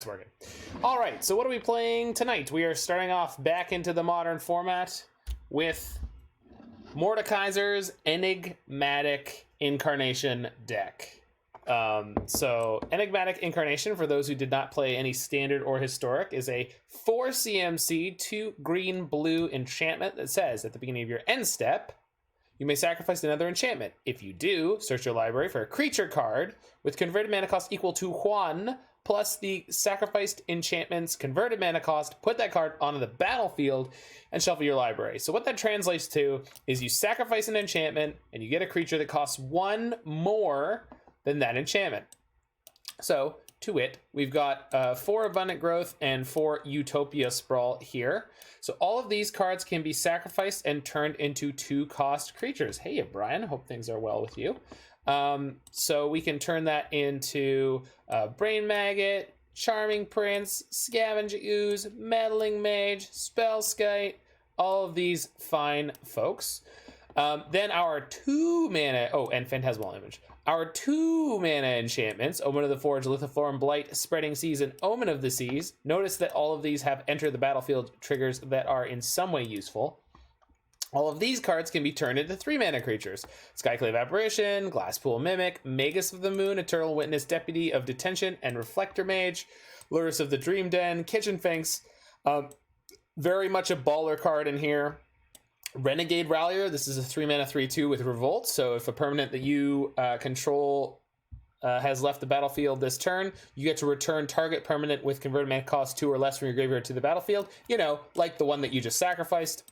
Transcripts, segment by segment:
It's working. All right, so what are we playing tonight? We are starting off back into the modern format with Mordeka1ser's Enigmatic Incarnation deck. So Enigmatic Incarnation, for those who did not play any standard or historic, is a 4 CMC 2 green-blue enchantment that says at the beginning of your end step, you may sacrifice another enchantment. If you do, search your library for a creature card with converted mana cost equal to 1 plus the sacrificed enchantment's converted mana cost, put that card onto the battlefield and shuffle your library. So what that translates to is you sacrifice an enchantment and you get a creature that costs 1 more than that enchantment. So, to wit, we've got 4 Abundant Growth and 4 Utopia Sprawl here. So all of these cards can be sacrificed and turned into 2-cost creatures. Hey, Brian, hope things are well with you. So we can turn that into Brain Maggot, Charming Prince, Scavenging Ooze, Meddling Mage, Spellskite, all of these fine folks. Then our 2 mana, and Phantasmal Image. Our 2 mana enchantments, Omen of the Forge, Lithoform Blight, Spreading Seas, and Omen of the Seas. Notice that all of these have enter the battlefield triggers that are in some way useful. All of these cards can be turned into 3 mana creatures. Skyclave Apparition, Glasspool Mimic, Magus of the Moon, Eternal Witness, Deputy of Detention, and Reflector Mage. Lurrus of the Dream Den, Kitchen Finks. Very much a baller card in here. Renegade Rallier, this is a 3 mana 3/2 with Revolt, so if a permanent that you control has left the battlefield this turn, you get to return target permanent with converted mana cost 2 or less from your graveyard to the battlefield, like the one that you just sacrificed.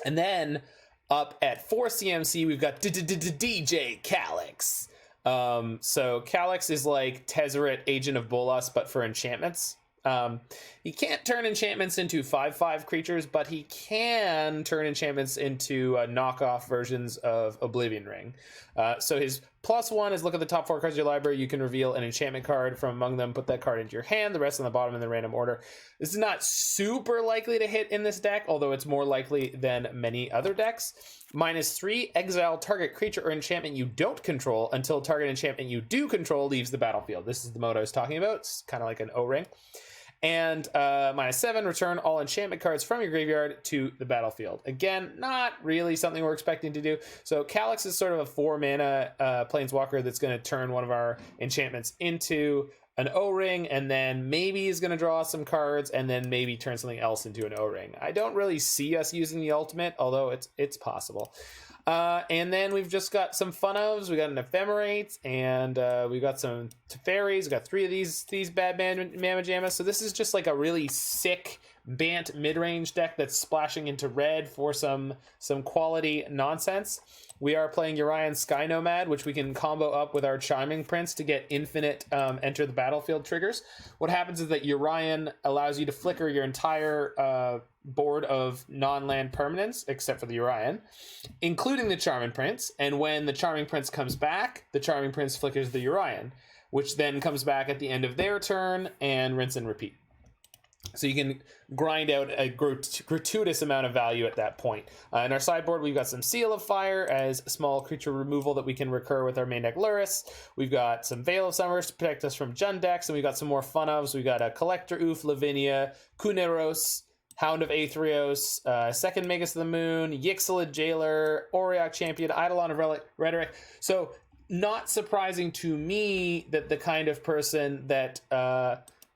And then up at 4 CMC, we've got DJ Calix. So Calix is like Tezzeret, Agent of Bolas, but for enchantments. He can't turn enchantments into 5/5 creatures, but he can turn enchantments into knockoff versions of Oblivion Ring. So his +1 is look at the top 4 cards of your library. You can reveal an enchantment card from among them, put that card into your hand, the rest on the bottom in the random order. This is not super likely to hit in this deck, although it's more likely than many other decks. -3, exile target creature or enchantment you don't control until target enchantment you do control leaves the battlefield. This is the mode I was talking about. It's kind of like an O-ring. And -7, return all enchantment cards from your graveyard to the battlefield. Again, not really something we're expecting to do. So Calix is sort of a 4 mana planeswalker that's going to turn one of our enchantments into an O-ring, and then maybe is going to draw some cards, and then maybe turn something else into an O-ring. I don't really see us using the ultimate, although it's possible. And then we've just got some fun ofs. We got an Ephemerate, and we got some Teferis. We got 3 of these bad mamajamas. So this is just like a really sick Bant mid-range deck that's splashing into red for some quality nonsense. We are playing Urian Sky Nomad, which we can combo up with our Charming Prince to get infinite enter the battlefield triggers. What happens is that Urian allows you to flicker your entire board of non-land permanents, except for the Urian, including the Charming Prince. And when the Charming Prince comes back, the Charming Prince flickers the Urian, which then comes back at the end of their turn and rinse and repeat. So you can grind out a gratuitous amount of value at that point. In our sideboard, we've got some Seal of Fire as small creature removal that we can recur with our main deck Lurrus. We've got some Veil of Summers to protect us from Jund decks, and we've got some more fun ofs. We've got a Collector Oof, Lavinia, Kuneros, Hound of Aetherios, Second Magus of the Moon, Yixilid Jailer, Auriok Champion, Eidolon of Rhetoric. So not surprising to me that the kind of person that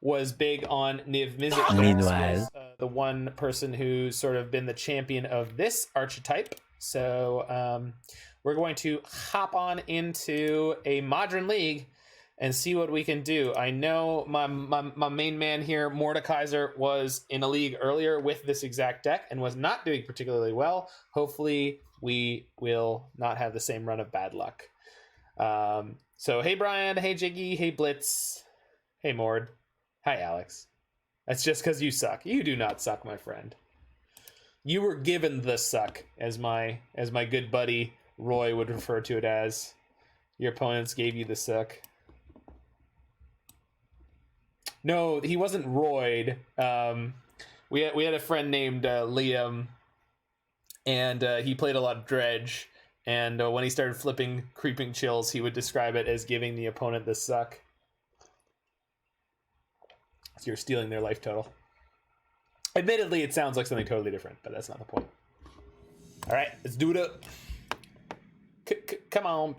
was big on Niv Mizzet. Meanwhile, the one person who's sort of been the champion of this archetype. So we're going to hop on into a Modern League and see what we can do. I know my main man here, Mordeka1ser, was in a league earlier with this exact deck and was not doing particularly well. Hopefully we will not have the same run of bad luck. So hey Brian, hey Jiggy, hey Blitz, hey Mord. Hi, Alex. That's just because you suck. You do not suck, my friend. You were given the suck, as my good buddy Roy would refer to it as. Your opponents gave you the suck. No, he wasn't Royd. We had a friend named Liam, and he played a lot of Dredge. And when he started flipping Creeping Chills, he would describe it as giving the opponent the suck. So you're stealing their life total. Admittedly, it sounds like something totally different, but that's not the point. All right, let's do it up. Come on.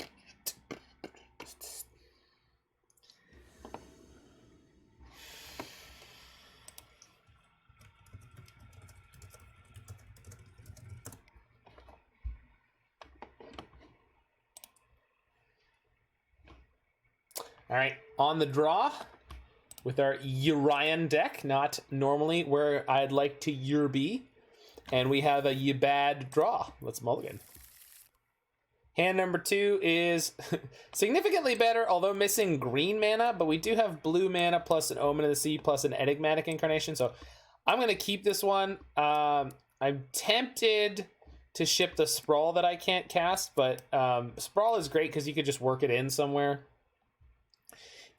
All right, on the draw with our Urian deck, not normally where I'd like to be. And we have a Yabad draw. Let's mulligan. Hand number 2 is significantly better, although missing green mana, but we do have blue mana plus an Omen of the Sea plus an Enigmatic Incarnation, so I'm going to keep this one. I'm tempted to ship the Sprawl that I can't cast, but Sprawl is great because you could just work it in somewhere.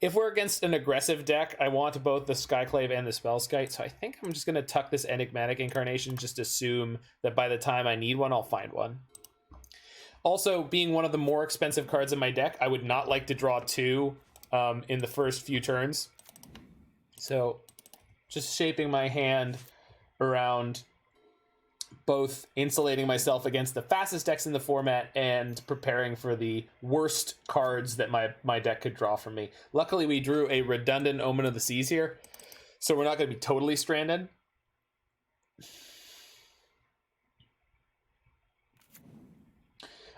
If we're against an aggressive deck, I want both the Skyclave and the Spellskite, so I think I'm just going to tuck this Enigmatic Incarnation, just assume that by the time I need one, I'll find one. Also, being one of the more expensive cards in my deck, I would not like to draw 2 in the first few turns. So, just shaping my hand around both insulating myself against the fastest decks in the format and preparing for the worst cards that my deck could draw from me. Luckily, we drew a redundant Omen of the Seas here, so we're not going to be totally stranded.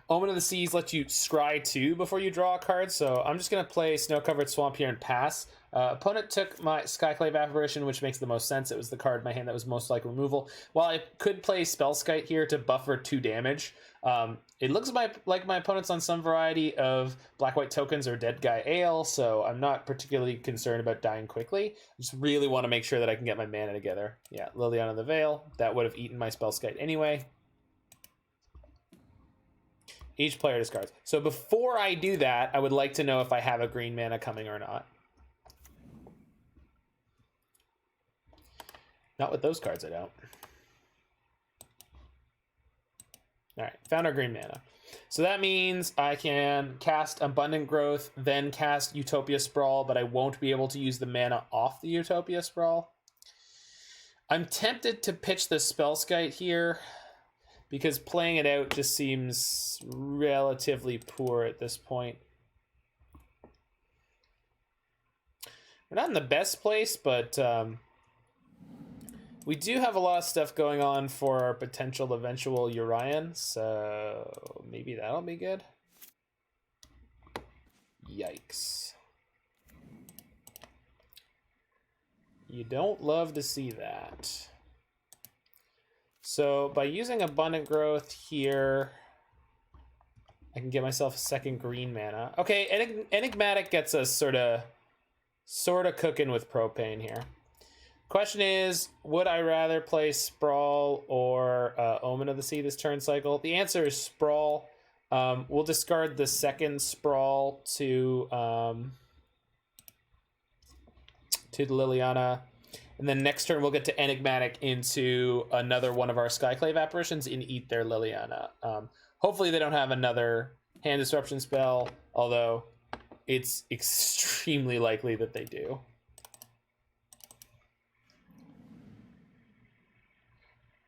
Omen of the Seas lets you scry 2 before you draw a card, so I'm just going to play Snow-Covered Swamp here and pass. Opponent took my Skyclave Apparition, which makes the most sense. It was the card in my hand that was most like removal. While I could play Spellskite here to buffer 2 damage, it looks like my opponent's on some variety of Black-White tokens or Dead Guy Ale, so I'm not particularly concerned about dying quickly. I just really want to make sure that I can get my mana together. Yeah, Liliana of the Veil. That would have eaten my Spellskite anyway. Each player discards. So before I do that, I would like to know if I have a green mana coming or not. Not with those cards, I don't. All right, found our green mana. So that means I can cast Abundant Growth, then cast Utopia Sprawl, but I won't be able to use the mana off the Utopia Sprawl. I'm tempted to pitch the Spellskite here, because playing it out just seems relatively poor at this point. We're not in the best place, but we do have a lot of stuff going on for our potential eventual Urian, so maybe that'll be good. Yikes. You don't love to see that. So by using Abundant Growth here, I can get myself a second green mana. Okay, Enigmatic gets us sort of cooking with propane here. Question is, would I rather play Sprawl or Omen of the Sea this turn cycle? The answer is Sprawl. We'll discard the second Sprawl to the Liliana. And then next turn, we'll get to Enigmatic into another one of our Skyclave Apparitions and eat their Liliana. Hopefully they don't have another hand disruption spell, although it's extremely likely that they do.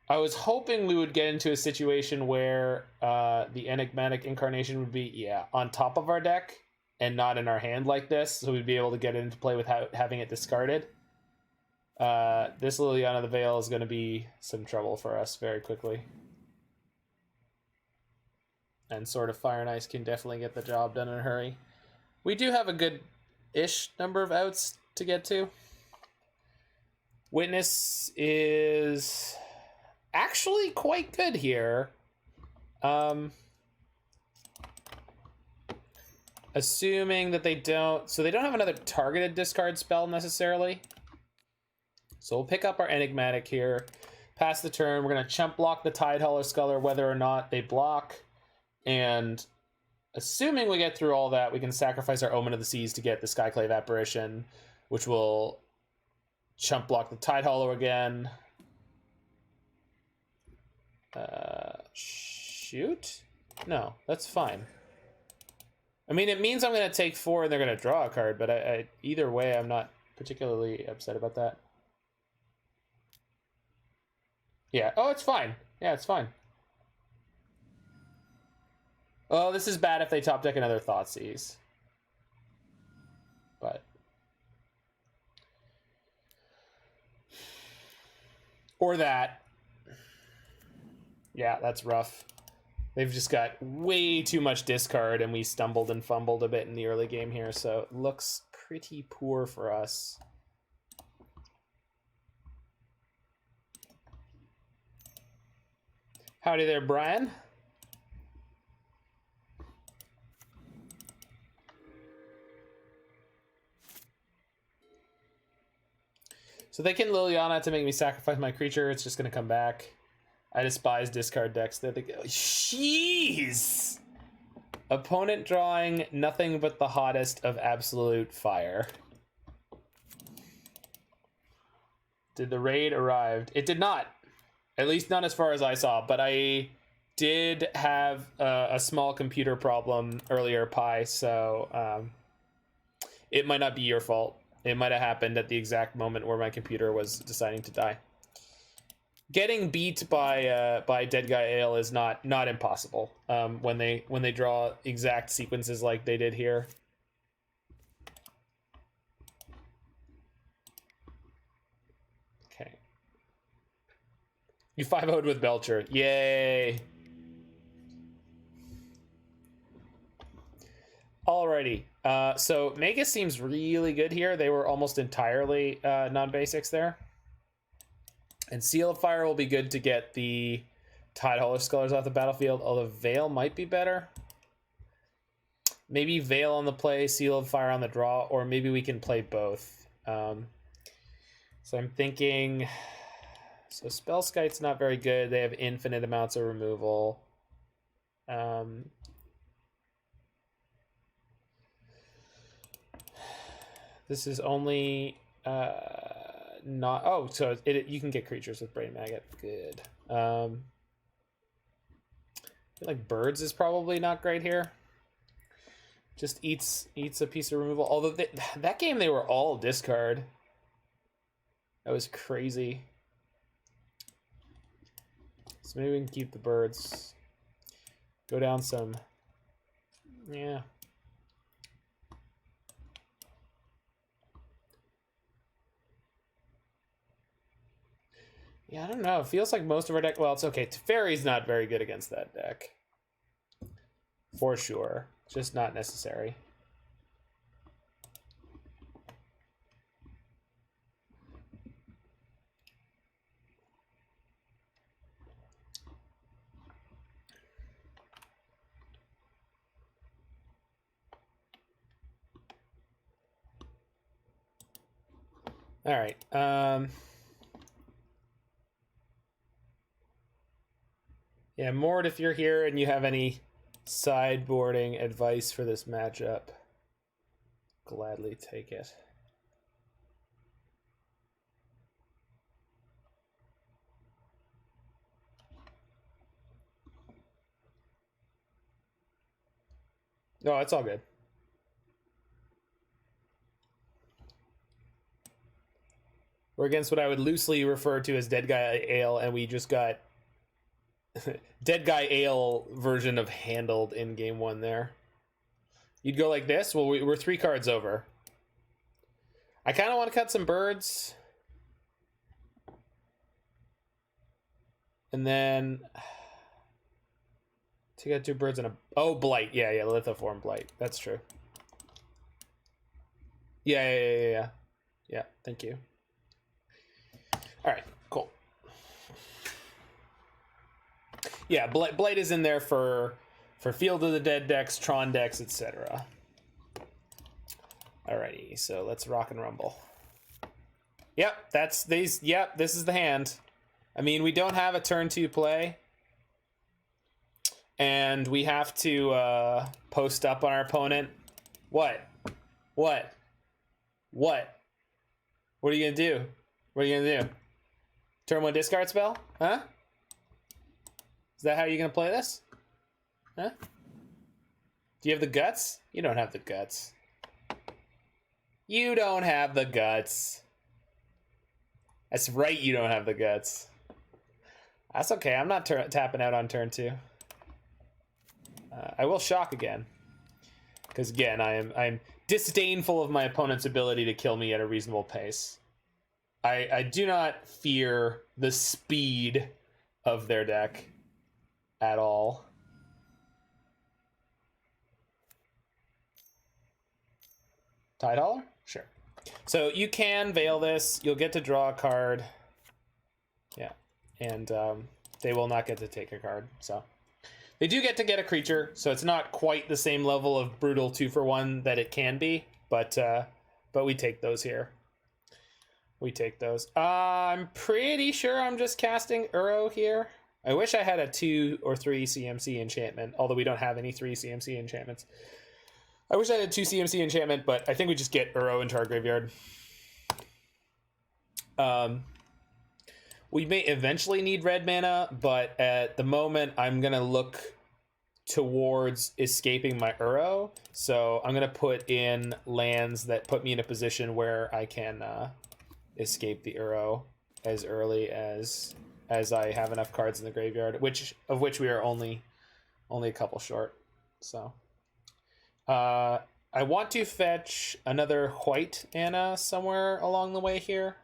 I was hoping we would get into a situation where the Enigmatic Incarnation would be, on top of our deck and not in our hand like this, so we'd be able to get it into play without having it discarded. This Liliana of the Veil is going to be some trouble for us very quickly. And Sword of Fire and Ice can definitely get the job done in a hurry. We do have a good-ish number of outs to get to. Witness is actually quite good here. Assuming that they don't... So they don't have another targeted discard spell necessarily. So we'll pick up our Enigmatic here, pass the turn. We're going to chump block the Tidehauler Sculler whether or not they block. And assuming we get through all that, we can sacrifice our Omen of the Seas to get the Skyclave Apparition, which will chump block the Tidehauler again. Shoot? No, that's fine. I mean, it means I'm going to take 4 and they're going to draw a card, but either way, I'm not particularly upset about that. Yeah. Oh, it's fine. Yeah, it's fine. Oh, this is bad if they top deck another Thoughtseize. But... or that. Yeah, that's rough. They've just got way too much discard, and we stumbled and fumbled a bit in the early game here, so it looks pretty poor for us. Howdy there, Brian. So they can Liliana to make me sacrifice my creature. It's just going to come back. I despise discard decks. There they go. Jeez! Opponent drawing nothing but the hottest of absolute fire. Did the raid arrive? It did not. At least not as far as I saw, but I did have a small computer problem earlier, Pi, so it might not be your fault. It might have happened at the exact moment where my computer was deciding to die. Getting beat by Dead Guy Ale is not impossible when they draw exact sequences like they did here. Okay. You 5-0'd with Belcher. Yay! Alrighty. So Magus seems really good here. They were almost entirely non-basics there. And Seal of Fire will be good to get the Tidehauler Scullers off the battlefield, although Veil might be better. Maybe Veil on the play, Seal of Fire on the draw, or maybe we can play both. So I'm thinking... so Spellskite's not very good. They have infinite amounts of removal. This is only... not so you can get creatures with Brain Maggot. Good. I feel like Birds is probably not great here. Just eats a piece of removal. Although that game they were all discard. That was crazy. So maybe we can keep the Birds. Go down some. Yeah. Yeah, I don't know. It feels like most of our deck... well, it's okay. Teferi's not very good against that deck. For sure. Just not necessary. All right. Yeah, Mord, if you're here and you have any sideboarding advice for this matchup, gladly take it. No, it's all good. We're against what I would loosely refer to as Dead Guy Ale, and we just got Dead Guy Ale version of handled in game one there. You'd go like this? Well, we're 3 cards over. I kind of want to cut some Birds. And then... take out 2 Birds and a... oh, Blight. Yeah, Lithoform Blight. That's true. Yeah. Yeah, thank you. All right, cool. Yeah, Blight is in there for Field of the Dead decks, Tron decks, etc. Alrighty, so let's rock and rumble. Yep, that's these. Yep, this is the hand. I mean, we don't have a turn 2 play, and we have to post up on our opponent. What? What are you gonna do? What are you gonna do? Turn 1 discard spell? Huh? Is that how you're gonna play this? Huh? Do you have the guts? You don't have the guts. You don't have the guts. That's right, you don't have the guts. That's okay, I'm not tapping out on turn 2. I will shock again. Because again, I'm disdainful of my opponent's ability to kill me at a reasonable pace. I do not fear the speed of their deck at all. Tide Hauler? Sure. So you can veil this. You'll get to draw a card. Yeah. And they will not get to take a card. So they do get to get a creature. So it's not quite the same level of brutal 2-for-1 that it can be. But we take those here. We take those. I'm pretty sure I'm just casting Uro here. I wish I had a 2 or 3 CMC enchantment. Although we don't have any 3 CMC enchantments. I wish I had 2 CMC enchantment, but I think we just get Uro into our graveyard. We may eventually need red mana, but at the moment I'm going to look towards escaping my Uro. So I'm going to put in lands that put me in a position where I can escape the Uro as early as I have enough cards in the graveyard, of which we are only a couple short. So I want to fetch another white Anna somewhere along the way here.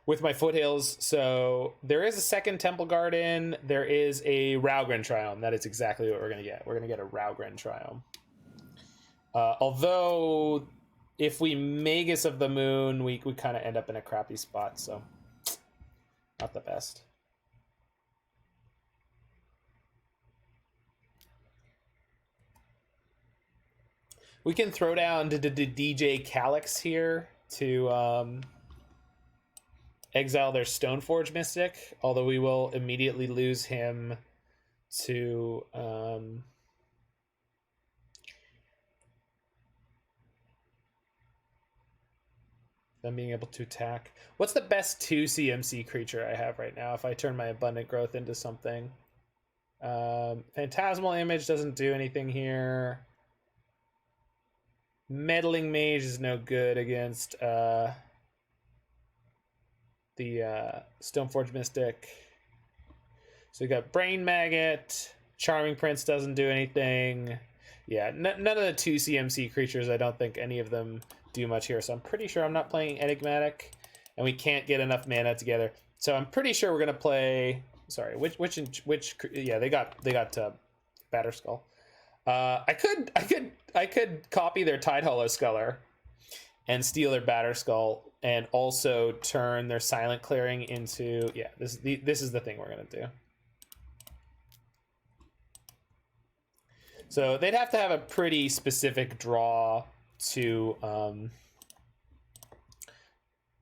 With my foothills. So there is a second Temple Garden. There is a Raugrin Triome. That is exactly what we're going to get. We're going to get a Raugrin Triome. Although if we Magus of the Moon, we kind of end up in a crappy spot. So not the best. We can throw down the DJ Calix here to exile their Stoneforge Mystic, although we will immediately lose him to them being able to attack. What's the best 2 CMC creature I have right now if I turn my Abundant Growth into something? Phantasmal Image doesn't do anything here. Meddling Mage is no good against the Stoneforge Mystic. So we got Brain Maggot. Charming Prince doesn't do anything. Yeah, none of the 2 CMC creatures, I don't think any of them do much here. So I'm pretty sure I'm not playing Enigmatic, and we can't get enough mana together. So I'm pretty sure we're gonna play. Sorry, which? Yeah, they got Batterskull. I could copy their Tidehollow Sculler and steal their Batterskull, and also turn their Silent Clearing into this is the thing we're gonna do. So they'd have to have a pretty specific draw to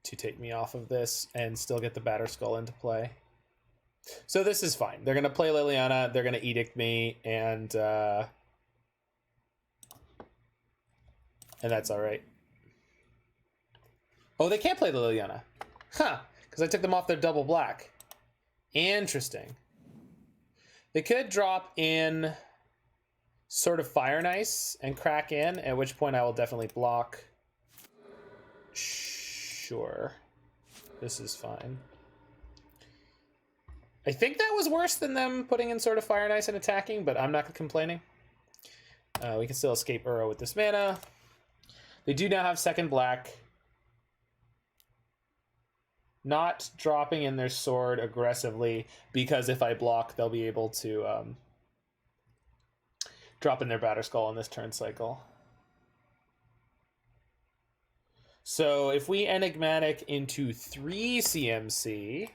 take me off of this and still get the Batterskull into play. So this is fine. They're gonna play Liliana. They're gonna Edict me, and that's all right. Oh, they can't play the Liliana. Huh, because I took them off their double black. Interesting. They could drop in sort of Fire and Ice and crack in, at which point I will definitely block. Sure. This is fine. I think that was worse than them putting in sort of Fire and Ice and attacking, but I'm not complaining. We can still escape Uro with this mana. They do now have second black. Not dropping in their sword aggressively, because if I block, they'll be able to drop in their Batterskull on this turn cycle. So if we Enigmatic into 3 CMC,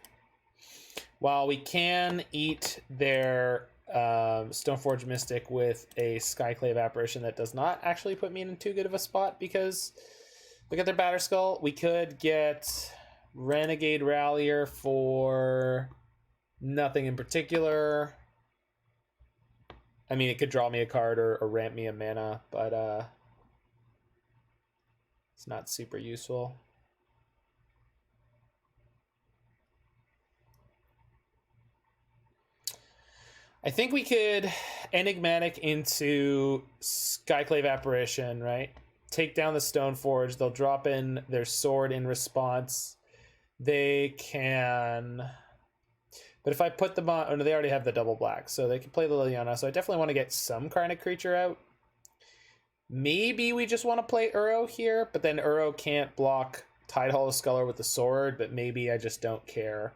while we can eat their Stoneforge Mystic with a Skyclave Apparition that does not actually put me in too good of a spot because look at their Batterskull, we could get Renegade Rallier for nothing in particular. I mean, it could draw me a card or ramp me a mana, but it's not super useful. I think we could Enigmatic into Skyclave Apparition, right? Take down the Stoneforge. They'll drop in their sword in response. They can... But if I put them on... Oh, no, they already have the double black, so they can play the Liliana. So I definitely want to get some kind of creature out. Maybe we just want to play Uro here, but then Uro can't block Tidehollow Sculler with the sword, but maybe I just don't care.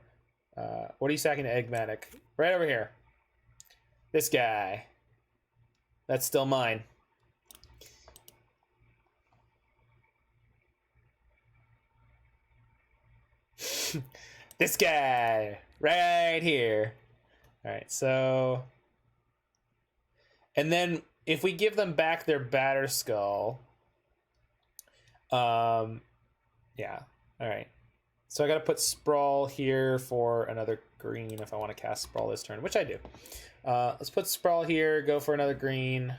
What are you sacking to Enigmatic? Right over here. This guy. That's still mine. This guy. Right here. Alright, so... And then if we give them back their Batter Skull... yeah. Alright. So I gotta put Sprawl here for another green if I want to cast Sprawl this turn, which I do. Let's put Sprawl here, go for another green.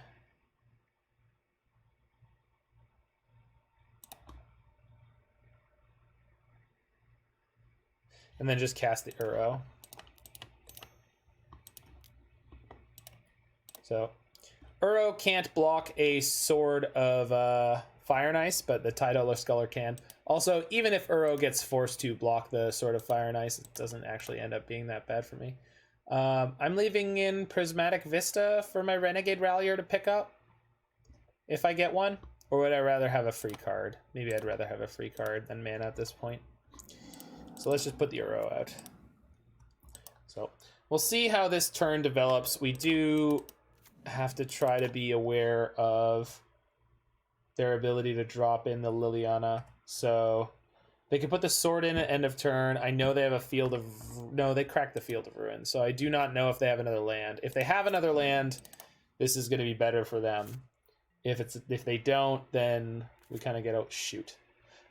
And then just cast the Uro. So, Uro can't block a Sword of Fire and Ice, but the Tidehollow Sculler can. Also, even if Uro gets forced to block the Sword of Fire and Ice, it doesn't actually end up being that bad for me. I'm leaving in Prismatic Vista for my Renegade Rallier to pick up, if I get one. Or would I rather have a free card? Maybe I'd rather have a free card than mana at this point. So let's just put the Uro out. So we'll see how this turn develops. We do have to try to be aware of their ability to drop in the Liliana. So they can put the sword in at end of turn. I know they have a Field of... No, they cracked the Field of Ruin. So I do not know if they have another land. If they have another land, this is going to be better for them. If they don't, then we kind of get out... Shoot.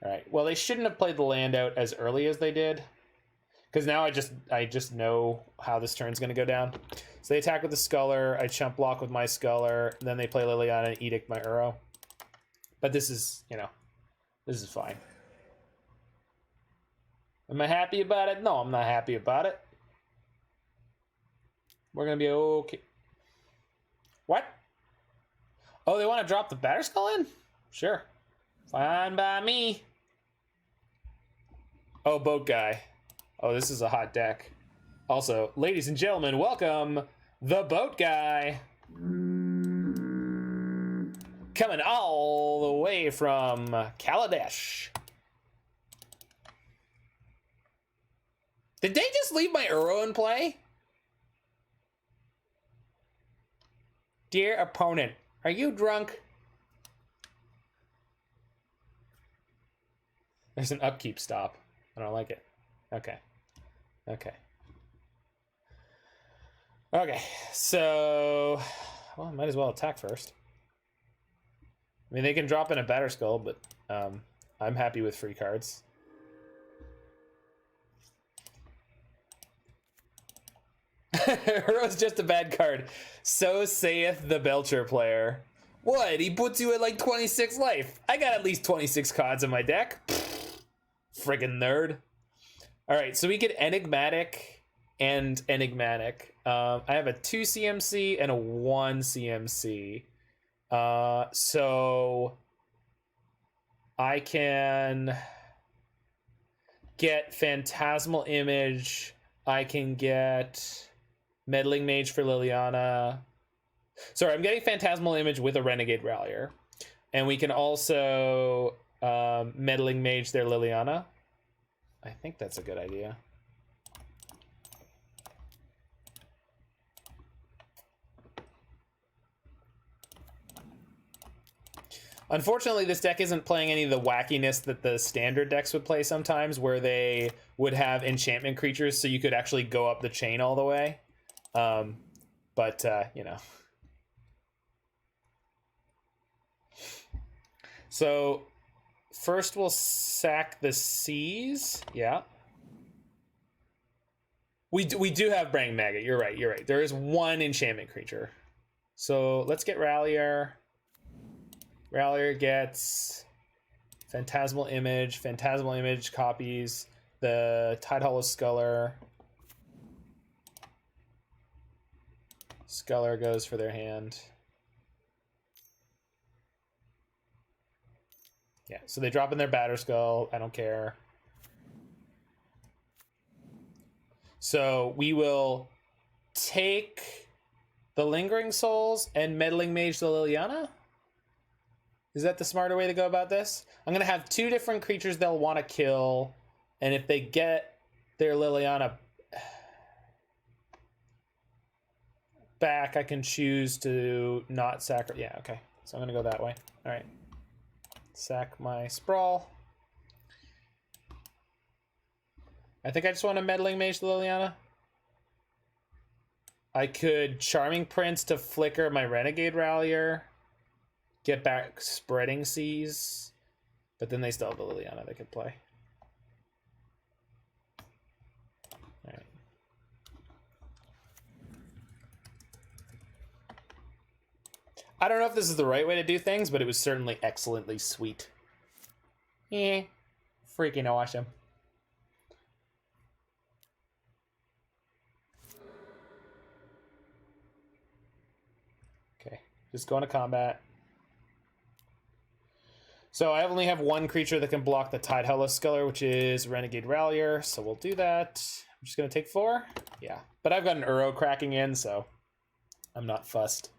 All right. Well, they shouldn't have played the land out as early as they did, because now I just know how this turn's going to go down. So they attack with the Sculler. I chump block with my Sculler. Then they play Liliana and Edict my Uro. But this is, you know, this is fine. Am I happy about it? No, I'm not happy about it. We're going to be okay. What? Oh, they want to drop the Batter Skull in? Sure. Fine by me. Oh, Boat Guy. Oh, this is a hot deck. Also, ladies and gentlemen, welcome the Boat Guy. Coming all the way from Kaladesh. Did they just leave my Uro in play? Dear opponent, are you drunk? There's an upkeep stop. I don't like it. Okay. Okay. Okay, so... Well, I might as well attack first. I mean, they can drop in a Batter Skull, but I'm happy with free cards. Uro's just a bad card. So saith the Belcher player. What? He puts you at like 26 life. I got at least 26 cards in my deck. Friggin' nerd. Alright, so we get Enigmatic and Enigmatic. I have a 2 CMC and a 1 CMC. So I can get Phantasmal Image. I can get Meddling Mage for Liliana. Sorry, I'm getting Phantasmal Image with a Renegade Rallier. And we can also Meddling Mage their Liliana. I think that's a good idea. Unfortunately, this deck isn't playing any of the wackiness that the standard decks would play sometimes, where they would have enchantment creatures so you could actually go up the chain all the way. You know. So, first we'll sack the Seas. Yeah. We do have Brain Maggot. You're right, you're right. There is one enchantment creature. So, let's get Rallier. Rallier gets Phantasmal Image. Phantasmal Image copies the Tidehollow Sculler. Sculler goes for their hand. Yeah, so they drop in their Batterskull. I don't care. So we will take the Lingering Souls and Meddling Mage the Liliana? Is that the smarter way to go about this? I'm going to have two different creatures they'll want to kill, and if they get their Liliana back, I can choose to not sacrifice. Yeah, okay. So I'm going to go that way. All right. Sack my Sprawl. I think I just want to Meddling Mage the Liliana. I could Charming Prince to flicker my Renegade Rallier. Get back Spreading Seas. But then they still have the Liliana they could play. Alright. I don't know if this is the right way to do things, but it was certainly excellently sweet. Freaking awesome. Okay, just going to combat. So I only have one creature that can block the Tidehello Sculler, which is Renegade Rallier, so we'll do that. I'm just going to take 4. Yeah, but I've got an Uro cracking in, so I'm not fussed.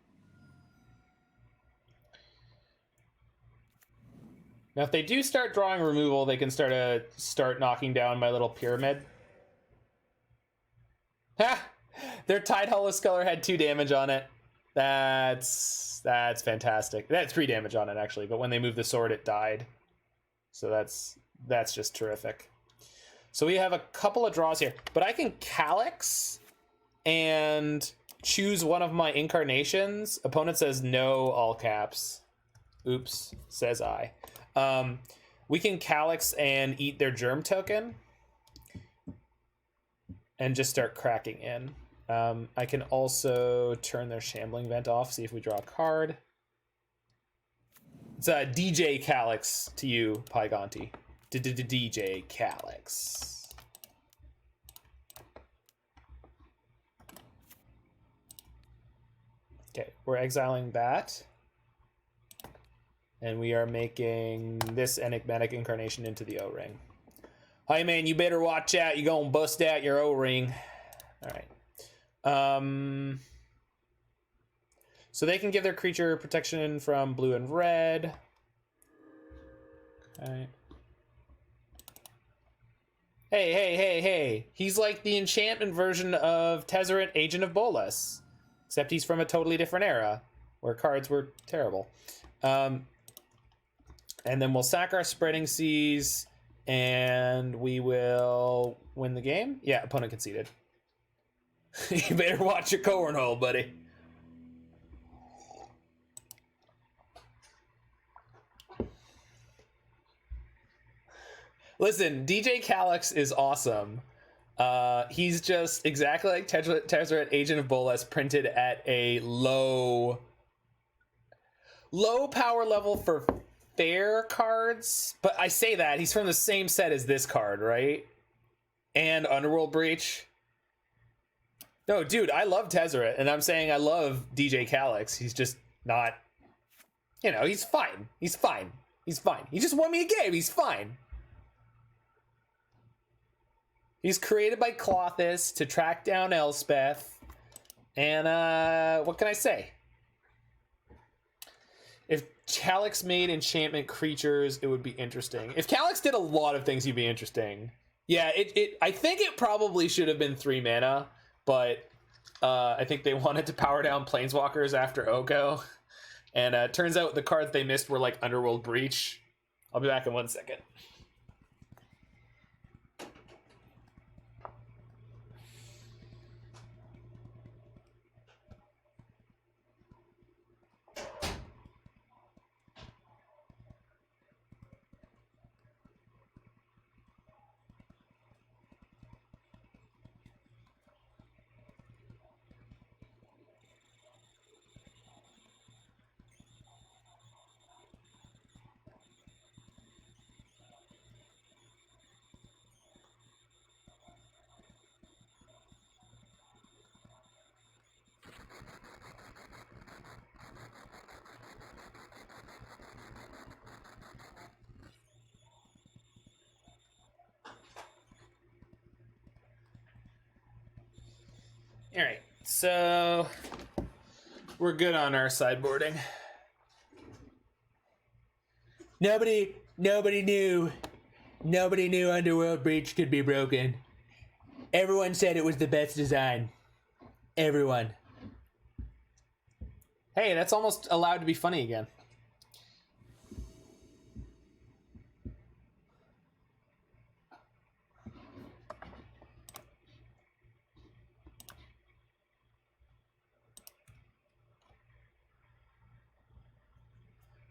Now, if they do start drawing removal, they can start knocking down my little pyramid. Ha! Their Tidehello Sculler had 2 damage on it. That's fantastic. That had 3 damage on it, actually, but when they moved the sword, it died. So that's just terrific. So we have a couple of draws here, but I can Calix and choose one of my incarnations. Opponent says no, all caps. Oops, says I. We can Calix and eat their Germ token and just start cracking in. I can also turn their Shambling Vent off, see if we draw a card. It's a DJ Calix to you, Pygonti. DJ Calix. Okay, we're exiling that. And we are making this Enigmatic Incarnation into the O-Ring. Hey man, you better watch out. You're gonna bust out your O-Ring. All right. So they can give their creature protection from blue and red. Okay. Hey. He's like the enchantment version of Tezzeret, Agent of Bolas. Except he's from a totally different era where cards were terrible. And then we'll sack our Spreading Seas and we will win the game. Yeah, opponent conceded. You better watch your cornhole, buddy. Listen, DJ Calix is awesome. He's just exactly like Tezzeret, Agent of Bolas, printed at a low power level for fair cards. But I say that, he's from the same set as this card, right? And Underworld Breach. No, dude, I love Tezzeret, and I'm saying I love DJ Calix. He's just not, he's fine. He's fine. He just won me a game. He's fine. He's created by Klothys to track down Elspeth. And, what can I say? If Calix made enchantment creatures, it would be interesting. If Calix did a lot of things, he'd be interesting. Yeah, I think it probably should have been 3 mana. But I think they wanted to power down Planeswalkers after Oko. And turns out the cards they missed were like Underworld Breach. I'll be back in 1 second. All right, so we're good on our sideboarding. Nobody knew Underworld Breach could be broken. Everyone said it was the best design. Everyone. Hey, that's almost allowed to be funny again.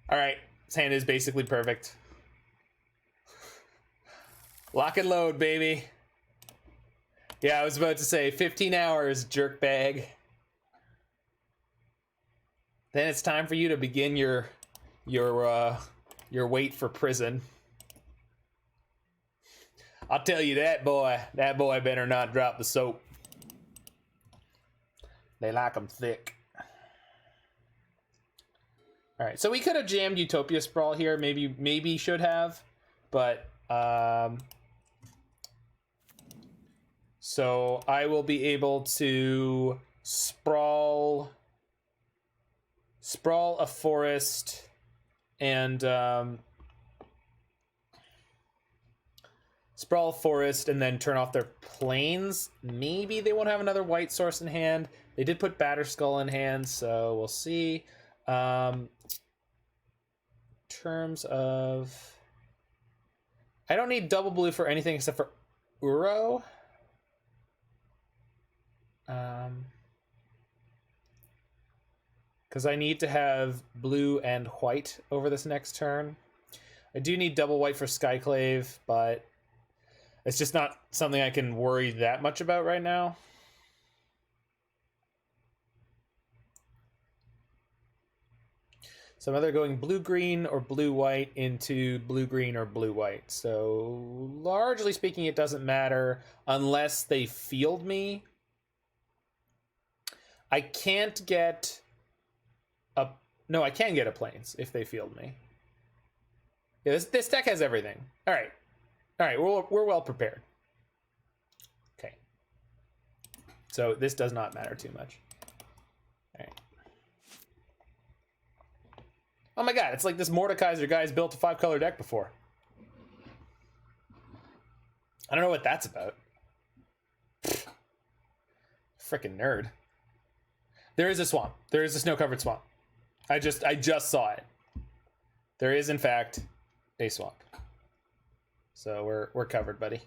All right, this hand is basically perfect. Lock and load, baby. Yeah, I was about to say 15 hours, jerkbag. Then it's time for you to begin your wait for prison. I'll tell you that boy better not drop the soap. They like them thick. All right, so we could have jammed Utopia Sprawl here. Maybe should have, but so I will be able to sprawl a forest and then turn off their planes. Maybe they won't have another white source in hand. They did put Batterskull in hand, so we'll see. Terms of, I don't need double blue for anything except for Uro. Because I need to have blue and white over this next turn. I do need double white for Skyclave, but it's just not something I can worry that much about right now. So I'm either going blue-green or blue-white into blue-green or blue-white. So largely speaking, it doesn't matter unless they field me. I can't get a... No, I can get a plains if they field me. Yeah, this deck has everything. All right, we're well prepared. Okay. So this does not matter too much. All right. Oh my god, it's like this Mordeka1ser guy's built a 5-color deck before. I don't know what that's about. Frickin' nerd. There is a swamp. There is a snow-covered swamp. I just saw it. There is, in fact, a swamp. So we're covered, buddy.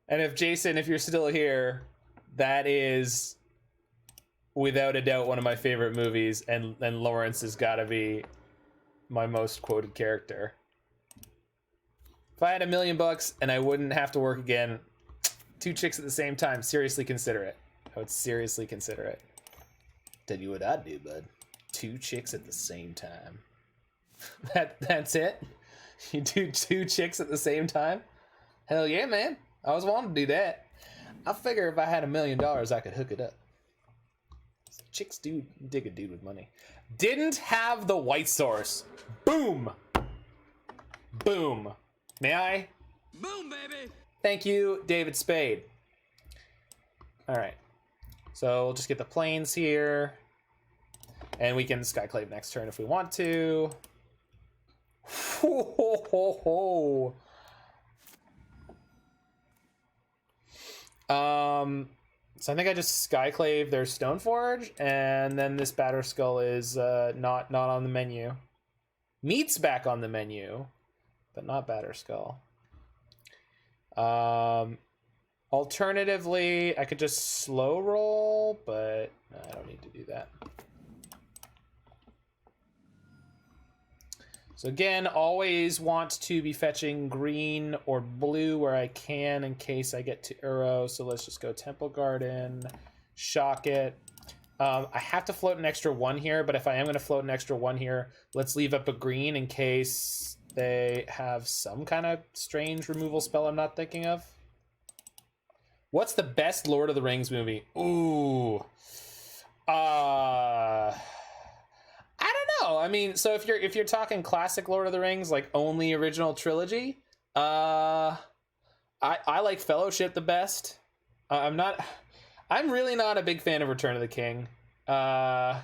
And if Jason, if you're still here, that is without a doubt one of my favorite movies, and Lawrence has got to be my most quoted character. If I had $1 million and I wouldn't have to work again, 2 chicks at the same time, seriously consider it. I would seriously consider it. Tell you what I'd do, bud. 2 chicks at the same time. That's it? You do 2 chicks at the same time? Hell yeah, man. I was wanting to do that. I figure if I had $1 million, I could hook it up. Chicks do dig a dude with money. Didn't have the white source. Boom. Boom. May I? Boom, baby. Thank you, David Spade. All right. So we'll just get the plains here. And we can Skyclave next turn if we want to. Ho, ho, ho, ho. So I think I just Skyclave their Stoneforge, and then this Batterskull is not on the menu. Meat's back on the menu, but not Batterskull. Alternatively, I could just slow roll, but I don't need to do that. So again, always want to be fetching green or blue where I can in case I get to Uro. So let's just go Temple Garden, shock it. I have to float an extra 1 here, but if I am going to float an extra 1 here, let's leave up a green in case they have some kind of strange removal spell I'm not thinking of. What's the best Lord of the Rings movie? Ooh. I don't know. I mean, so if you're talking classic Lord of the Rings, like only original trilogy, I like Fellowship the best. I'm really not a big fan of Return of the King. I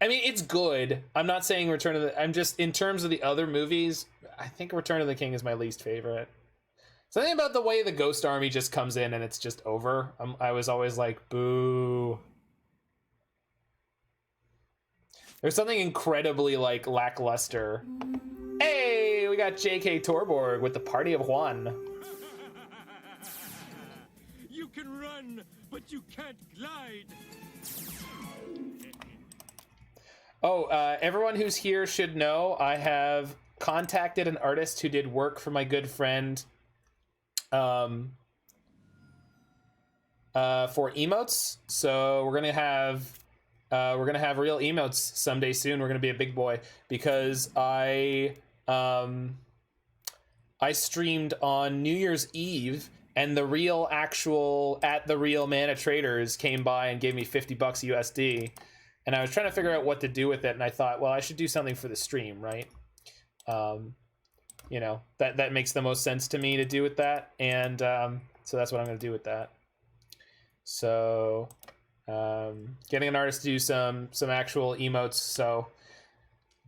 mean, it's good. I'm not saying I'm just, in terms of the other movies, I think Return of the King is my least favorite. Something about the way the Ghost Army just comes in and it's just over. I was always like, boo. There's something incredibly, like, lackluster. Hey, we got J.K. Torborg with the Party of One. You can run, but you can't glide. Oh, everyone who's here should know I have contacted an artist who did work for my good friend for emotes. So we're gonna have real emotes someday soon. We're gonna be a big boy because I streamed on New Year's Eve, and the real Mana Traders came by and gave me $50 USD. And I was trying to figure out what to do with it, and I thought, well, I should do something for the stream, right? You know, that makes the most sense to me to do with that, and so that's what I'm going to do with that. So, getting an artist to do some actual emotes. So,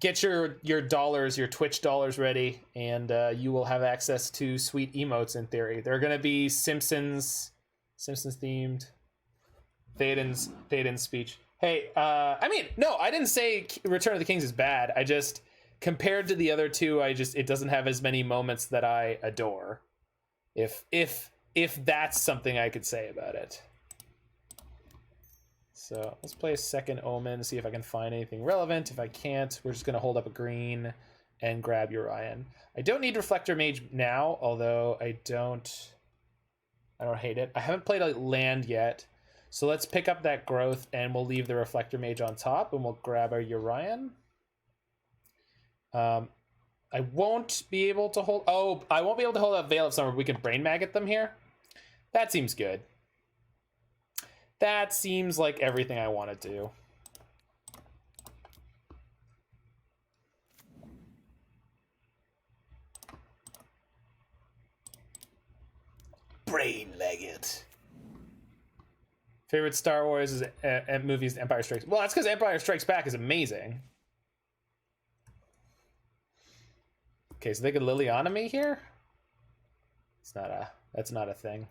get your dollars, your Twitch dollars ready, and you will have access to sweet emotes in theory. They're going to be Simpsons themed. Theoden's speech. Hey, I mean, no, I didn't say Return of the Kings is bad. I just, compared to the other two, it doesn't have as many moments that I adore. If that's something I could say about it. So let's play a second Omen, see if I can find anything relevant. If I can't, we're just gonna hold up a green and grab Urian. I don't need Reflector Mage now, although I don't hate it. I haven't played a land yet. So let's pick up that growth, and we'll leave the Reflector Mage on top, and we'll grab our Urian. I won't be able to hold... Oh, I won't be able to hold up Veil of Summer. We can Brain Maggot them here. That seems good. That seems like everything I want to do. Brain Maggot. Favorite Star Wars movies, Empire Strikes. Well, that's because Empire Strikes Back is amazing. Okay, so they could Liliana me here. That's not a thing.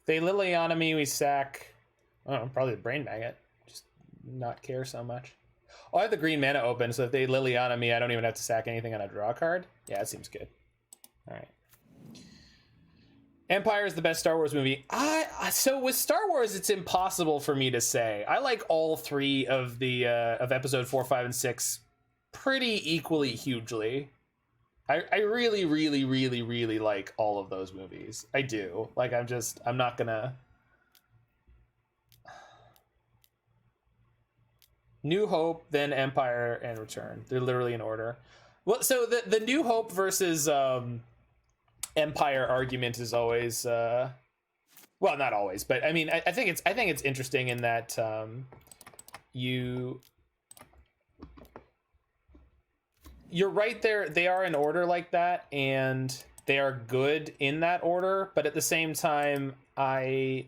If they Liliana me, we sack. Oh, probably the Brain Maggot. Just not care so much. Oh, I have the green mana open, so if they Liliana me, I don't even have to sack anything on a draw card. Yeah, that seems good. All right. Empire is the best Star Wars movie. So with Star Wars, it's impossible for me to say. I like all three of the of episode 4, 5, and 6 pretty equally hugely. I really, really, really, really like all of those movies. I do. Like, I'm not gonna... New Hope, then Empire, and Return. They're literally in order. Well, so the New Hope versus Empire argument is always well, not always, but I mean, I think it's interesting in that you're right there. They are in order like that, and they are good in that order. But at the same time, there's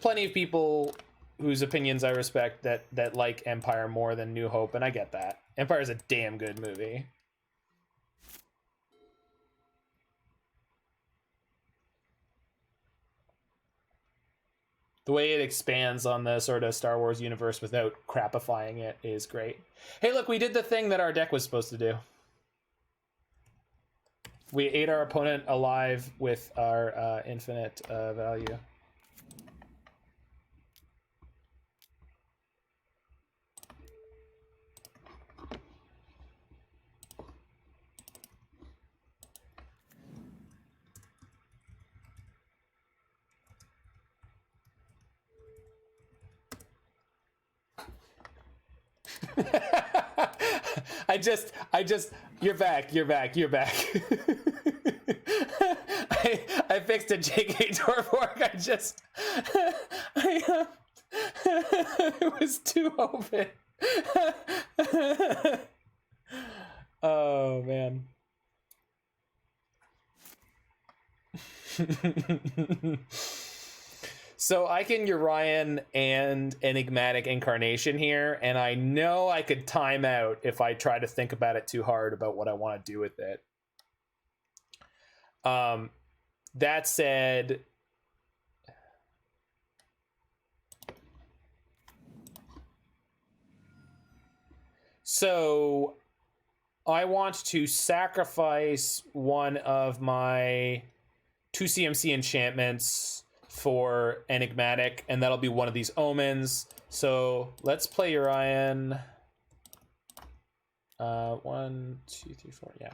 plenty of people whose opinions I respect that like Empire more than New Hope, and I get that. Empire is a damn good movie. The way it expands on the sort of Star Wars universe without crapifying it is great. Hey, look, we did the thing that our deck was supposed to do. We ate our opponent alive with our infinite value. you're back. I fixed a JK Torborg. I just it was too open. Oh man. So I can Urian and Enigmatic Incarnation here, and I know I could time out if I try to think about it too hard about what I want to do with it. That said, so I want to sacrifice one of my 2 CMC enchantments for Enigmatic, and that'll be one of these Omens. So let's play Urian. 1, 2, 3, 4, yeah.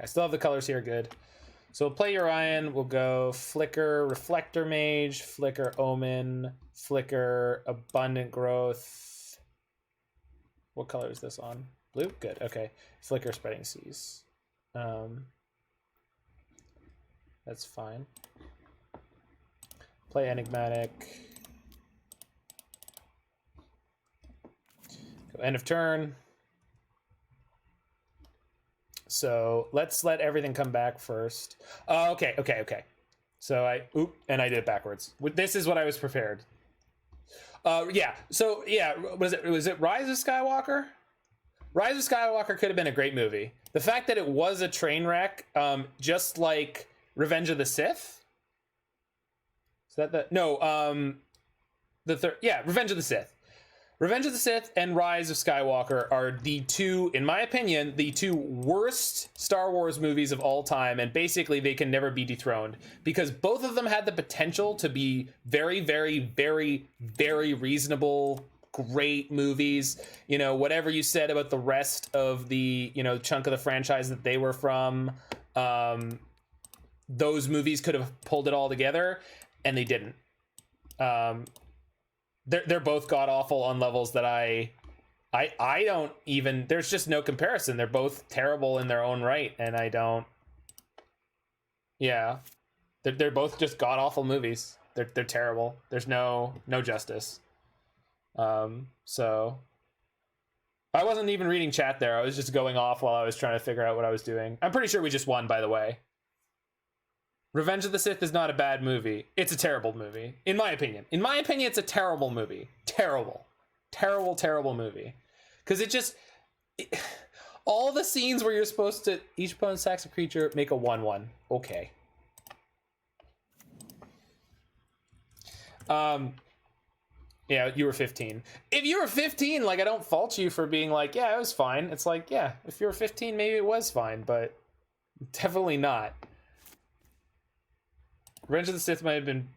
I still have the colors here, good. So we'll play Urian, we'll go Flicker, Reflector Mage, Flicker Omen, Flicker Abundant Growth. What color is this on? Blue? Good, okay. Flicker Spreading Seas. That's fine. Play Enigmatic. Go end of turn. So let's let everything come back first. Okay. So I did it backwards. This is what I was prepared. Yeah. So yeah, was it Rise of Skywalker? Rise of Skywalker could have been a great movie. The fact that it was a train wreck, just like Revenge of the Sith. Is that the the third? Yeah, Revenge of the Sith. Revenge of the Sith and Rise of Skywalker are the two, in my opinion, the two worst Star Wars movies of all time, and basically they can never be dethroned because both of them had the potential to be very, very, very, very reasonable, great movies. You know, whatever you said about the rest of the, you know, chunk of the franchise that they were from, those movies could have pulled it all together, and they didn't. They're both god awful on levels that I don't even. There's just no comparison. They're both terrible in their own right, and I don't. Yeah, they're both just god awful movies. They're terrible. There's no justice. So I wasn't even reading chat there. I was just going off while I was trying to figure out what I was doing. I'm pretty sure we just won, by the way. Revenge of the Sith is not a bad movie. It's a terrible movie, in my opinion. In my opinion, it's a terrible movie. Terrible movie. Because all the scenes where you're supposed to, each opponent sacks a creature, make a 1/1. Okay. Yeah, you were 15. If you were 15, like, I don't fault you for being like, yeah, it was fine. It's like, yeah, if you were 15, maybe it was fine, but definitely not. Revenge of the Sith might have been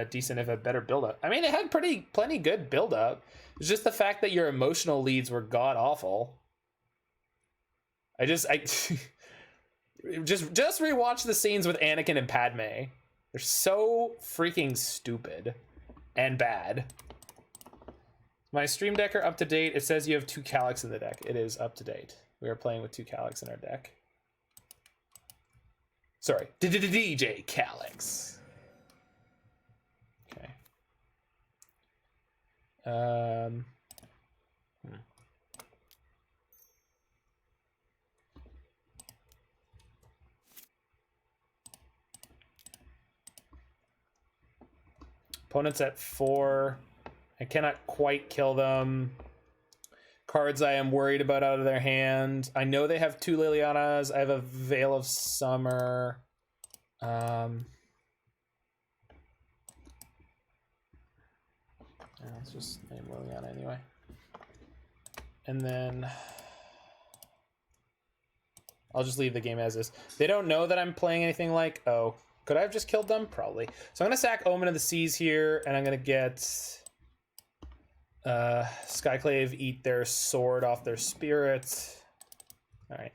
decent if it had better build-up. I mean, it had plenty good build-up. It's just the fact that your emotional leads were god-awful. Just rewatch the scenes with Anakin and Padme. They're so freaking stupid and bad. My Stream Deck are up to date. It says you have 2 Calix in the deck. It is up to date. We are playing with 2 Calix in our deck. Sorry, DJ Calix. Okay. Opponent's at 4. I cannot quite kill them. Cards I am worried about out of their hand. I know they have 2 Lilianas. I have a Veil of Summer. Let's just name Liliana anyway. And then I'll just leave the game as is. They don't know that I'm playing anything like, oh, could I have just killed them? Probably. So I'm going to sack Omen of the Seas here, and I'm going to get Skyclave eat their sword off their spirit. All right.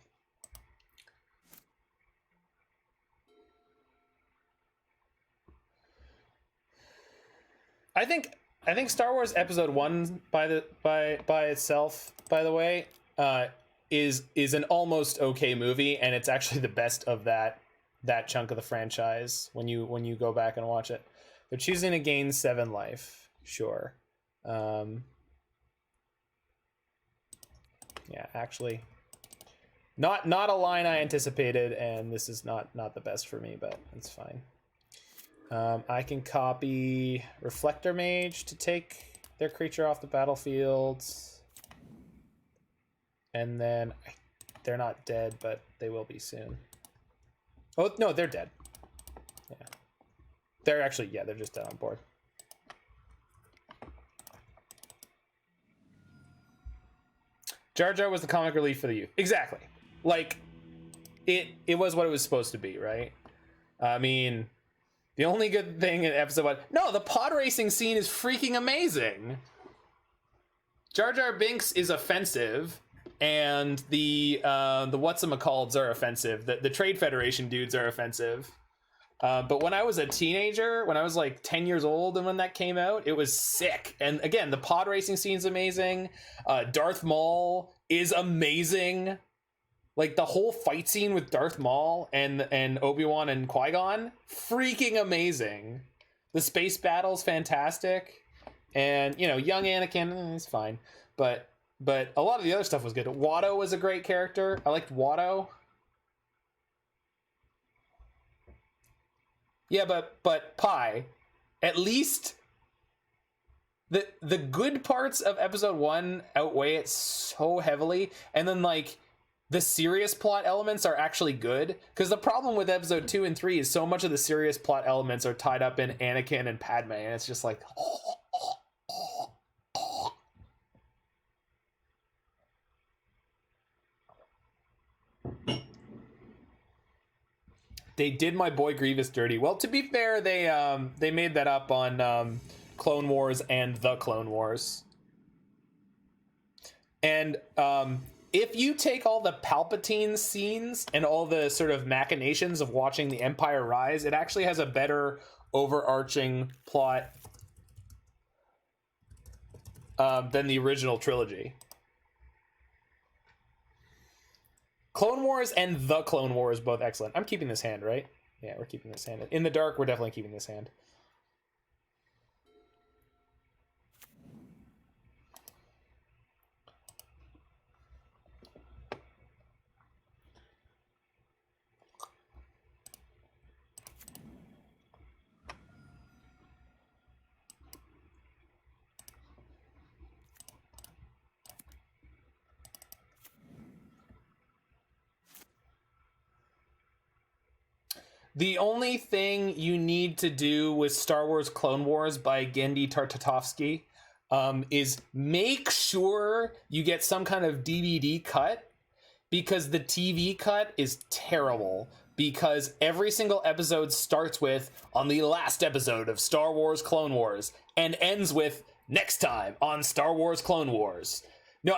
I think I think Star Wars Episode 1 by itself, by the way, is an almost okay movie, and it's actually the best of that chunk of the franchise when you go back and watch it. They're choosing to gain 7 life. Sure. Yeah, actually not a line I anticipated, and this is not the best for me, but it's fine. I can copy Reflector Mage to take their creature off the battlefield. And then they're not dead, but they will be soon. Oh, no, they're dead. Yeah. They're actually, yeah, they're just dead on board. Jar Jar was the comic relief for the youth. Exactly. Like, it was what it was supposed to be, right? I mean, the only good thing in episode 1... No, the pod racing scene is freaking amazing! Jar Jar Binks is offensive, and the whatchamacalleds are offensive. The Trade Federation dudes are offensive. But when I was a teenager, when I was like 10 years old and when that came out, it was sick. And again, the pod racing scene's amazing. Darth Maul is amazing. Like, the whole fight scene with Darth Maul and Obi-Wan and Qui-Gon, freaking amazing. The space battle's fantastic. And, you know, young Anakin is fine. But a lot of the other stuff was good. Watto was a great character. I liked Watto. Yeah, but Pi, at least the good parts of episode 1 outweigh it so heavily, and then like the serious plot elements are actually good, because the problem with episode 2 and 3 is so much of the serious plot elements are tied up in Anakin and Padme, and it's just like they did my boy Grievous dirty. Well, to be fair, they made that up on Clone Wars and The Clone Wars. And if you take all the Palpatine scenes and all the sort of machinations of watching the Empire rise, it actually has a better overarching plot than the original trilogy. Clone Wars and The Clone Wars, both excellent. I'm keeping this hand, right? Yeah, we're keeping this hand. In the dark, we're definitely keeping this hand. The only thing you need to do with Star Wars Clone Wars by Genndy Tartakovsky is make sure you get some kind of DVD cut, because the TV cut is terrible, because every single episode starts with on the last episode of Star Wars Clone Wars and ends with next time on Star Wars Clone Wars. No,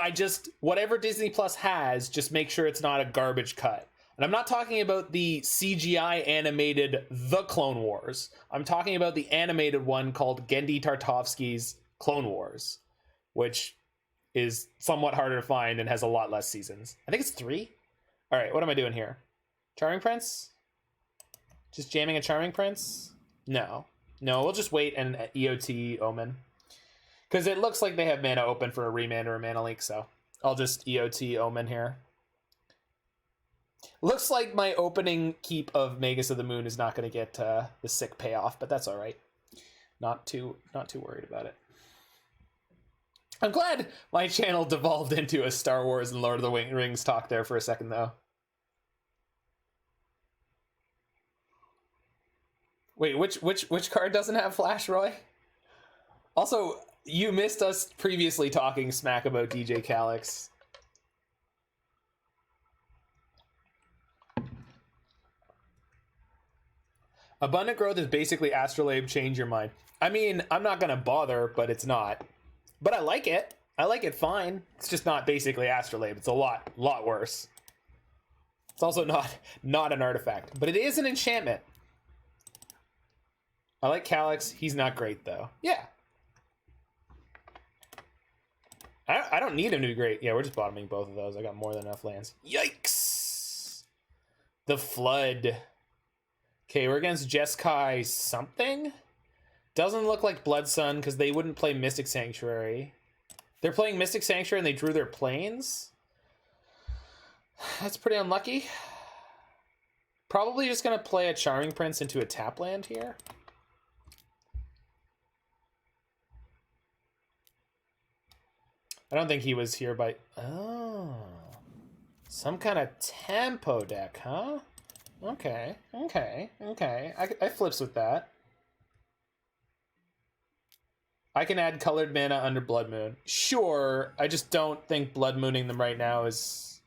whatever Disney Plus has, just make sure it's not a garbage cut. And I'm not talking about the CGI animated The Clone Wars. I'm talking about the animated one called Genndy Tartakovsky's Clone Wars, which is somewhat harder to find and has a lot less seasons. I think it's 3. All right, what am I doing here? Charming Prince? Just jamming a Charming Prince? No, we'll just wait and EOT Omen. Because it looks like they have mana open for a remand or a mana leak, so I'll just EOT Omen here. Looks like my opening keep of Magus of the Moon is not going to get the sick payoff, but that's all right. Not too worried about it. I'm glad my channel devolved into a Star Wars and Lord of the Rings talk there for a second, though. Wait, which card doesn't have Flash, Roy? Also, you missed us previously talking smack about DJ Calix. Abundant Growth is basically Astrolabe Change Your Mind. I mean, I'm not going to bother, but it's not. But I like it. I like it fine. It's just not basically Astrolabe. It's a lot worse. It's also not an artifact, but it is an enchantment. I like Calix. He's not great, though. Yeah. I don't need him to be great. Yeah, we're just bottoming both of those. I got more than enough lands. Yikes! The Flood. Okay, we're against Jeskai something? Doesn't look like Blood Sun because they wouldn't play Mystic Sanctuary. They're playing Mystic Sanctuary and they drew their planes? That's pretty unlucky. Probably just going to play a Charming Prince into a tap land here. I don't think he was here by... Oh. Some kind of tempo deck, huh? Okay, okay, okay. I flips with that. I can add colored mana under Blood Moon. Sure, I just don't think Blood Mooning them right now is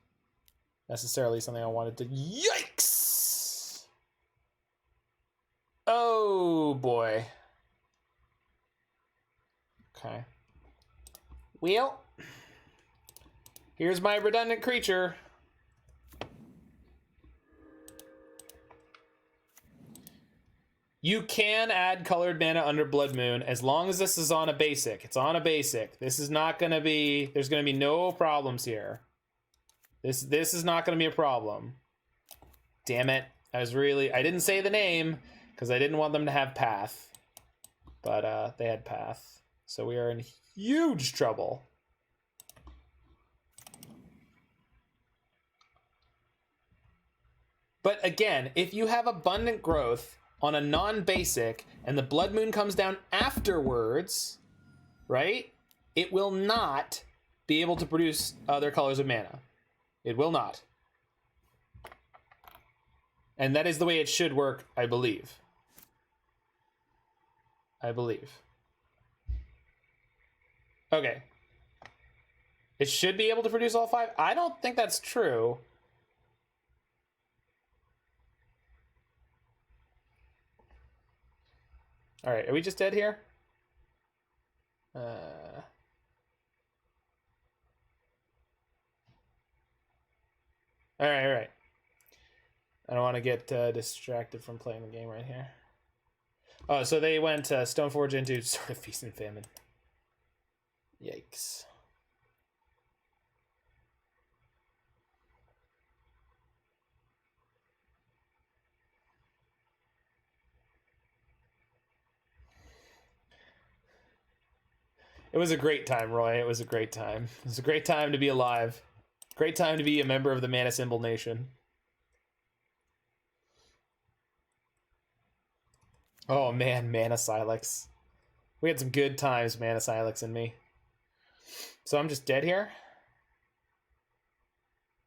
necessarily something I wanted to... Yikes! Oh, boy. Okay. Well, here's my redundant creature. You can add colored mana under Blood Moon as long as this is on a basic. It's on a basic. This is not going to be... There's going to be no problems here. This is not going to be a problem. Damn it. I didn't say the name because I didn't want them to have Path. But they had Path. So we are in huge trouble. But again, if you have Abundant Growth on a non-basic and the Blood Moon comes down afterwards, right? It will not be able to produce other colors of mana. It will not. And that is the way it should work, I believe. I believe. Okay. It should be able to produce all 5? I don't think that's true. All right, are we just dead here? All right. I don't want to get distracted from playing the game right here. Oh, so they went Stoneforge into sort of Feast and Famine. Yikes. It was a great time, Roy. It was a great time. It was a great time to be alive. Great time to be a member of the Mana Symbol Nation. Oh man, Mana Silex. We had some good times, Mana Silex and me. So I'm just dead here?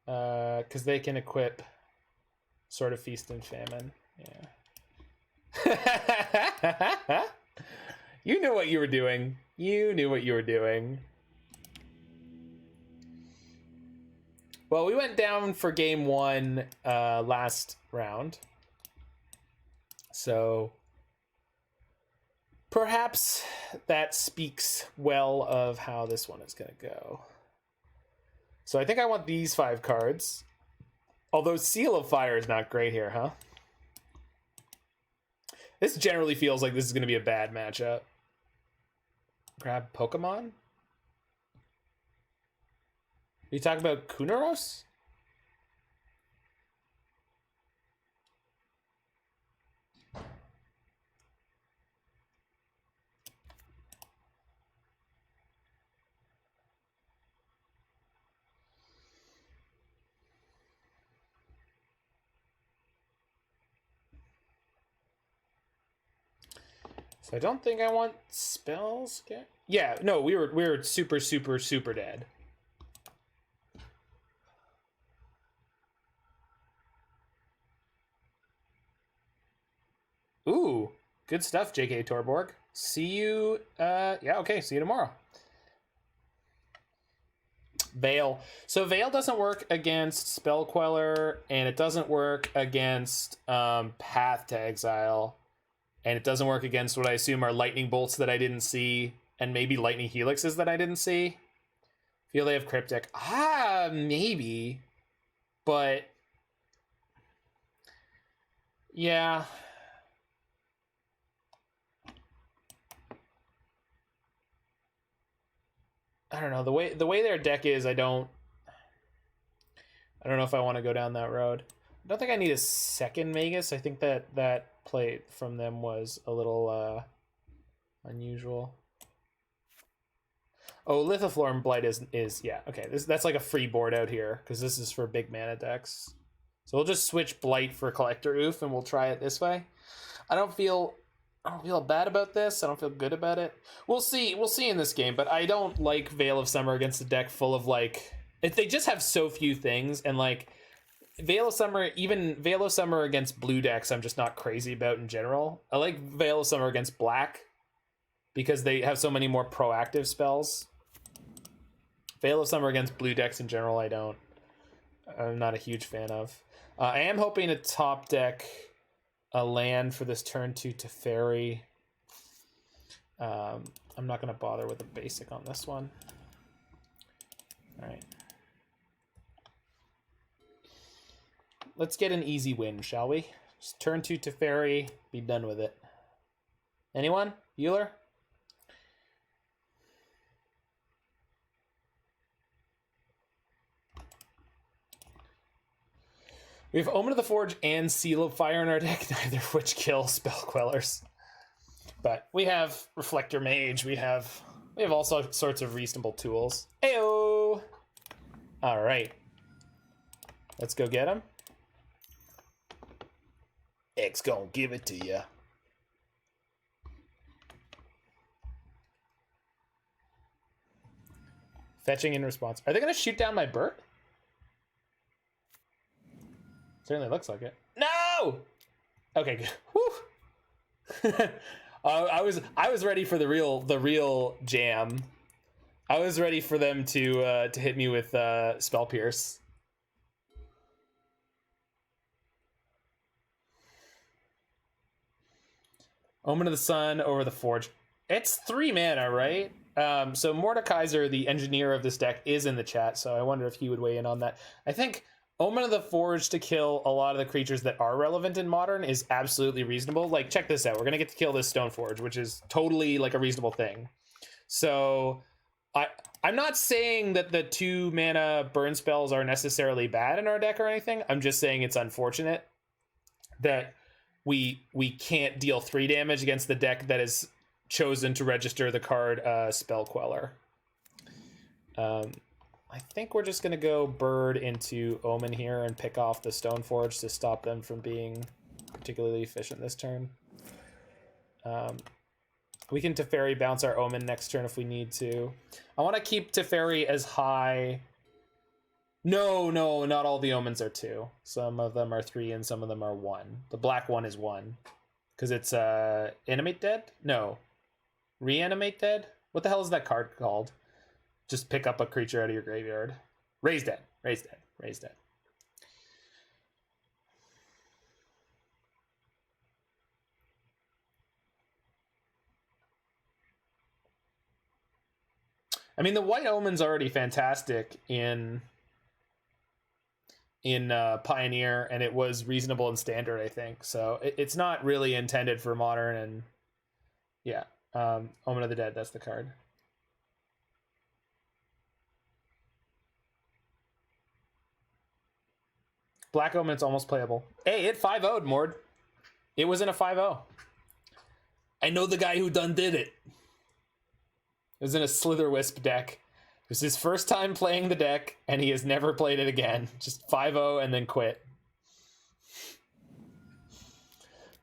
Because they can equip sort of Feast and Famine. Yeah. You knew what you were doing. You knew what you were doing. Well, we went down for game 1 last round. So perhaps that speaks well of how this one is going to go. So I think I want these 5 cards. Although Seal of Fire is not great here, huh? This generally feels like this is going to be a bad matchup. Grab Pokemon? You talk about Kunaros? So I don't think I want spells. Yeah, no, we were super dead. Ooh, good stuff, JK Torborg. See you, yeah, okay, see you tomorrow. Veil. So Veil doesn't work against Spell Queller, and it doesn't work against Path to Exile, and it doesn't work against what I assume are Lightning Bolts that I didn't see, and maybe Lightning Helixes that I didn't see. Feel they have Cryptic. Maybe, but yeah. I don't know, the way their deck is, I don't know if I want to go down that road. I don't think I need a second Magus. I think that play from them was a little unusual. Oh, Lithoform Blight is yeah, okay. That's like a free board out here because this is for big mana decks. So we'll just switch Blight for Collector Oof and we'll try it this way. I don't feel bad about this. I don't feel good about it. We'll see in this game, but I don't like Veil of Summer against a deck full of like, if they just have so few things, and like Veil of Summer, even Veil of Summer against blue decks, I'm just not crazy about in general. I like Veil of Summer against black because they have so many more proactive spells. Veil of Summer against blue decks in general, I'm not a huge fan of. I am hoping to top deck a land for this turn 2 Teferi. I'm not going to bother with a basic on this one. All right. Let's get an easy win, shall we? Just turn 2 Teferi, be done with it. Anyone? Euler? We have Omen of the Forge and Seal of Fire in our deck, neither of which kill spell quellers. But we have Reflector Mage, we have all sorts of reasonable tools. Ayo! Alright. Let's go get him. X gonna give it to ya. Fetching in response. Are they gonna shoot down my bird? Certainly looks like it. No! Okay, good. Woo! I was ready for the real jam. I was ready for them to hit me with Spell Pierce. Omen of the Sun over the Forge. It's 3 mana, right? So Mordeka1ser, the engineer of this deck, is in the chat, so I wonder if he would weigh in on that. I think Omen of the Forge to kill a lot of the creatures that are relevant in Modern is absolutely reasonable. Like, check this out. We're going to get to kill this Stoneforge, which is totally, like, a reasonable thing. So, I'm not saying that the 2 mana burn spells are necessarily bad in our deck or anything. I'm just saying it's unfortunate that we can't deal 3 damage against the deck that is chosen to register the card Spell Queller. I think we're just going to go Bird into Omen here and pick off the Stoneforge to stop them from being particularly efficient this turn. We can Teferi bounce our Omen next turn if we need to. I want to keep Teferi as high. No, not all the Omens are 2. Some of them are 3 and some of them are 1. The black one is 1. Because it's Animate Dead? No. Reanimate Dead? What the hell is that card called? Just pick up a creature out of your graveyard. Raise Dead. Raise Dead. Raise Dead. I mean, the White Omen's already fantastic in Pioneer, and it was reasonable in Standard, I think. So it's not really intended for Modern, and yeah. Omen of the Dead, that's the card. Black Omen's almost playable. Hey, it 5-0'd, Mord. It wasn't a 5-0. I know the guy who done did it. It was in a Slitherwisp deck. It was his first time playing the deck, and he has never played it again. Just 5-0 and then quit.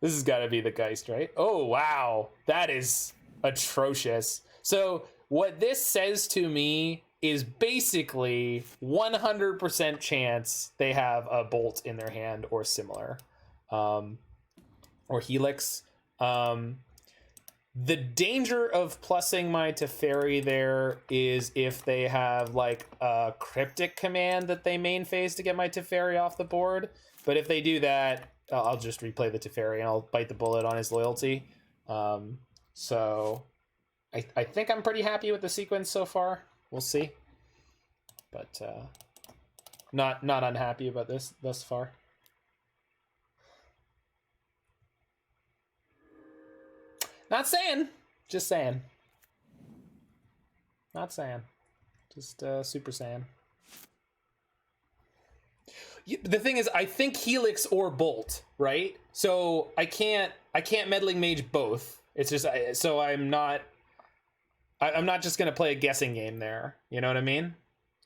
This has got to be the Geist, right? Oh, wow. That is atrocious. So what this says to me is basically 100% chance they have a Bolt in their hand or similar. Or Helix. The danger of plussing my Teferi there is if they have like a Cryptic Command that they main phase to get my Teferi off the board. But if they do that, I'll just replay the Teferi and I'll bite the bullet on his loyalty. So I think I'm pretty happy with the sequence so far. We'll see. But not unhappy about this thus far. Not saying. Just saying. Not saying. Just Super Saiyan. The thing is, I think Helix or Bolt, right? So I can't Meddling Mage both. It's just so I'm not just gonna play a guessing game there. You know what I mean?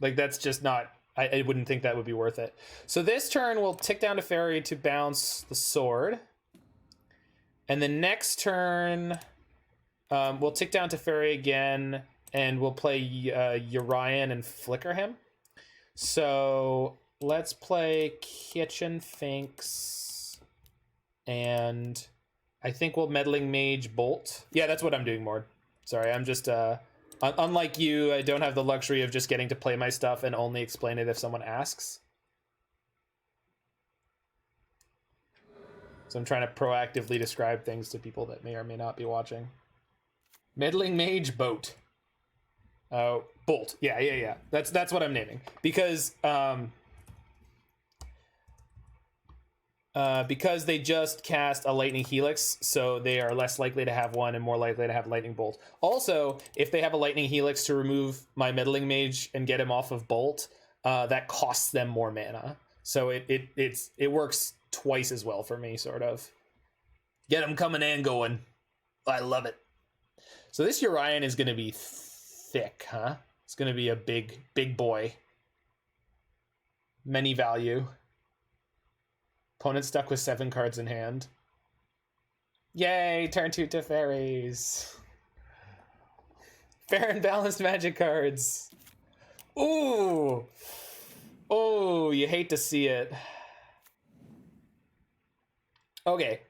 Like that's just not. I wouldn't think that would be worth it. So this turn we'll tick down to Fairy to bounce the sword, and the next turn we'll tick down to Fairy again, and we'll play Urian and flicker him. So let's play Kitchen Finks, and I think we'll Meddling Mage Bolt. Yeah, that's what I'm doing, Mord. Sorry, I'm just unlike you, I don't have the luxury of just getting to play my stuff and only explain it if someone asks. So I'm trying to proactively describe things to people that may or may not be watching. Meddling Mage Boat. Bolt. Yeah. That's what I'm naming. Because they just cast a Lightning Helix, so they are less likely to have one and more likely to have Lightning Bolt. Also, if they have a Lightning Helix to remove my Meddling Mage and get him off of Bolt, that costs them more mana. So it works twice as well for me, sort of. Get him coming and going. I love it. So this Urian is going to be thick, huh? It's going to be a big boy. Many value. Opponent stuck with 7 cards in hand. Yay, turn 2 to fairies. Fair and balanced magic cards. Ooh. Oh, you hate to see it. Okay.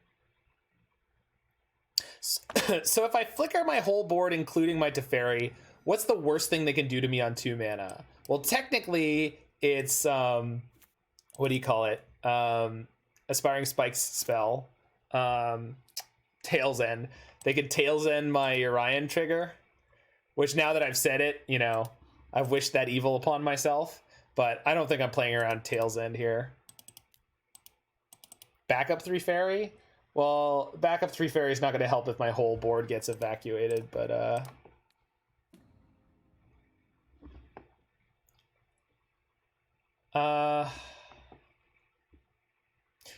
So if I flicker my whole board, including my Teferi, what's the worst thing they can do to me on 2 mana? Well, technically, it's, what do you call it? Aspiring Spike's spell. Tail's End. They could Tail's End my Urian trigger, which now that I've said it, you know, I've wished that evil upon myself, but I don't think I'm playing around Tail's End here. Backup 3 fairy? Well, backup 3 fairy is not going to help if my whole board gets evacuated, but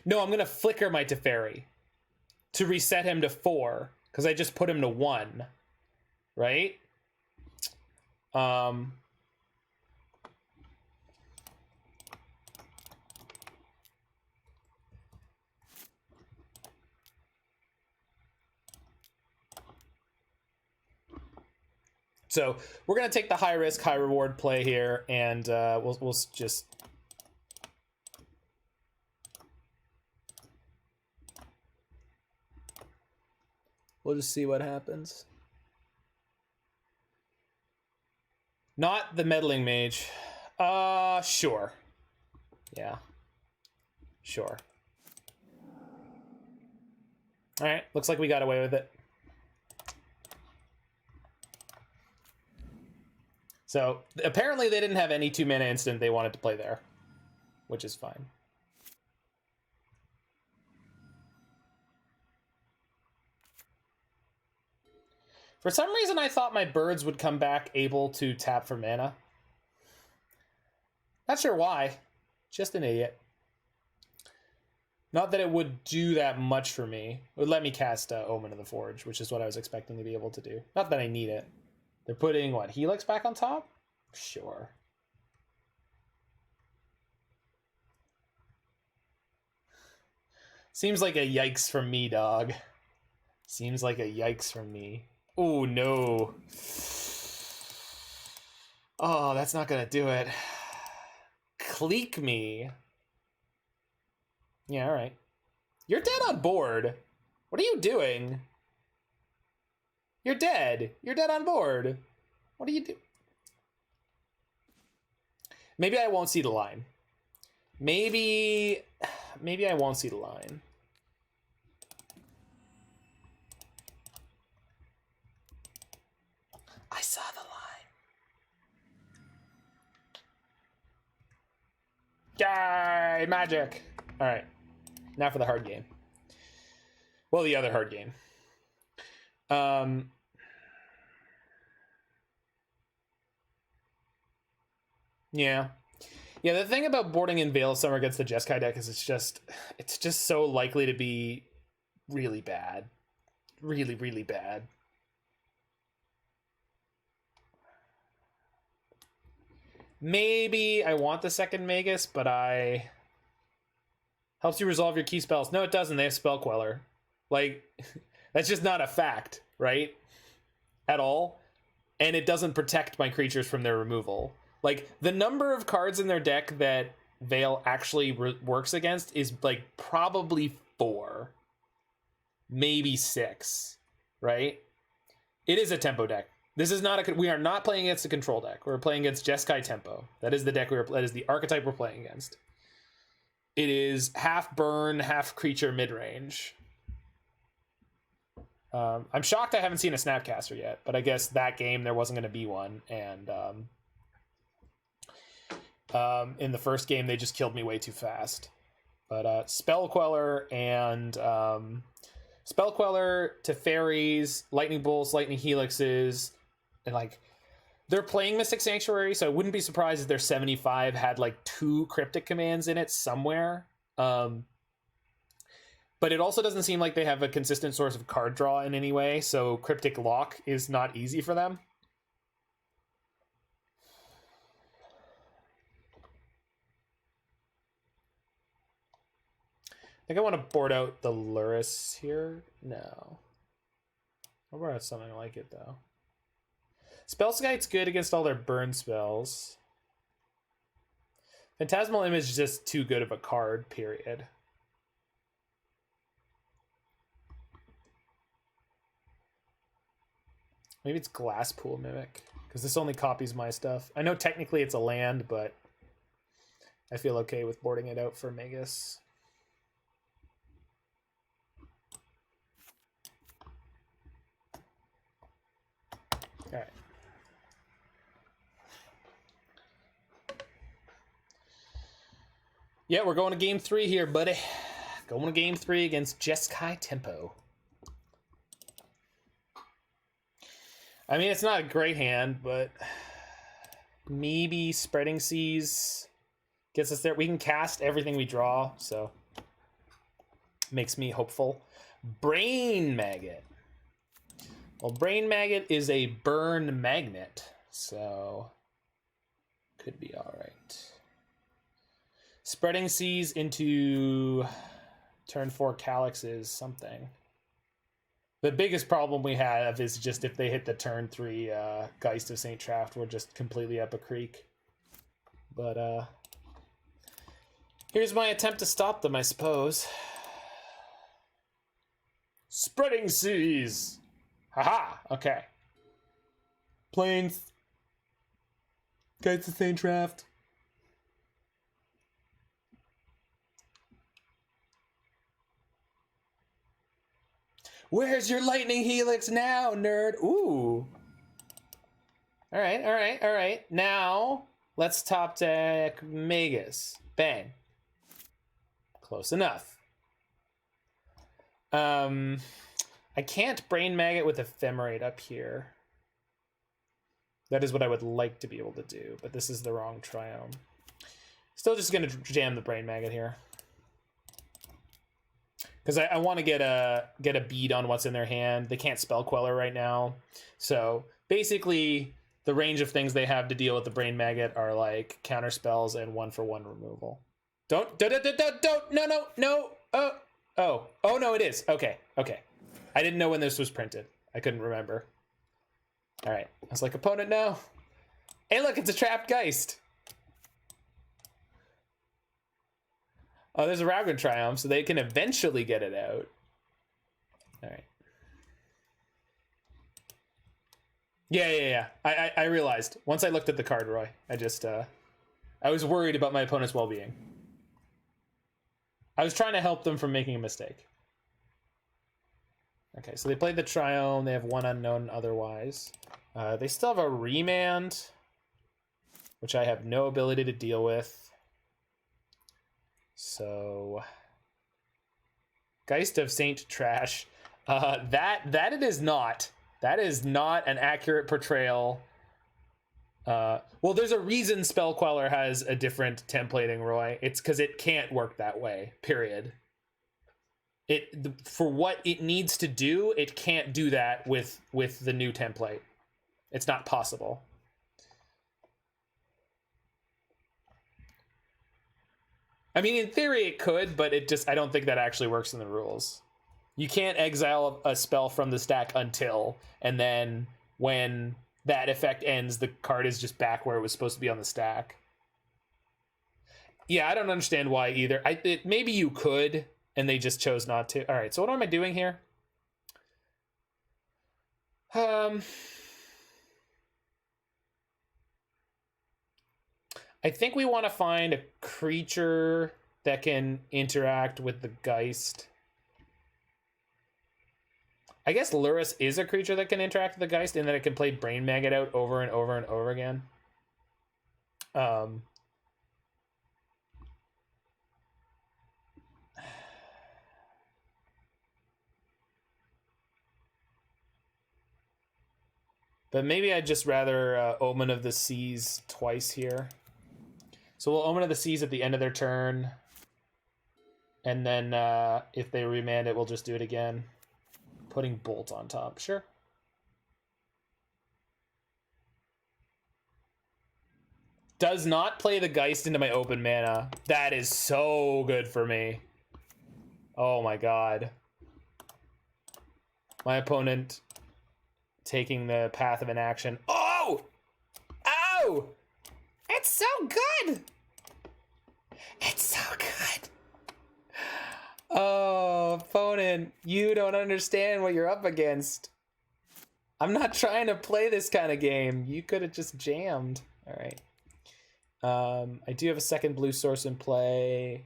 no, I'm going to flicker my Teferi to reset him to 4, because I just put him to 1, right? So we're going to take the high risk, high reward play here, and we'll just... We'll just see what happens. Not the Meddling Mage. Sure. Yeah. Sure. All right, looks like we got away with it. So apparently they didn't have any 2 mana instant they wanted to play there, which is fine. For some reason, I thought my birds would come back able to tap for mana. Not sure why. Just an idiot. Not that it would do that much for me. It would let me cast Omen of the Forge, which is what I was expecting to be able to do. Not that I need it. They're putting, what, Helix back on top? Sure. Seems like a yikes from me, dog. Seems like a yikes from me. Oh, no. Oh, that's not gonna do it. Clique me. Yeah, alright. You're dead on board. What are you doing? You're dead. You're dead on board. What do you do? Maybe I won't see the line. Maybe I won't see the line. I saw the line. Yay, magic. All right. Now for the hard game. Well, the other hard game. Yeah. Yeah, the thing about boarding in Veil of Summer against the Jeskai deck is it's just so likely to be really bad. Really, really bad. Maybe I want the second Magus, but helps you resolve your key spells. No, it doesn't. They have Spell Queller. Like, that's just not a fact, right? At all. And it doesn't protect my creatures from their removal. Like, the number of cards in their deck that Veil actually works against is, like, probably 4. Maybe 6, right? It is a tempo deck. This is not we are not playing against a control deck. We're playing against Jeskai Tempo. That is the deck that is the archetype we're playing against. It is half burn, half creature mid-range. I'm shocked I haven't seen a Snapcaster yet, but I guess that game there wasn't going to be one, and in the first game they just killed me way too fast. But Spell Queller and Spell Queller to fairies, Lightning Bolts, Lightning Helixes, and like they're playing Mystic Sanctuary, so I wouldn't be surprised if their 75 had like 2 cryptic commands in it somewhere. But it also doesn't seem like they have a consistent source of card draw in any way, so Cryptic Lock is not easy for them. I think I want to board out the Lurrus here. No. I'll board out something like it, though. Spellskite's good against all their burn spells. Phantasmal Image is just too good of a card, period. Maybe it's Glasspool Mimic, because this only copies my stuff. I know technically it's a land, but I feel okay with boarding it out for Magus. All right. Yeah, we're going to game 3 here, buddy. Going to game 3 against Jeskai Tempo. I mean, it's not a great hand, but maybe Spreading Seas gets us there. We can cast everything we draw, so makes me hopeful. Brain Maggot. Well, Brain Maggot is a burn magnet, so could be all right. Spreading Seas into turn 4 Calix is something. The biggest problem we have is just if they hit the turn 3 Geist of St. Traft, we're just completely up a creek. But here's my attempt to stop them, I suppose. Spreading Seas! Haha! Okay. Plains. Geist of St. Traft. Where's your Lightning Helix now, nerd? Ooh. All right, all right, all right. Now, let's top deck Magus. Bang. Close enough. I can't Brain Maggot with Ephemerate up here. That is what I would like to be able to do, but this is the wrong Triome. Still just going to jam the Brain Maggot here. Because I want to get a bead on what's in their hand. They can't Spell Queller right now. So basically, the range of things they have to deal with the Brain Maggot are like counter spells and 1-for-1 removal. Don't, no. Oh, no, it is. Okay. I didn't know when this was printed. I couldn't remember. All right. I was like, opponent, no. Hey, look, it's a trapped Geist. Oh, there's a Raugrin Triome, so they can eventually get it out. All right. Yeah. I realized once I looked at the card, Roy. I was worried about my opponent's well-being. I was trying to help them from making a mistake. Okay, so they played the Triome. They have 1 unknown otherwise. They still have a Remand, which I have no ability to deal with. So, Geist of Saint Trash. That it is not. That is not an accurate portrayal Well, there's a reason Spell Queller has a different templating, Roy. It's because it can't work that way, period. For what it needs to do, it can't do that with the new template. It's not possible. I mean, in theory it could, but I don't think that actually works in the rules. You can't exile a spell from the stack until, and then when that effect ends, the card is just back where it was supposed to be on the stack. Yeah, I don't understand why either. Maybe you could, and they just chose not to. All right, so what am I doing here? I think we want to find a creature that can interact with the Geist. I guess Lurrus is a creature that can interact with the Geist, and that it can play Brain Maggot out over and over and over again. But maybe I'd just rather Omen of the Seas twice here. So we'll Omen of the Seas at the end of their turn. And then if they remand it, we'll just do it again. Putting Bolt on top, sure. Does not play the Geist into my open mana. That is so good for me. Oh my god. My opponent taking the path of inaction. Oh! Ow! It's so good! It's so good! Oh, opponent, you don't understand what you're up against. I'm not trying to play this kind of game. You could have just jammed. All right. I do have a second blue source in play.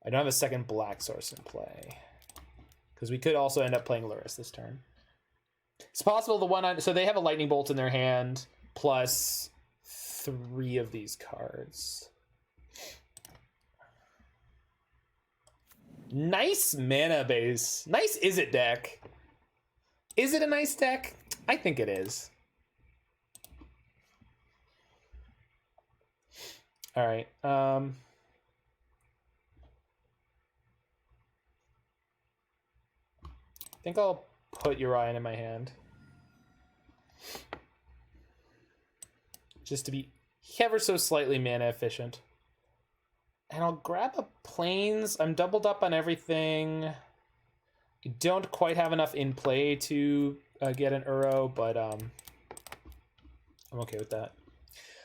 I don't have a second black source in play. Because we could also end up playing Lurrus this turn. It's possible the one on... So they have a lightning bolt in their hand, plus 3 of these cards. Nice mana base. Nice is it deck. Is it a nice deck? I think it is. All right. I think I'll put Urian in my hand. Just to be ever so slightly mana efficient. And I'll grab a Plains. I'm doubled up on everything. I don't quite have enough in play to get an Uro, but I'm okay with that.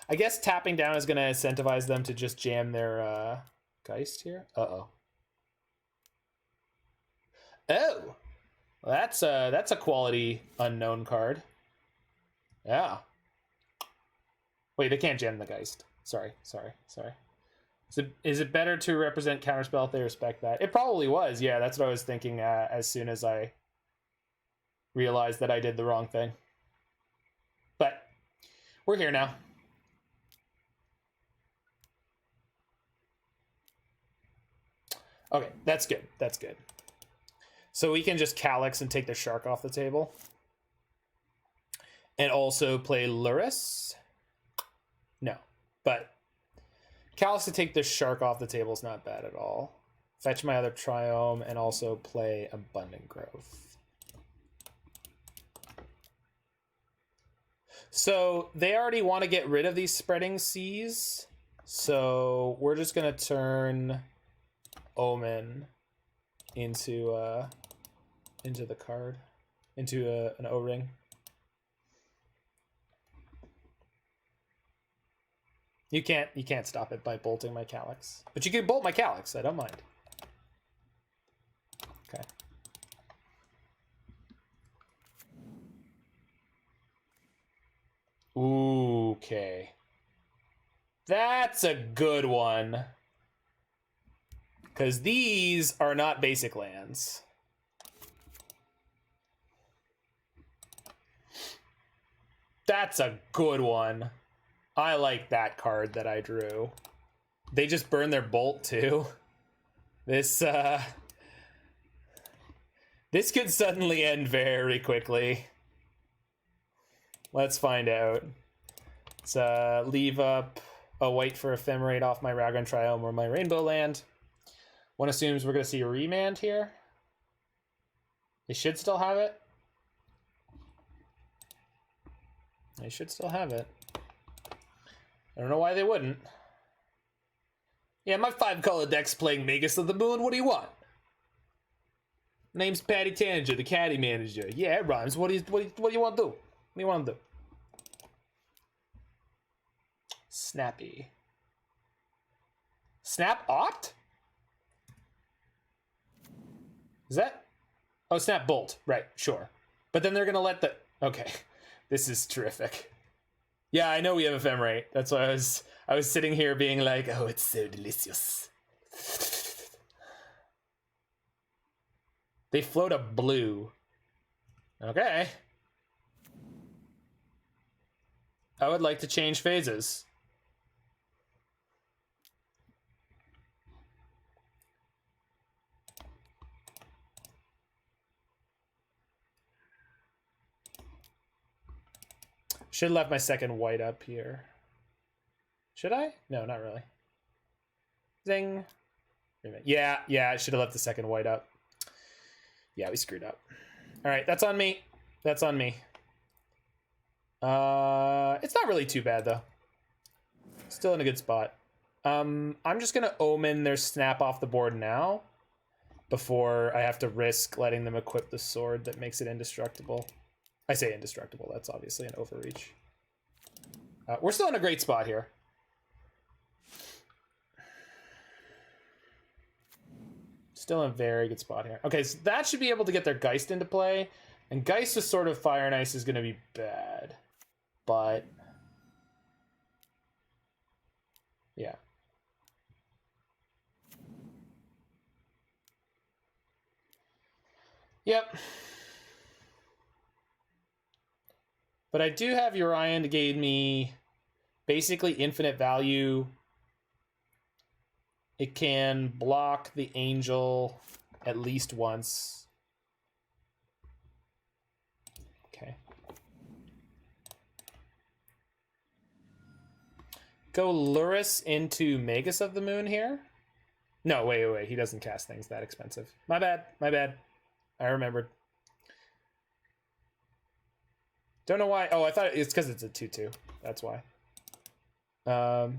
I guess tapping down is going to incentivize them to just jam their Geist here. Uh-oh. Oh! That's a quality unknown card. Yeah. Wait, they can't jam the Geist. Sorry. Is it better to represent counterspell if they respect that? It probably was. Yeah, that's what I was thinking as soon as I realized that I did the wrong thing. But we're here now. Okay, that's good. That's good. So we can just Calix and take the Shark off the table. And also play Lurrus. No, but Calix to take the Shark off the table is not bad at all. Fetch my other Triome and also play Abundant Growth. So they already want to get rid of these Spreading Seas. So we're just going to turn Omen into the card, into an O-ring. You can't stop it by bolting my Calix. But you can bolt my Calix, I don't mind. Okay. Okay. That's a good one. Because these are not basic lands. That's a good one. I like that card that I drew. They just burn their bolt too. This could suddenly end very quickly. Let's find out. Let's leave up a white for Ephemerate off my Raugrin Triome or my Rainbow land. One assumes we're going to see a remand here. They should still have it. They should still have it. I don't know why they wouldn't. Yeah, my 5-color deck's playing Magus of the Moon. What do you want? Name's Patty Tanger, the caddy manager. Yeah, it rhymes. What do you want to do? What do you want to do? Snappy. Snap Opt? Is that? Oh, Snap Bolt. Right, sure. But then they're going to let the... Okay. This is terrific. Yeah, I know we have Ephemerate. That's why I was sitting here being like, oh, it's so delicious. They float a blue. Okay. I would like to change phases. Should have left my second white up here. Should I? No, not really. Zing. Yeah, I should have left the second white up. Yeah, we screwed up. All right, that's on me. That's on me. It's not really too bad, though. Still in a good spot. I'm just going to Omen their snap off the board now before I have to risk letting them equip the sword that makes it indestructible. I say indestructible. That's obviously an overreach. We're still in a great spot here. Still in a very good spot here. Okay, so that should be able to get their Geist into play. And Geist with Sword of Fire and Ice is going to be bad. But... yeah. Yep. But I do have Urian to gain me basically infinite value. It can block the Angel at least once. Okay. Go Lurrus into Magus of the Moon here. No, wait. He doesn't cast things that expensive. My bad. I remembered. Don't know why. Oh, I thought it's because it's a 2/2. That's why. I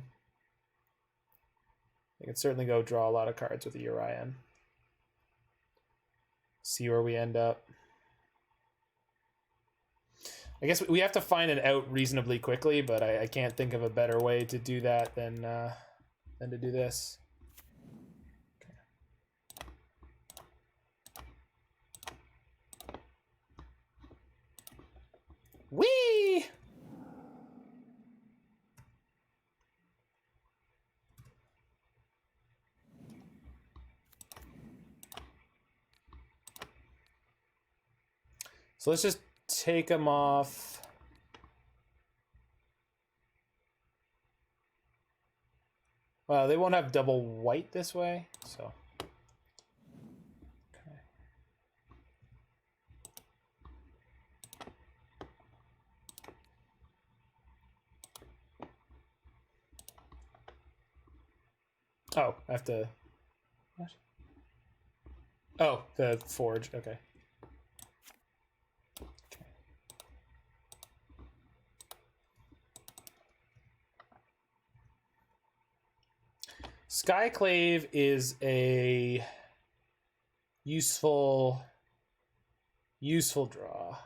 can certainly go draw a lot of cards with the Urian. See where we end up. I guess we have to find it out reasonably quickly, but I can't think of a better way to do that than to do this. Whee! So let's just take them off. Well, they won't have double white this way, so. Okay. Oh, I have to. What? Oh, the forge. Okay. Skyclave is a useful draw.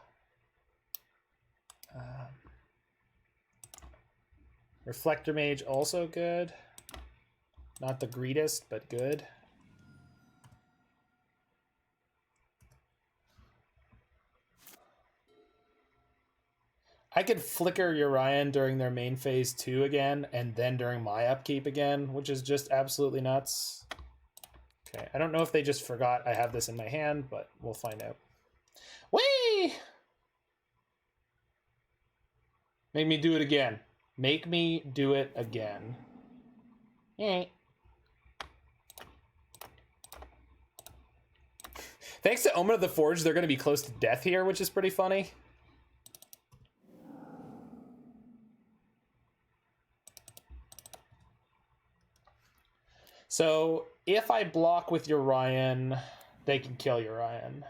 Reflector Mage also good. Not the greatest, but good. I could flicker Urian during their main phase 2 again, and then during my upkeep again, which is just absolutely nuts. Okay, I don't know if they just forgot I have this in my hand, but we'll find out. Whee! Make me do it again. Make me do it again. Yay. Thanks to Omen of the Forge, they're going to be close to death here, which is pretty funny. So if I block with Urian, they can kill Urian.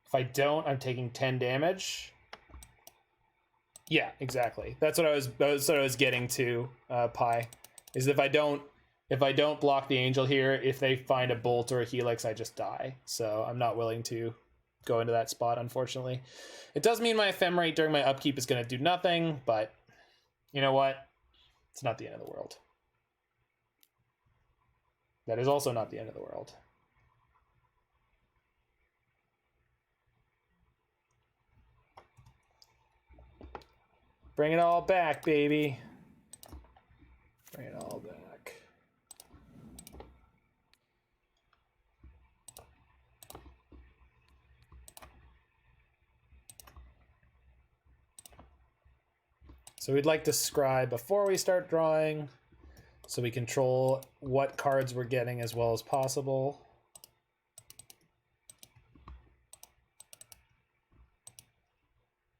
If I don't, I'm taking 10 damage. Yeah, exactly. That's what I was getting to, Pi. Is if I don't block the angel here, if they find a bolt or a helix, I just die. So I'm not willing to go into that spot, unfortunately. It does mean my Ephemerate during my upkeep is going to do nothing, but you know what? It's not the end of the world. That is also not the end of the world. Bring it all back, baby. Bring it all back. So we'd like to scry before we start drawing, so we control what cards we're getting as well as possible.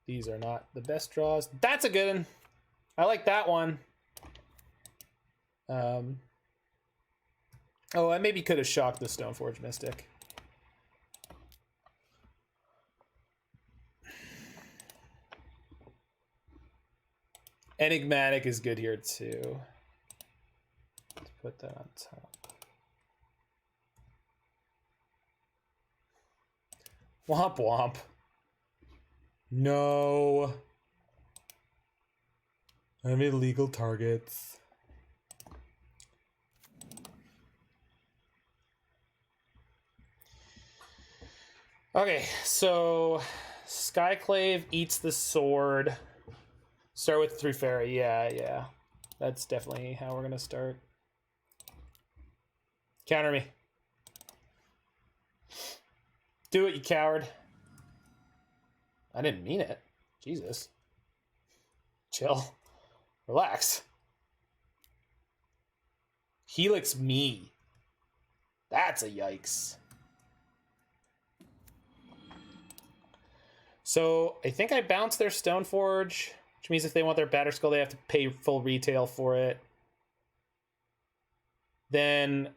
These are not the best draws. That's a good one. I like that one. Oh, I maybe could have shocked the Stoneforge Mystic. Enigmatic is good here too. Let's put that on top. Womp womp. No. I'm illegal targets. Okay, so Skyclave eats the sword. Start with 3 fairy. Yeah. That's definitely how we're gonna start. Counter me. Do it, you coward. I didn't mean it. Jesus. Chill. Relax. Helix me. That's a yikes. So I think I bounced their Stoneforge, which means if they want their Batterskull, they have to pay full retail for it. Then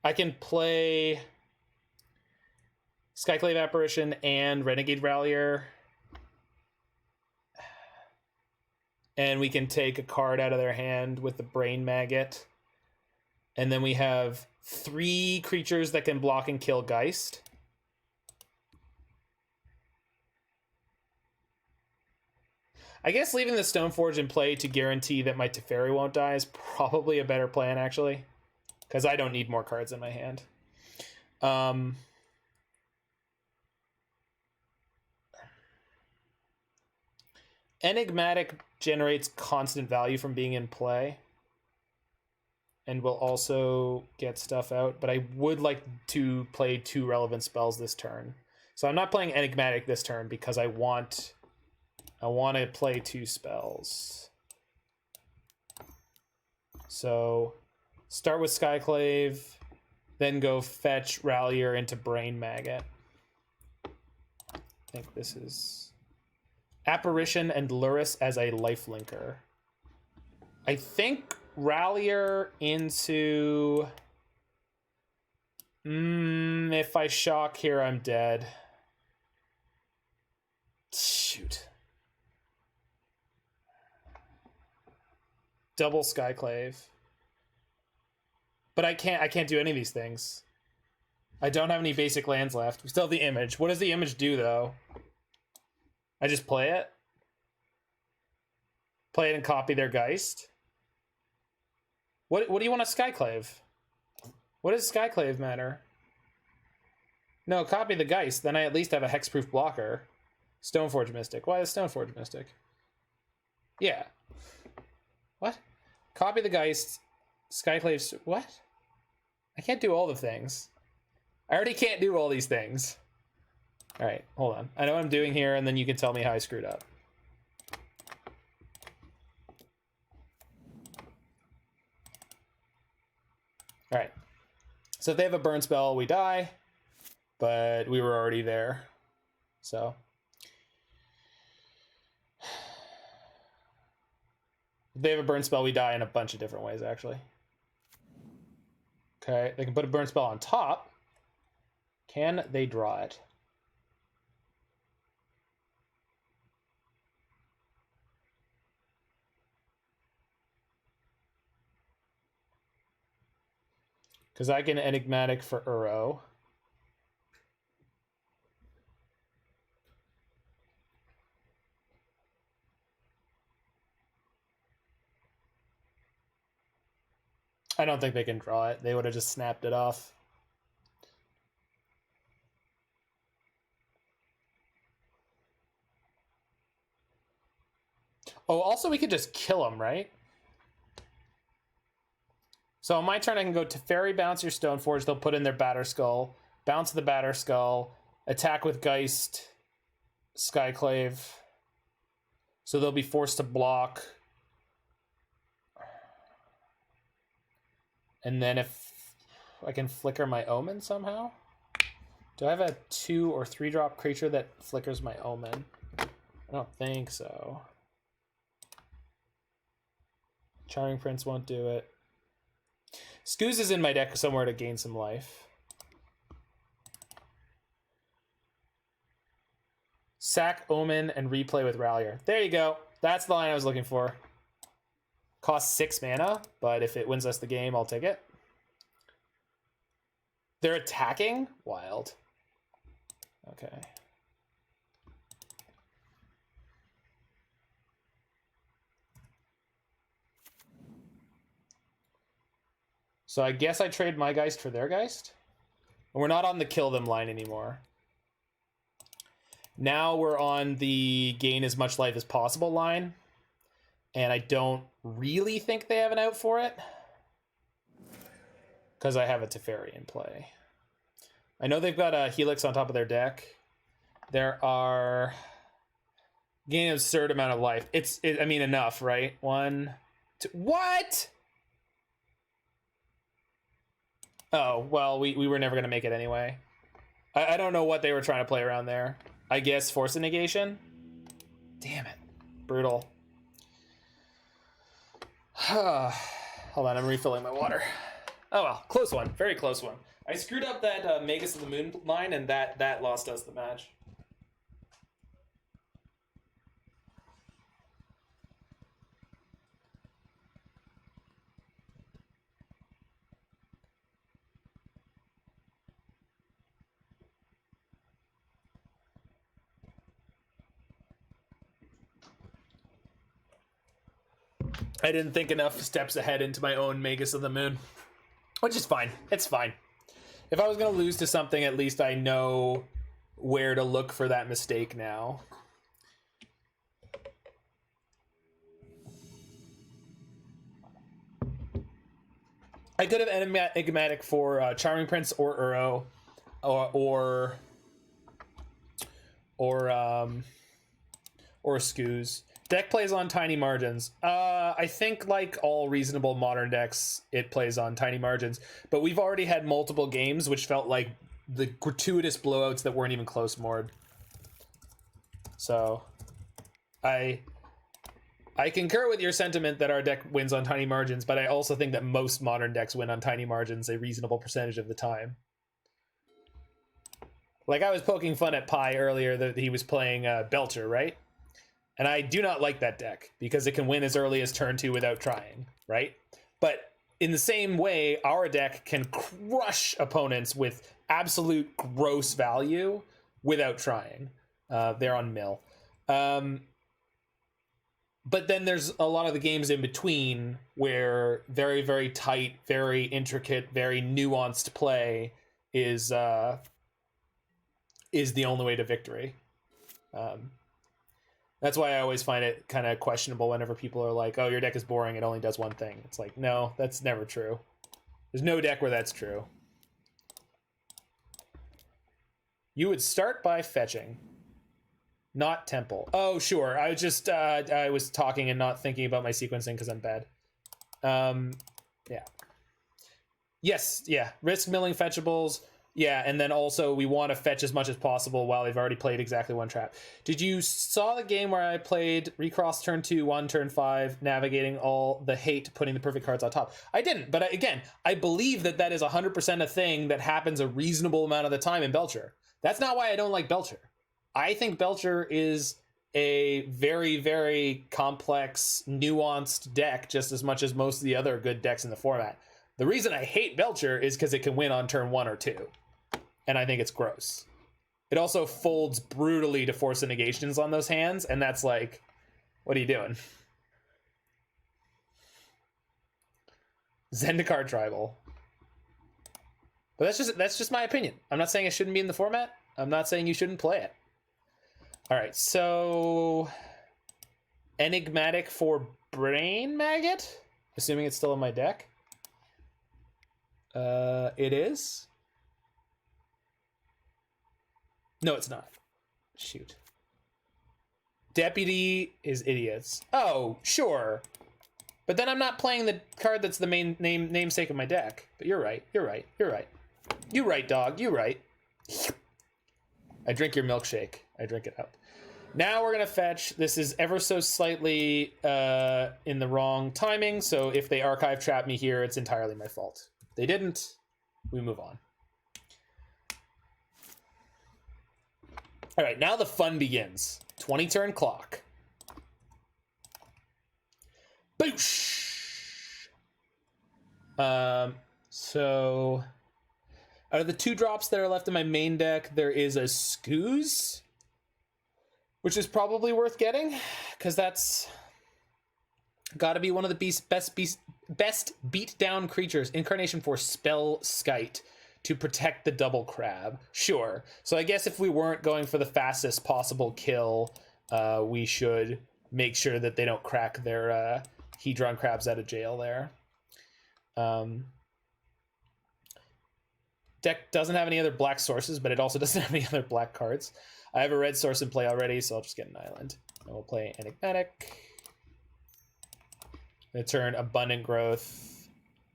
I can play Skyclave Apparition and Renegade Rallier. And we can take a card out of their hand with the Brain Maggot. And then we have 3 creatures that can block and kill Geist. I guess leaving the Stoneforge in play to guarantee that my Teferi won't die is probably a better plan, actually. Because I don't need more cards in my hand. Enigmatic generates constant value from being in play. And will also get stuff out. But I would like to play 2 relevant spells this turn. So I'm not playing Enigmatic this turn because I want to play 2 spells. So start with Skyclave, then go fetch Rallier into Brain Maggot. I think this is Apparition and Lurrus as a lifelinker. I think Rallier into... if I shock here, I'm dead. Shoot. Double Skyclave. But I can't do any of these things. I don't have any basic lands left. We still have the image. What does the image do, though? I just play it? Play it and copy their Geist? What do you want a Skyclave? What does Skyclave matter? No, copy the Geist. Then I at least have a hexproof blocker. Stoneforge Mystic. Why is Stoneforge Mystic? Yeah. What? Copy the Geist. Skyclave. What? I can't do all the things. I already can't do all these things. All right, hold on. I know what I'm doing here, and then you can tell me how I screwed up. All right. So if they have a burn spell, we die. But we were already there. So If they have a burn spell, we die in a bunch of different ways, actually. Okay, they can put a burn spell on top. Can they draw it? Because I can Enigmatic for Uro. I don't think they can draw it. They would have just snapped it off. Oh, also we could just kill them, right? So on my turn, I can go to Fairy, bounce your Stoneforge. They'll put in their Batter Skull, bounce the Batter Skull, attack with Geist, Skyclave. So they'll be forced to block. And then if I can flicker my Omen somehow? Do I have a 2 or 3 drop creature that flickers my Omen? I don't think so. Charming Prince won't do it. Scooze is in my deck somewhere to gain some life. Sack Omen and replay with Rallier. There you go. That's the line I was looking for. Costs 6 mana, but if it wins us the game, I'll take it. They're attacking? Wild. Okay. So I guess I trade my Geist for their Geist. And we're not on the kill them line anymore. Now we're on the gain as much life as possible line. And I don't really think they have an out for it. Because I have a Teferi in play. I know they've got a Helix on top of their deck. There are... Gain an absurd amount of life. I mean, enough, right? 1, 2... What?! Oh, well, we were never going to make it anyway. I don't know what they were trying to play around there. I guess Force of Negation? Damn it. Brutal. Hold on, I'm refilling my water. Oh well, close one. Very close one. I screwed up that Magus of the Moon line, and that lost us the match. I didn't think enough steps ahead into my own Magus of the Moon. Which is fine. It's fine. If I was going to lose to something, at least I know where to look for that mistake now. I could have Enigmatic for Charming Prince or Uro, or Scooze. Deck plays on tiny margins. I think like all reasonable modern decks, it plays on tiny margins. But we've already had multiple games which felt like the gratuitous blowouts that weren't even close Mord. So, I concur with your sentiment that our deck wins on tiny margins, but I also think that most modern decks win on tiny margins a reasonable percentage of the time. Like I was poking fun at Pi earlier that he was playing Belcher, right? And I do not like that deck because it can win as early as turn 2 without trying, right? But in the same way, our deck can crush opponents with absolute gross value without trying. They're on mill. But then there's a lot of the games in between where very, very tight, very intricate, very nuanced play is the only way to victory. That's why I always find it kind of questionable whenever people are like, oh, your deck is boring, it only does one thing. It's like, no, that's never true. There's no deck where that's true. You would start by fetching, not temple. Oh, sure. I was just, I was talking and not thinking about my sequencing because I'm bad. Yeah. Yes, yeah. Risk milling fetchables. Yeah, and then also we want to fetch as much as possible while they've already played exactly one trap. Did you saw the game where I played recross turn 2, 1 turn 5, navigating all the hate, putting the perfect cards on top? I didn't, but again, I believe that is 100% a thing that happens a reasonable amount of the time in Belcher. That's not why I don't like Belcher. I think Belcher is a very, very complex, nuanced deck, just as much as most of the other good decks in the format. The reason I hate Belcher is because it can win on turn 1 or 2. And I think it's gross. It also folds brutally to force the negations on those hands, and that's like, what are you doing? Zendikar Tribal. But that's just my opinion. I'm not saying it shouldn't be in the format. I'm not saying you shouldn't play it. All right, so Enigmatic for Brain Maggot, assuming it's still in my deck. It is. No, it's not. Shoot. Deputy is idiots. Oh, sure. But then I'm not playing the card that's the main namesake of my deck. But you're right. You're right. You're right. You right, dog. You right. I drink your milkshake. I drink it up. Now we're going to fetch. This is ever so slightly in the wrong timing. So if they archive trap me here, it's entirely my fault. If they didn't, we move on. All right, now the fun begins. 20 turn clock. Boosh! So out of the 2 drops that are left in my main deck, there is a Scooze, which is probably worth getting, because that's got to be one of the best beat down creatures. Incarnation for Spell Skite to protect the double crab. Sure. So I guess if we weren't going for the fastest possible kill, we should make sure that they don't crack their Hedron crabs out of jail there. Deck doesn't have any other black sources, but it also doesn't have any other black cards. I have a red source in play already, so I'll just get an island. And we'll play Enigmatic. I'm gonna turn Abundant Growth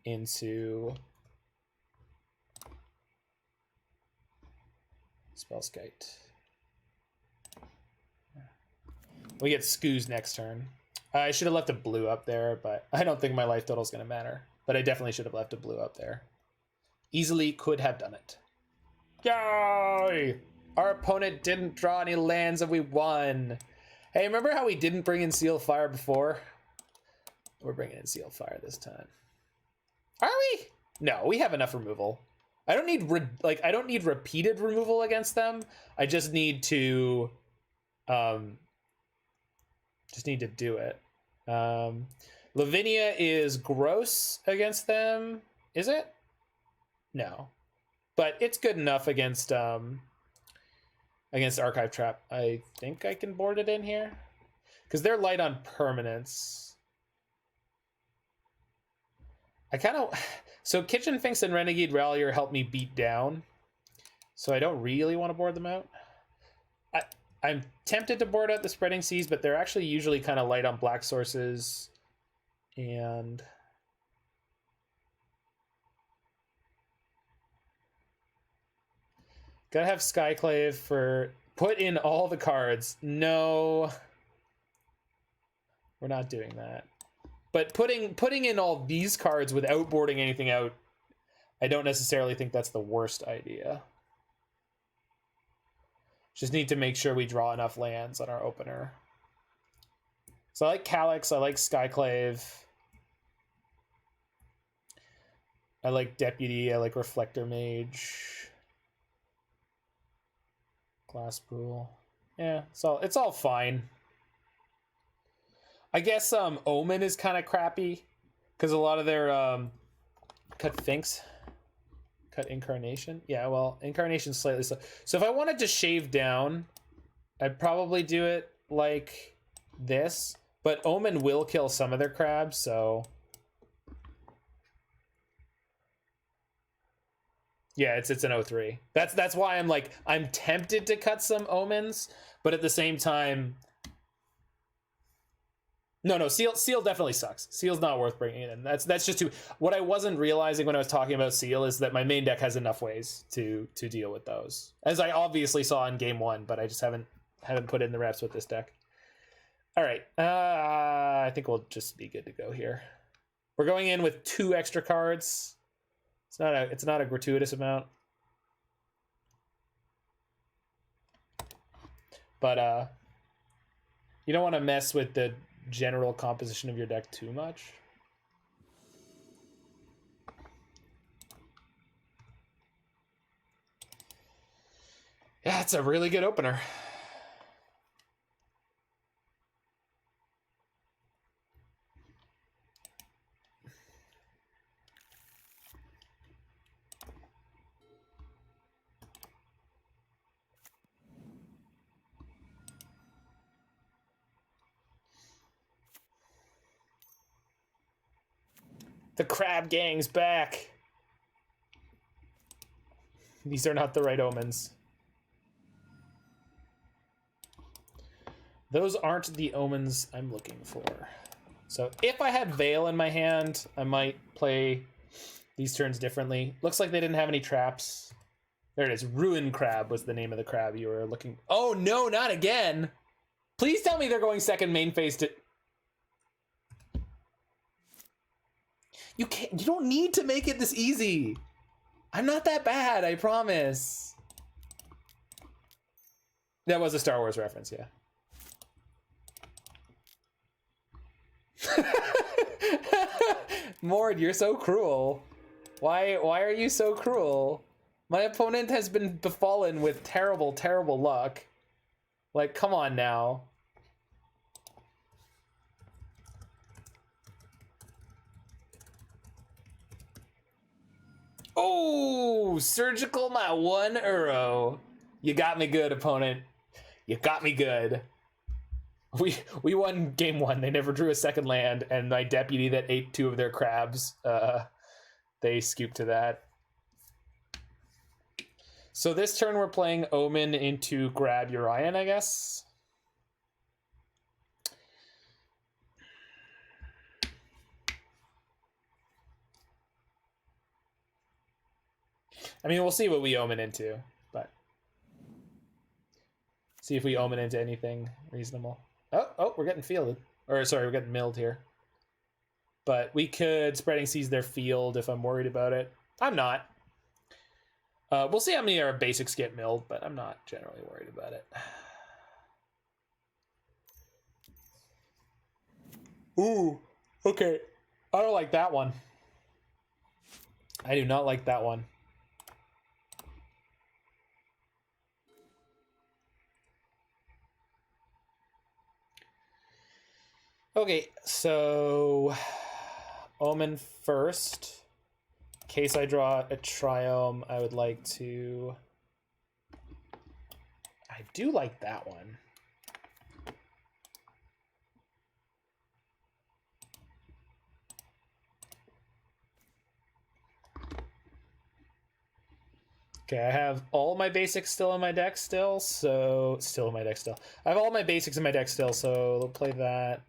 into Spellskite. We get Scooze next turn. I should have left a blue up there, but I don't think my life total is going to matter. But I definitely should have left a blue up there. Easily could have done it. Yay! Our opponent didn't draw any lands and we won. Hey, remember how we didn't bring in Seal Fire before? We're bringing in Seal Fire this time. Are we? No, we have enough removal. I don't need I don't need repeated removal against them. I just need to do it. Lavinia is gross against them. Is it? No. But it's good enough against Archive Trap. I think I can board it in here. Because they're light on permanence. I kind of... So Kitchen Finks and Renegade Rallier help me beat down. So I don't really want to board them out. I'm tempted to board out the Spreading Seas, but they're actually usually kind of light on black sources. And... gotta have Skyclave for... Put in all the cards. No. We're not doing that. But putting in all these cards without boarding anything out, I don't necessarily think that's the worst idea. Just need to make sure we draw enough lands on our opener. So I like Calix, I like Skyclave. I like Deputy, I like Reflector Mage. Glasspool. Yeah, so it's all fine. I guess Omen is kind of crappy because a lot of their cut Finks, cut Incarnation. Yeah, well, Incarnation's slightly slow. So if I wanted to shave down, I'd probably do it like this. But Omen will kill some of their crabs, so yeah, it's an 0-3. That's why I'm tempted to cut some Omens, but at the same time, No, Seal definitely sucks. Seal's not worth bringing in. That's just too. What I wasn't realizing when I was talking about Seal is that my main deck has enough ways to deal with those, as I obviously saw in game 1, but I just haven't put in the reps with this deck. All right, I think we'll just be good to go here. We're going in with 2 extra cards. It's not a gratuitous amount, but you don't want to mess with the general composition of your deck too much. Yeah, it's a really good opener. The crab gang's back. These are not the right omens. Those aren't the omens I'm looking for. So if I had Veil in my hand, I might play these turns differently. Looks like they didn't have any traps. There it is. Ruin Crab was the name of the crab you were looking. Oh no, not again. Please tell me they're going second main phase to... You don't need to make it this easy. I'm not that bad, I promise. That was a Star Wars reference, yeah. Mord, you're so cruel. Why are you so cruel? My opponent has been befallen with terrible, terrible luck. Like, come on now. Oh, surgical my 1 euro. You got me good, opponent. You got me good. We won game 1. They never drew a second land, and my deputy that ate 2 of their crabs, they scooped to that. So this turn we're playing Omen into grab Urian, I guess. I mean, we'll see what we Omen into, but see if we Omen into anything reasonable. Oh, we're getting fielded. Or, sorry, we're getting milled here. But we could Spreading Seas their field if I'm worried about it. I'm not. We'll see how many of our basics get milled, but I'm not generally worried about it. Ooh, okay. I don't like that one. I do not like that one. Okay, so Omen first. In case I draw a Triome, I would like to... I do like that one. Okay, I have all my basics still in my deck still, so... Still in my deck still. I have all my basics in my deck still, so we'll play that.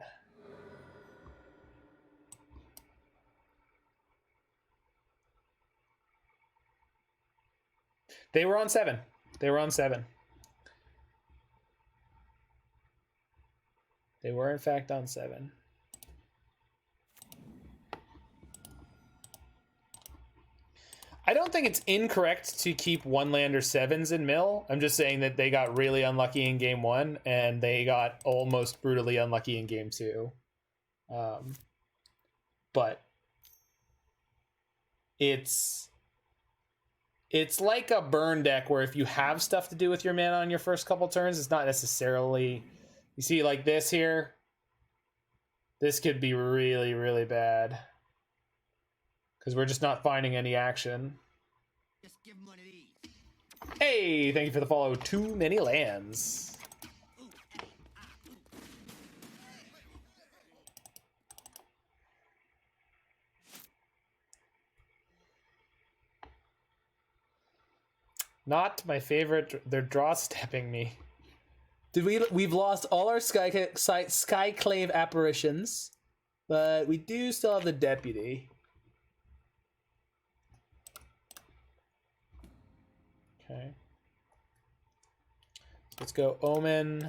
They were on 7. They were on 7. They were, in fact, on 7. I don't think it's incorrect to keep 1-lander 7s in mill. I'm just saying that they got really unlucky in game 1, and they got almost brutally unlucky in game 2. But it's like a burn deck where if you have stuff to do with your mana on your first couple turns, it's not necessarily... You see, like this here? This could be really, really bad. Because we're just not finding any action. Just give him one of these. Hey, thank you for the follow. Too many lands. Not my favorite. They're draw stepping me. We've lost all our Skyclave apparitions, but we do still have the Deputy. Okay. Let's go Omen.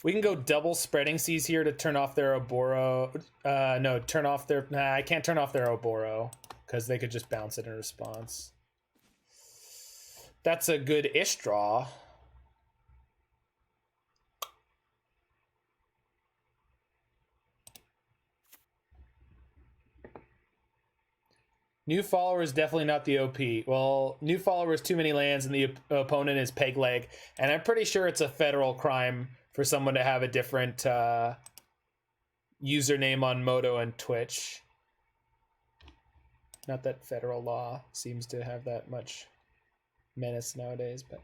We can go double Spreading Seas here to turn off their Oboro. No, turn off their... Nah, I can't turn off their Oboro, because they could just bounce it in response. That's a good-ish draw. New follower is definitely not the OP. Well, new follower is too many lands and the opponent is peg leg. And I'm pretty sure it's a federal crime for someone to have a different username on Moto and Twitch. Not that federal law seems to have that much menace nowadays, but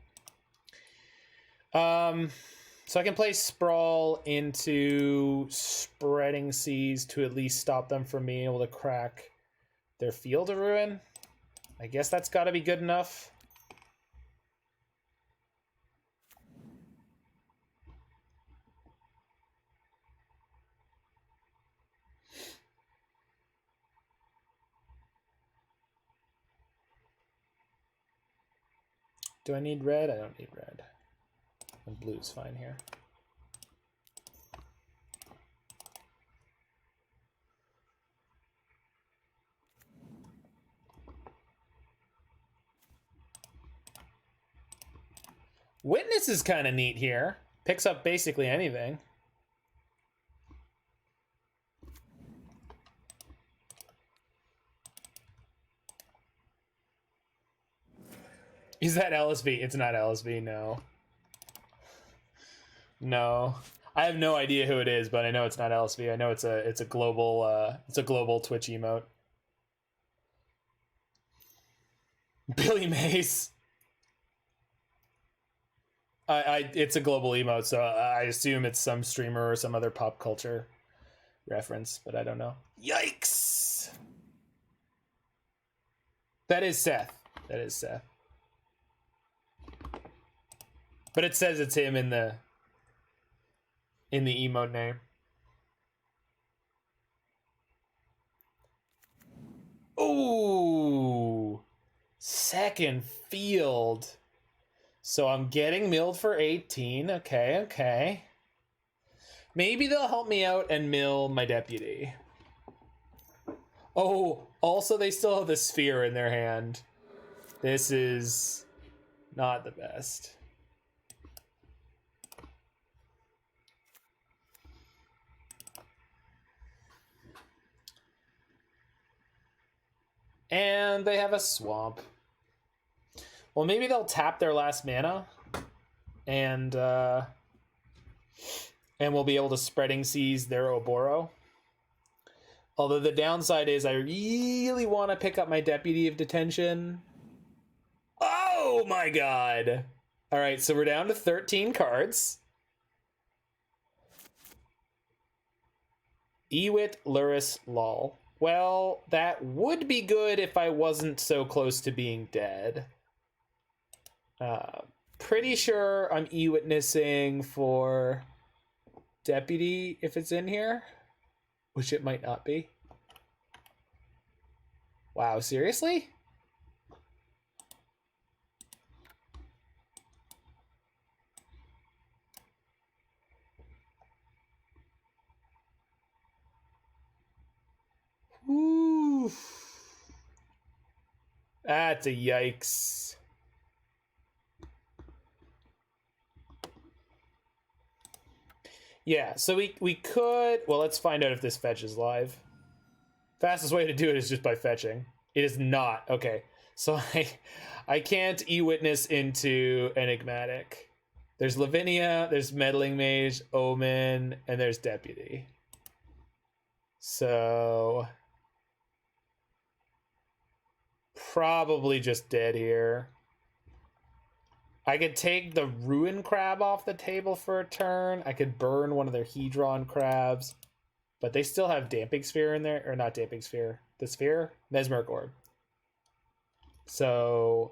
so I can play Sprawl into Spreading Seas to at least stop them from being able to crack their Field of Ruin. I guess that's got to be good enough. Do I need red? I don't need red. And blue's fine here. Witness is kind of neat here. Picks up basically anything. Is that LSV? It's not LSV, no. No. I have no idea who it is, but I know it's not LSV. I know it's a global Twitch emote. Billy Mays. It's a global emote, so I assume it's some streamer or some other pop culture reference, but I don't know. Yikes! That is Seth. That is Seth. But it says it's him in the emote name. Ooh! Second field. So I'm getting milled for 18. Okay, okay. Maybe they'll help me out and mill my Deputy. Oh, also they still have the Sphere in their hand. This is not the best. And they have a Swamp. Well, maybe they'll tap their last mana, and we'll be able to Spreading Seas their Oboro. Although the downside is I really want to pick up my Deputy of Detention. Oh my god! All right, so we're down to 13 cards. Ewit, Lurrus, Lol. Well, that would be good if I wasn't so close to being dead. Pretty sure I'm e-witnessing for Deputy if it's in here, which it might not be. Wow, seriously? Ooh. That's a yikes. Yeah, so we could... Well, let's find out if this fetch is live. Fastest way to do it is just by fetching. It is not. Okay, so I can't e-witness into Enigmatic. There's Lavinia, there's Meddling Mage, Omen, and there's Deputy. So... probably just dead here. I could take the Ruin Crab off the table for a turn. I could burn one of their Hedron Crabs. But they still have Damping Sphere in there. Or not Damping Sphere. The Sphere? Mesmeric Orb. So...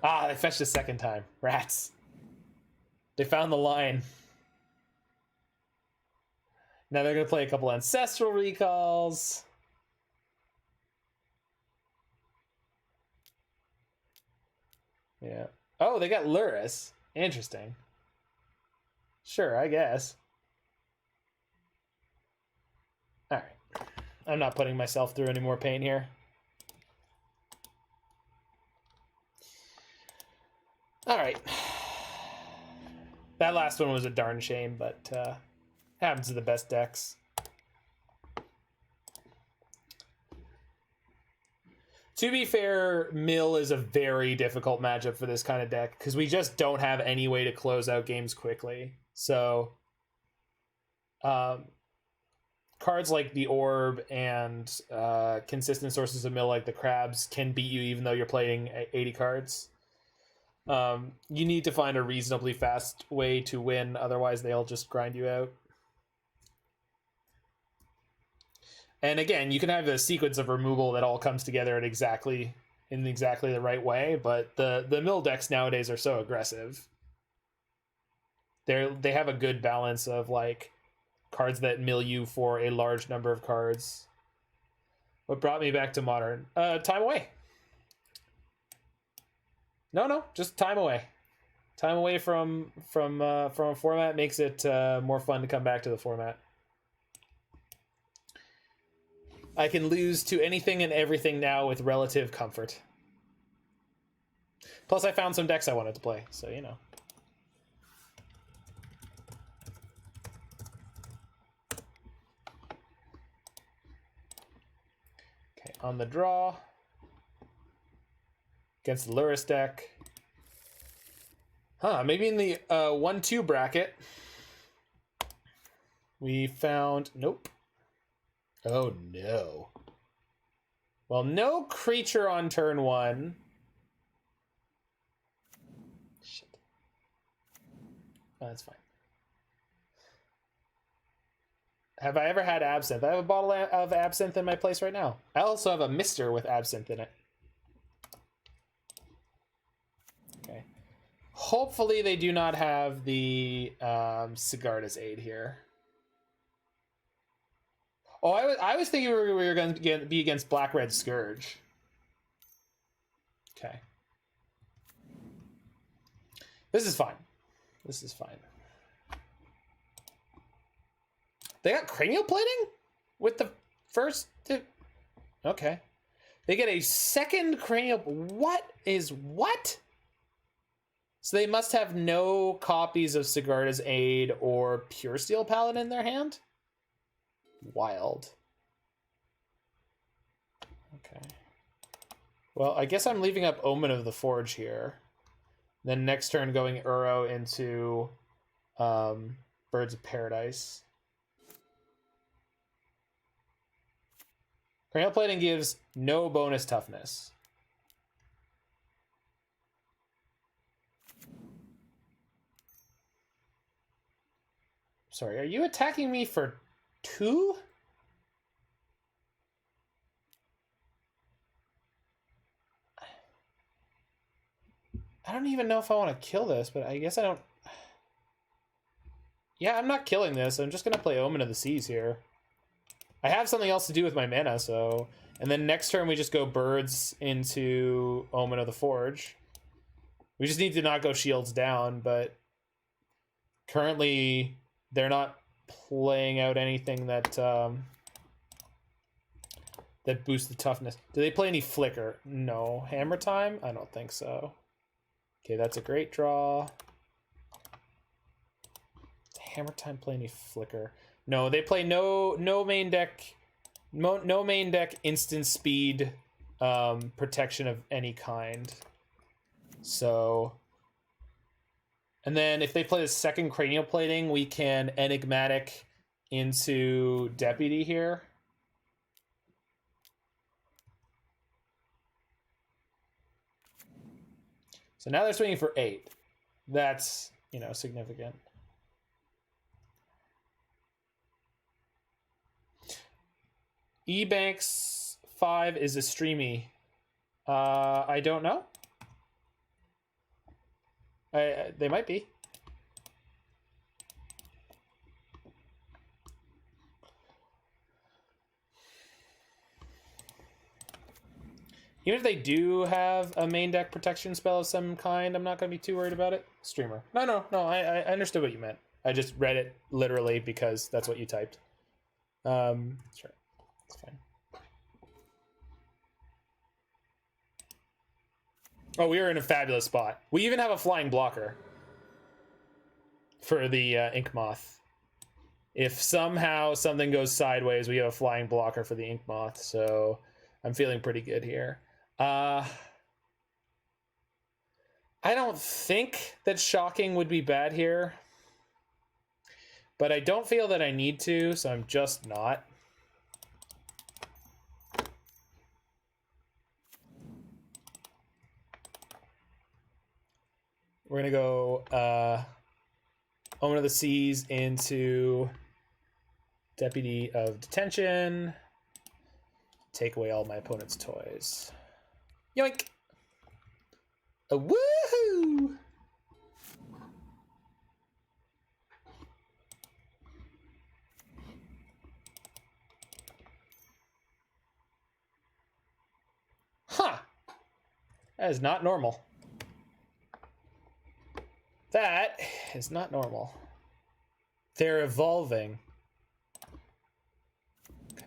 Ah, they fetched a second time. Rats. They found the line. Now they're going to play a couple Ancestral Recalls. Yeah. Oh, they got Lurrus. Interesting. Sure, I guess. Alright. I'm not putting myself through any more pain here. Alright. That last one was a darn shame, but happens to the best decks. To be fair, Mill is a very difficult matchup for this kind of deck because we just don't have any way to close out games quickly. So, cards like the Orb and consistent sources of Mill like the Crabs can beat you even though you're playing 80 cards. You need to find a reasonably fast way to win, otherwise they'll just grind you out. And again, you can have a sequence of removal that all comes together in exactly the right way, but the mill decks nowadays are so aggressive. They have a good balance of like cards that mill you for a large number of cards. What brought me back to Modern? Time away. No, just time away. Time away from a format makes it more fun to come back to the format. I can lose to anything and everything now with relative comfort. Plus, I found some decks I wanted to play, so you know. Okay, on the draw. Against the Lurrus deck. Maybe in the 1-2 bracket. We found... Nope. Oh, no. Well, no creature on turn 1. Shit. Oh, that's fine. Have I ever had Absinthe? I have a bottle of Absinthe in my place right now. I also have a Mister with Absinthe in it. Okay. Hopefully they do not have the Sigarda's Aid here. Oh, I was thinking we were going to be against Black-Red Scourge. Okay. This is fine. This is fine. They got cranial plating with the first two. Okay. They get a second cranial. What is what? So they must have no copies of Sigarda's Aid or Pure Steel Paladin in their hand? Wild. Okay. Well, I guess I'm leaving up Omen of the Forge here. Then next turn going Uro into Birds of Paradise. Cranial Plating gives no bonus toughness. Sorry, are you attacking me for 2? I don't even know if I want to kill this, but I guess I don't... Yeah, I'm not killing this. I'm just going to play Omen of the Seas here. I have something else to do with my mana, so... And then next turn we just go Birds into Omen of the Forge. We just need to not go Shields down, but... Currently, they're not playing out anything that that boosts the toughness. Do they play any Flicker? No. Hammer Time? I don't think so. Okay, that's a great draw. Does Hammer Time play any Flicker? No, they play no main deck instant speed protection of any kind. So, and then if they play the second Cranial Plating, we can Enigmatic into Deputy here. So now they're swinging for 8. That's, significant. E-Banks 5 is a streamy. I don't know. They might be. Even if they do have a main deck protection spell of some kind, I'm not going to be too worried about it. Streamer. No, I understood what you meant. I just read it literally because that's what you typed. Sure. It's fine. Oh, we are in a fabulous spot. We even have a flying blocker for the Ink Moth. If somehow something goes sideways, we have a flying blocker for the Ink Moth, so I'm feeling pretty good here. I don't think that shocking would be bad here, but I don't feel that I need to, so I'm just not. We're gonna go Omen of the Seas into Deputy of Detention. Take away all my opponent's toys. Yoink! A woohoo! Huh! That is not normal. That is not normal. They're evolving. Okay.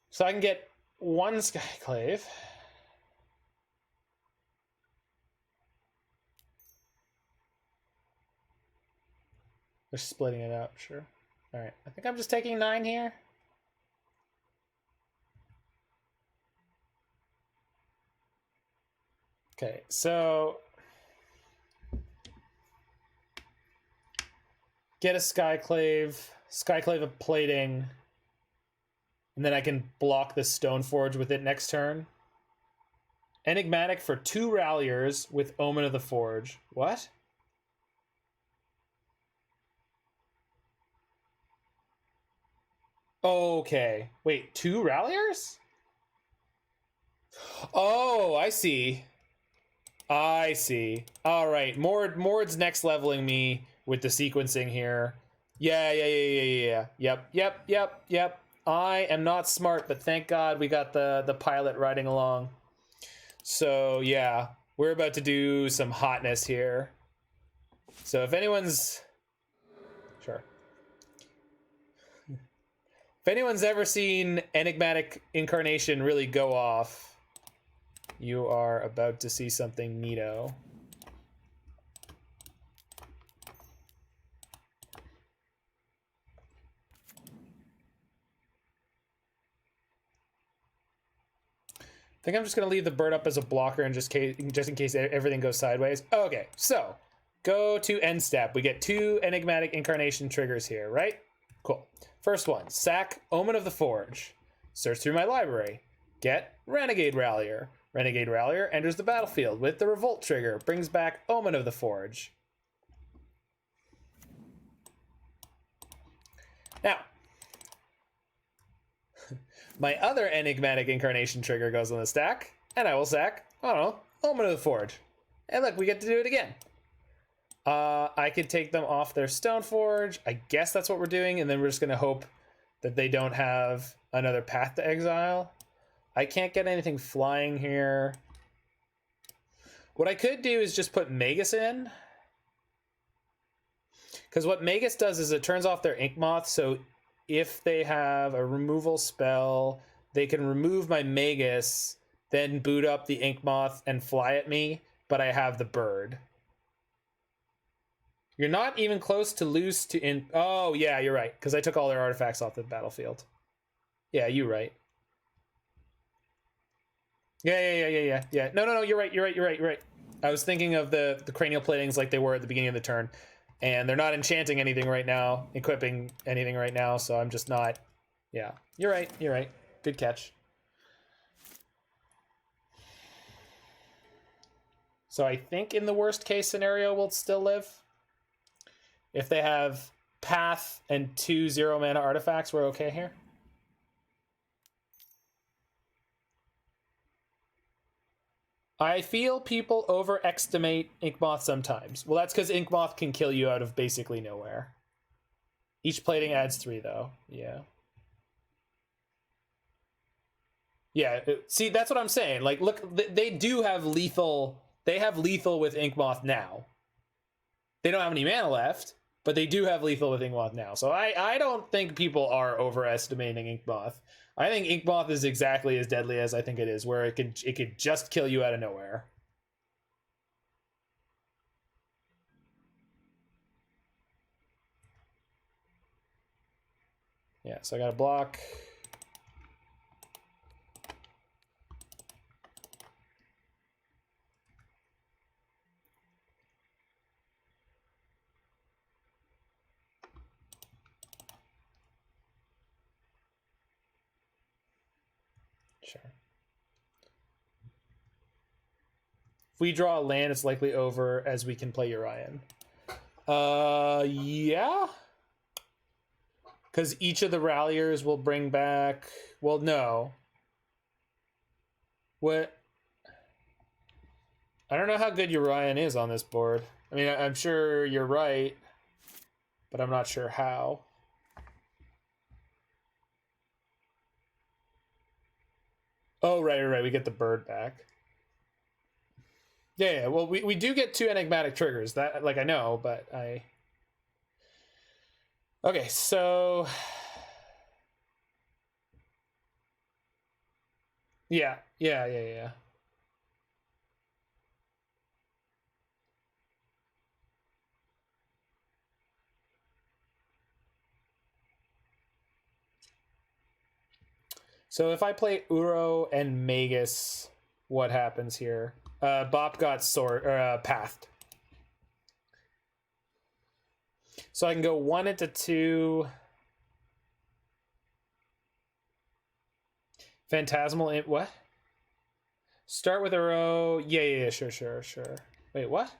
So I can get one Skyclave. They're splitting it up, sure. All right, I think I'm just taking 9 here. Okay, so get a Skyclave of Plating, and then I can block the Stoneforge with it next turn. Enigmatic for 2 Ralliers with Omen of the Forge. What? Okay. Wait, 2 Ralliers? Oh, I see. I see. All right, Mord's next leveling me with the sequencing here. Yeah. Yep. I am not smart, but thank God we got the pilot riding along. So yeah, we're about to do some hotness here. So if anyone's ever seen Enigmatic Incarnation really go off, you are about to see something neato. I think I'm just gonna leave the bird up as a blocker and just in case everything goes sideways. Okay, so go to end step. We get 2 Enigmatic Incarnation triggers here, right? Cool. First one, sack Omen of the Forge. Search through my library. Get Renegade Rallier. Renegade Rallier enters the battlefield with the Revolt trigger. Brings back Omen of the Forge. Now, my other Enigmatic Incarnation trigger goes on the stack, and I will sack, I don't know, Omen of the Forge. And look, we get to do it again. I could take them off their Stoneforge. I guess that's what we're doing, and then we're just going to hope that they don't have another Path to Exile. I can't get anything flying here. What I could do is just put Magus in. Because what Magus does is it turns off their Ink Moth, so if they have a removal spell, they can remove my Magus, then boot up the Ink Moth and fly at me, but I have the bird. You're not even close to lose to in. Oh, yeah, you're right, because I took all their artifacts off the battlefield. Yeah, you're right. Yeah. No, you're right. I was thinking of the cranial platings like they were at the beginning of the turn. And they're not enchanting anything right now, equipping anything right now, so I'm just not... Yeah, you're right. Good catch. So I think in the worst case scenario, we'll still live. If they have Path and 2 0-mana artifacts, we're okay here. I feel people overestimate Inkmoth sometimes. Well, that's because Inkmoth can kill you out of basically nowhere. Each plating adds 3, though. Yeah. Yeah, see, that's what I'm saying. Like, look, they do have lethal. They have lethal with Inkmoth now. They don't have any mana left, but they do have lethal with Inkmoth now. So I don't think people are overestimating Inkmoth. I think Inkmoth is exactly as deadly as I think it is, where it could just kill you out of nowhere. Yeah, so I got to block. Sure. If we draw a land, it's likely over as we can play Urian. Yeah. Because each of the Ralliers will bring back... Well, no. What? I don't know how good Urian is on this board. I mean, I'm sure you're right, but I'm not sure how. Oh, right. We get the bird back. Yeah. Well, we do get 2 enigmatic triggers. That, like, I know, but I... Okay, so... Yeah. So if I play Uro and Magus, what happens here? Bop got pathed. So I can go 1 into 2. Phantasmal what? Start with Uro. Yeah, sure. Wait, what?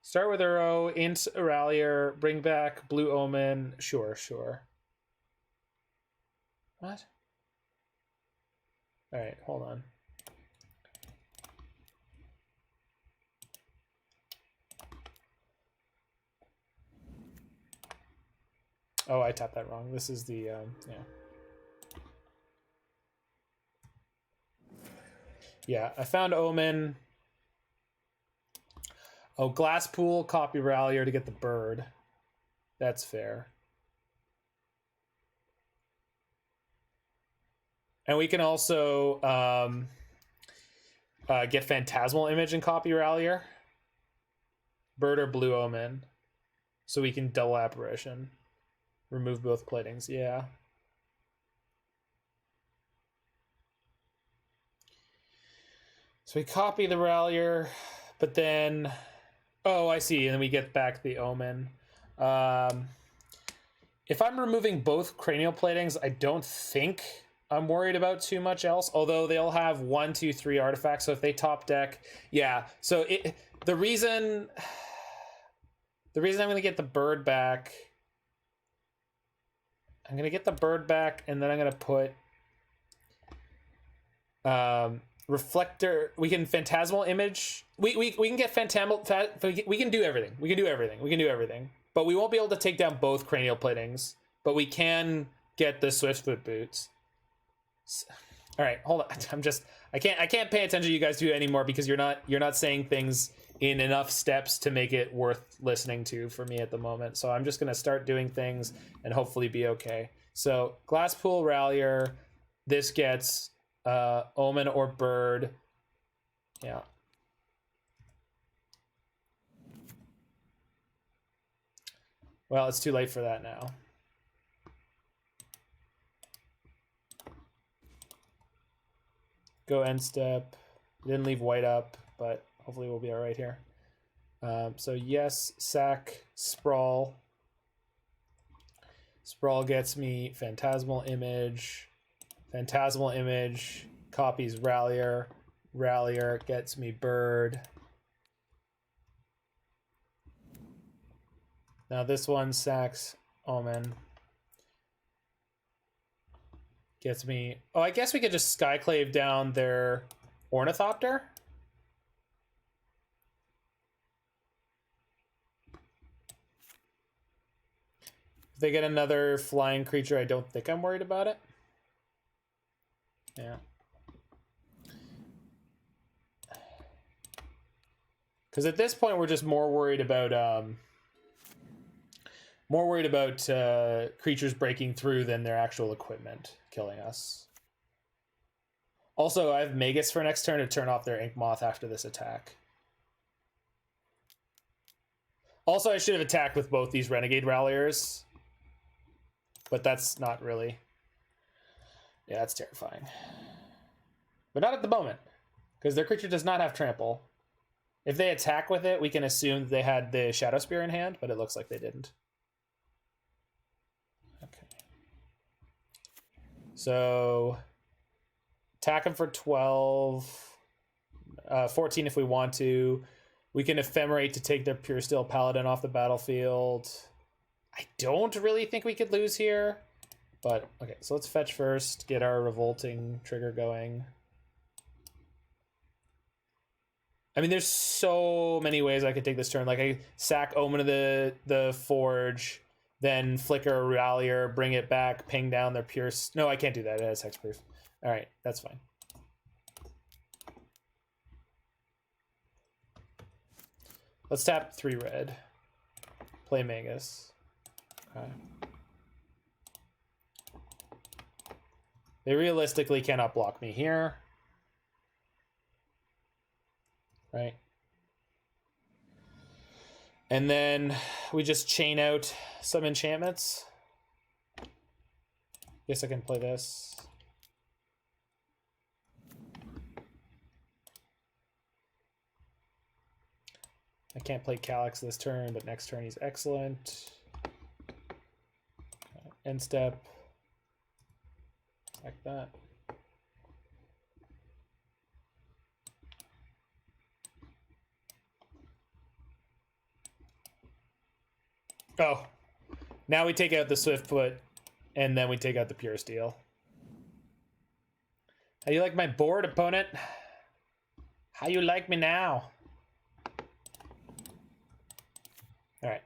Start with Uro, int Rallier, bring back Blue Omen. Sure. What? Alright, hold on. Oh, I tapped that wrong. This is the, yeah. Yeah, I found Omen. Oh, Glasspool, copy Rallier to get the bird. That's fair. And we can also get Phantasmal Image and copy Rallier. Bird or Blue Omen. So we can double Apparition. Remove both platings, yeah. So we copy the Rallier, but then... Oh, I see, and then we get back the Omen. If I'm removing both cranial platings, I don't think I'm worried about too much else, although they'll have 1, 2, 3 artifacts, so if they top deck... Yeah, so the reason I'm going to get the bird back... I'm going to get the bird back, and then I'm going to put... Reflector. We can Phantasmal Image. We can get Phantasmal. We can do everything. We can do everything. But we won't be able to take down both cranial platings. But we can get the Swiftfoot boots. All right, hold on. I can't pay attention to you guys do anymore because you're not saying things in enough steps to make it worth listening to for me at the moment. So I'm just gonna start doing things and hopefully be okay. So Glasspool Rallier. This gets Omen or bird. Yeah. Well, it's too late for that now. Go end step. Didn't leave white up, but hopefully we'll be all right here. So yes, sack, sprawl. Sprawl gets me Phantasmal Image. Phantasmal Image copies Rallier. Rallier gets me bird. Now this one sacks Omen. Gets me... Oh, I guess we could just Skyclave down their Ornithopter. If they get another flying creature, I don't think I'm worried about it. Yeah. Because at this point, we're just more worried about creatures breaking through than their actual equipment killing us. Also, I have Magus for next turn to turn off their Ink Moth after this attack. Also, I should have attacked with both these Renegade Ralliers, but that's not really... Yeah, that's terrifying. But not at the moment, because their creature does not have trample. If they attack with it, we can assume that they had the Shadow Spear in hand, but it looks like they didn't. Okay. So, attack them for 12, 14 if we want to. We can Ephemerate to take their Pure Steel Paladin off the battlefield. I don't really think we could lose here, but okay, so let's fetch first, get our Revolting trigger going. I mean, there's so many ways I could take this turn. Like, I sack Omen of the Forge, then flicker a Rallier, bring it back, ping down their Pure... No, I can't do that. It has hexproof. All right, that's fine. Let's tap 3 red. Play Magus. Okay. They realistically cannot block me here. Right. And then we just chain out some enchantments. Guess I can play this. I can't play Calix this turn, but next turn he's excellent. End step. Like that. Oh, now we take out the Swiftfoot, and then we take out the Pure Steel. How you like my board, opponent? How you like me now? All right.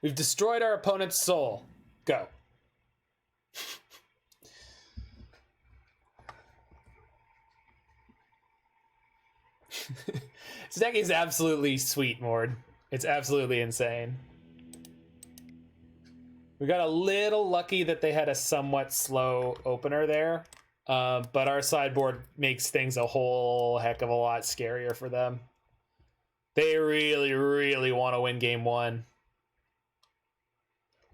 We've destroyed our opponent's soul. Go. This deck is absolutely sweet, Mord. It's absolutely insane. We got a little lucky that they had a somewhat slow opener there, but our sideboard makes things a whole heck of a lot scarier for them. They really, really want to win game 1.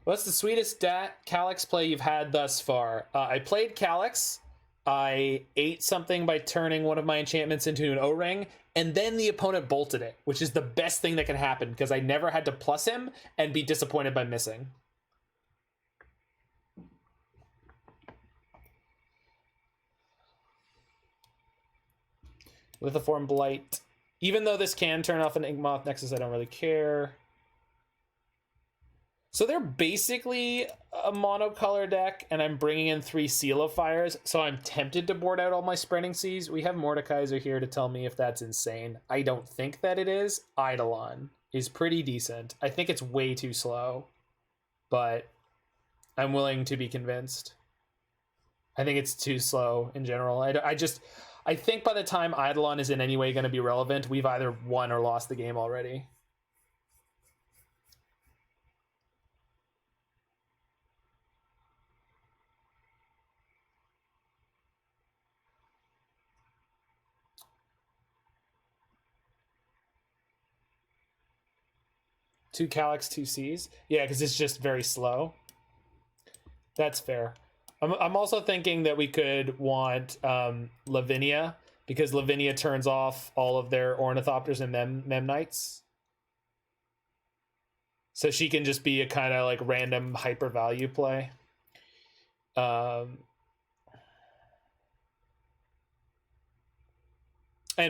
What's the sweetest Calix play you've had thus far? I played Calix. I ate something by turning one of my enchantments into an O-ring, and then the opponent bolted it, which is the best thing that can happen because I never had to plus him and be disappointed by missing. Lithoform Blight. Even though this can turn off an Enigmatic Nexus, I don't really care. So they're basically a monocolor deck, and I'm bringing in 3 Seal of Fires, so I'm tempted to board out all my Spreading Seas. We have Mordeka1ser here to tell me if that's insane. I don't think that it is. Eidolon is pretty decent. I think it's way too slow, but I'm willing to be convinced. I think it's too slow in general. I think by the time Eidolon is in any way going to be relevant, we've either won or lost the game already. Two Calix, 2 Cs. Yeah, because it's just very slow. That's fair. I'm also thinking that we could want Lavinia, because Lavinia turns off all of their Ornithopters and Memnites. So she can just be a kind of like random hyper value play. And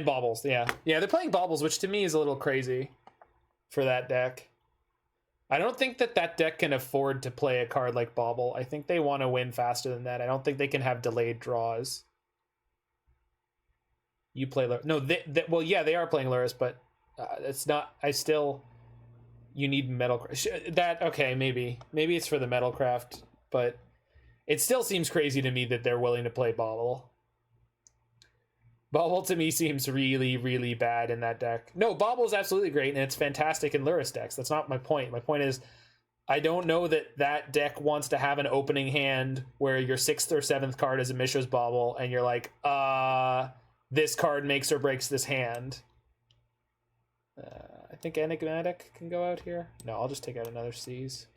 Baubles, yeah. Yeah, they're playing Baubles, which to me is a little crazy for that deck. I don't think that deck can afford to play a card like Bauble. I think they want to win faster than that. I don't think they can have delayed draws. You play Lurrus. No, well, yeah, they are playing Lurrus, but it's not... I still... You need metal. That okay? Maybe it's for the metalcraft, but it still seems crazy to me that they're willing to play Bobble. Bobble to me seems really, really bad in that deck. No, Bobble is absolutely great, and it's fantastic in Lurrus decks. That's not my point. My point is, I don't know that that deck wants to have an opening hand where your 6th or 7th card is a Mishra's Bobble, and you're like, this card makes or breaks this hand. I think Enigmatic can go out here. No, I'll just take out another Seize.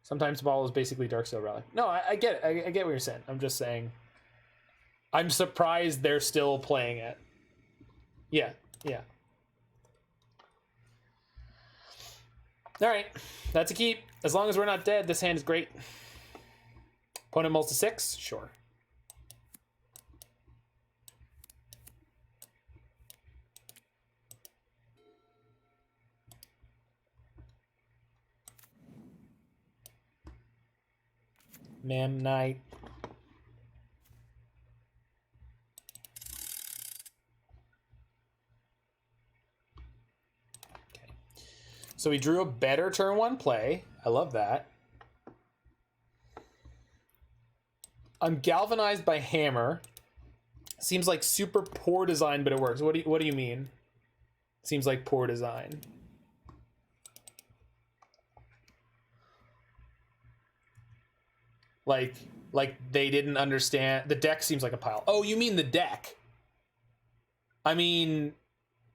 Sometimes Bobble is basically Darksteel Rally. No, I get it. I get what you're saying. I'm just saying, I'm surprised they're still playing it. Yeah. All right, that's a keep. As long as we're not dead, this hand is great. Opponent mulls to 6? Sure. Mam Knight. So we drew a better turn 1 play. I love that. I'm galvanized by Hammer. Seems like super poor design, but it works. What do you mean? Seems like poor design. Like they didn't understand. The deck seems like a pile. Oh, you mean the deck? I mean,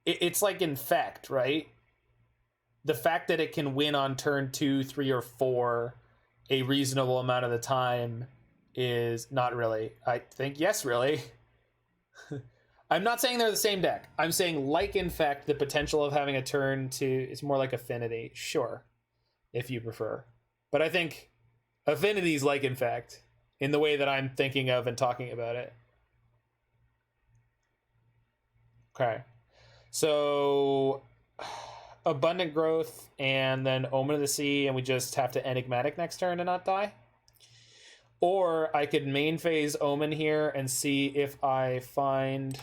it's like Infect, right? The fact that it can win on turn 2, 3, or 4 a reasonable amount of the time is not really. I think yes, really. I'm not saying they're the same deck. I'm saying, like Infect, the potential of having a turn 2 is more like Affinity. Sure, if you prefer. But I think Affinity is like Infect in the way that I'm thinking of and talking about it. Okay. So Abundant Growth and then Omen of the Sea, and we just have to Enigmatic next turn to not die. Or I could main phase Omen here and see if I find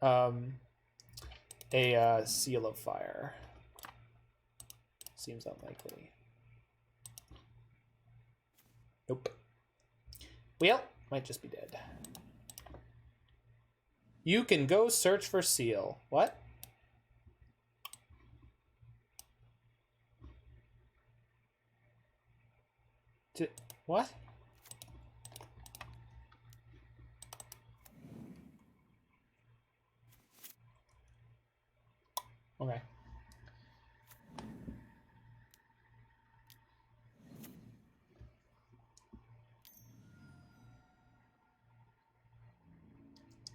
a Seal of Fire. Seems unlikely. Nope. Well, might just be dead. You can go search for Seal. What? What? Okay.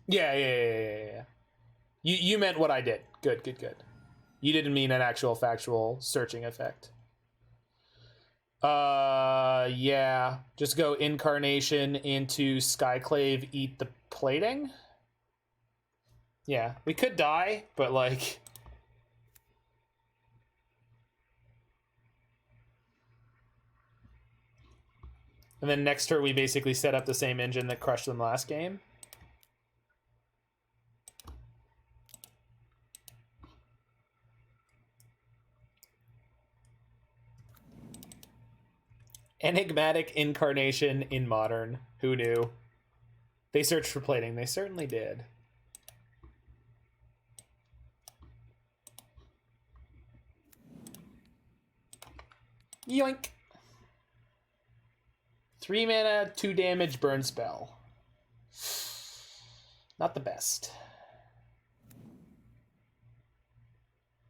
Yeah. You meant what I did. Good. You didn't mean an actual factual searching effect. Yeah. Just go Incarnation into Skyclave, eat the plating. Yeah, we could die, but like... And then next turn we basically set up the same engine that crushed them last game. Enigmatic Incarnation in Modern. Who knew? They searched for plating. They certainly did. Yoink. 3 mana, 2 damage, burn spell. Not the best.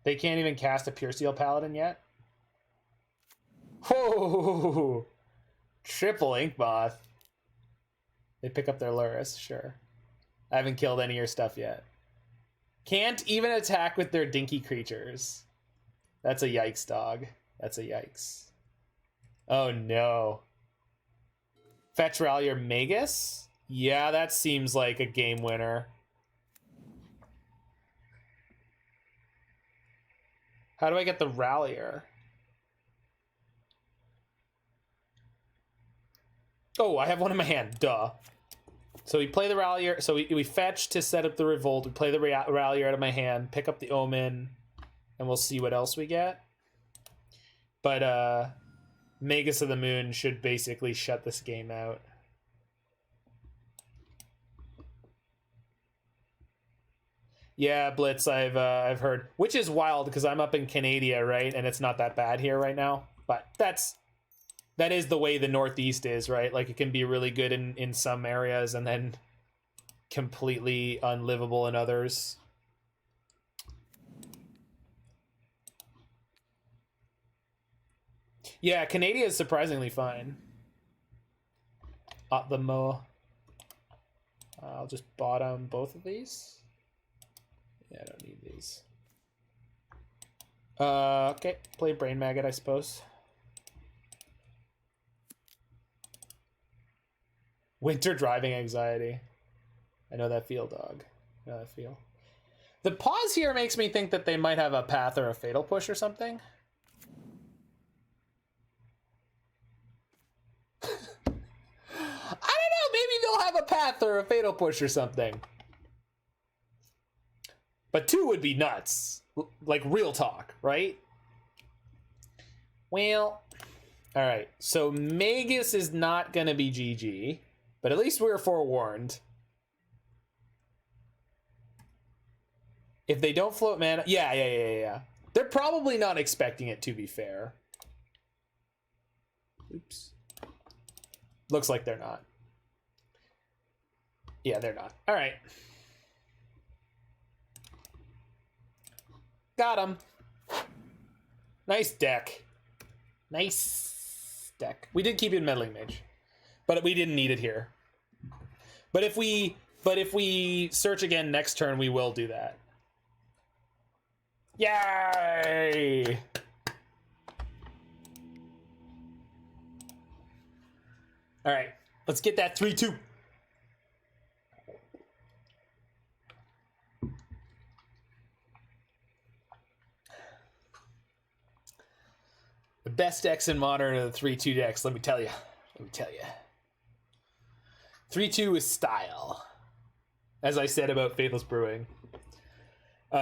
They can't even cast a Pure Steel Paladin yet? Whoa! Triple Inkmoth. They pick up their Lurrus, sure. I haven't killed any of your stuff yet. Can't even attack with their dinky creatures. That's a yikes, dog. That's a yikes. Oh no. Fetch Rallier Magus? Yeah, that seems like a game winner. How do I get the Rallier? Oh, I have one in my hand. Duh. So we play the Rallier. So we fetch to set up the Revolt. We play the Rallier out of my hand, pick up the Omen, and we'll see what else we get. But Magus of the Moon should basically shut this game out. Yeah, Blitz, I've heard, which is wild because I'm up in Canada, right? And it's not that bad here right now. But that is the way the Northeast is, right? Like, it can be really good in some areas and then completely unlivable in others. Yeah, Canada is surprisingly fine. At the mo. I'll just bottom both of these. Yeah, I don't need these. Okay, play Brain Maggot, I suppose. Winter driving anxiety. I know that feel, dog. I know that feel. The pause here makes me think that they might have a Path or a Fatal Push or something. I don't know, maybe they'll have a Path or a Fatal Push or something. But 2 would be nuts. Like, real talk, right? Well, all right. So Magus is not going to be GG, but at least we were forewarned. If they don't float mana... Yeah. They're probably not expecting it, to be fair. Oops. Looks like they're not. Yeah, they're not. All right. Got him. Nice deck. Nice deck. We did keep it in Meddling Mage, but we didn't need it here. But if we search again next turn, we will do that. Yay! All right, let's get that 3-2. The best decks in Modern are the 3-2 decks, let me tell you. 3-2 is style. As I said about Faithless Brewing.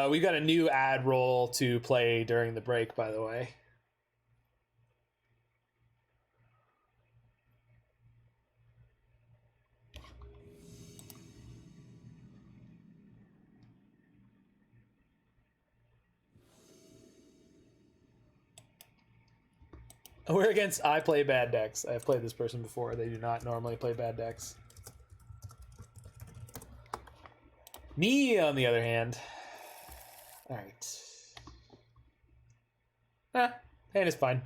We got a new ad roll to play during the break, by the way. We're against I play bad decks. I've played this person before. They do not normally play bad decks. Me, on the other hand. Alright. Hand is fine.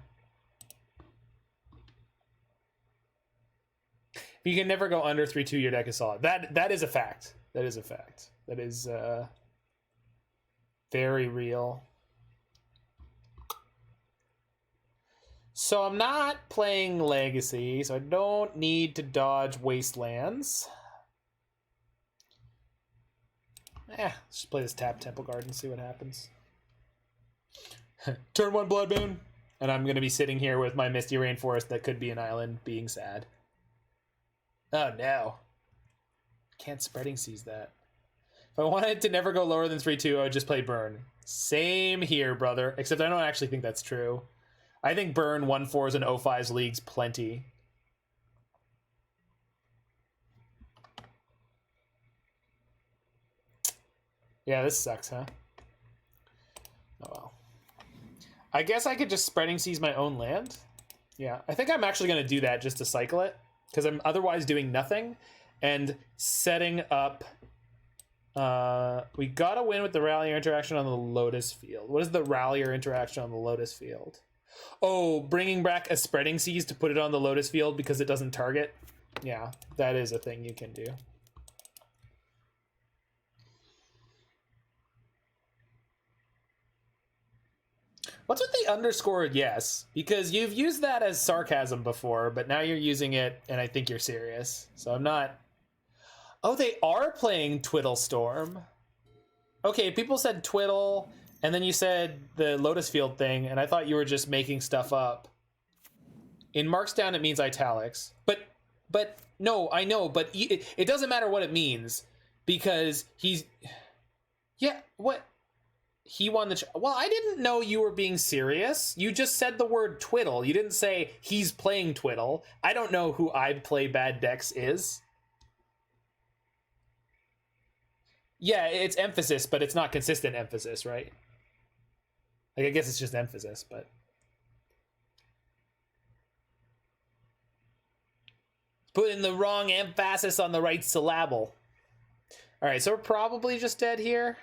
You can never go under 3-2, your deck is solid. That is a fact. That is a fact. That is very real. So I'm not playing Legacy, so I don't need to dodge Wastelands. Let's just play this tap Temple Guard and see what happens. Turn 1 Blood Moon, and I'm going to be sitting here with my Misty Rainforest that could be an island being sad. Oh no. Can't Spreading Seas that. If I wanted to never go lower than 3-2, I would just play Burn. Same here, brother, except I don't actually think that's true. I think Burn 1-4s and 0-5s leagues plenty. Yeah, this sucks, huh? Oh well. I guess I could just Spreading Seas my own land. Yeah, I think I'm actually going to do that just to cycle it, because I'm otherwise doing nothing and setting up. We got to win with the Rallier interaction on the Lotus Field. What is the Rallier interaction on the Lotus Field? Oh, bringing back a Spreading Seas to put it on the Lotus Field because it doesn't target. Yeah, that is a thing you can do. What's with the underscored yes? Because you've used that as sarcasm before, but now you're using it and I think you're serious. So I'm not... Oh, they are playing Twiddle Storm. Okay, people said Twiddle... And then you said the Lotus Field thing, and I thought you were just making stuff up. In Markdown, it means italics. But but no, I know, but it doesn't matter what it means because he's, yeah, what? He won the, well, I didn't know you were being serious. You just said the word twiddle. You didn't say he's playing twiddle. I don't know who I play bad decks is. Yeah, it's emphasis, but it's not consistent emphasis, right? Like, I guess it's just emphasis, but... Putting the wrong emphasis on the right syllable. All right, so we're probably just dead here.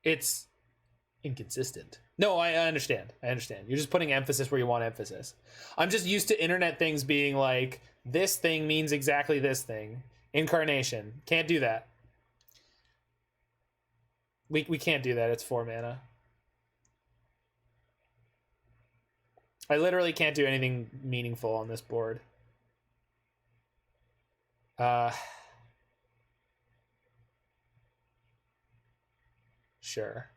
It's inconsistent. No, I understand. I understand. You're just putting emphasis where you want emphasis. I'm just used to internet things being like, this thing means exactly this thing. Incarnation. Can't do that. We can't do that. It's 4 mana. I literally can't do anything meaningful on this board. Sure.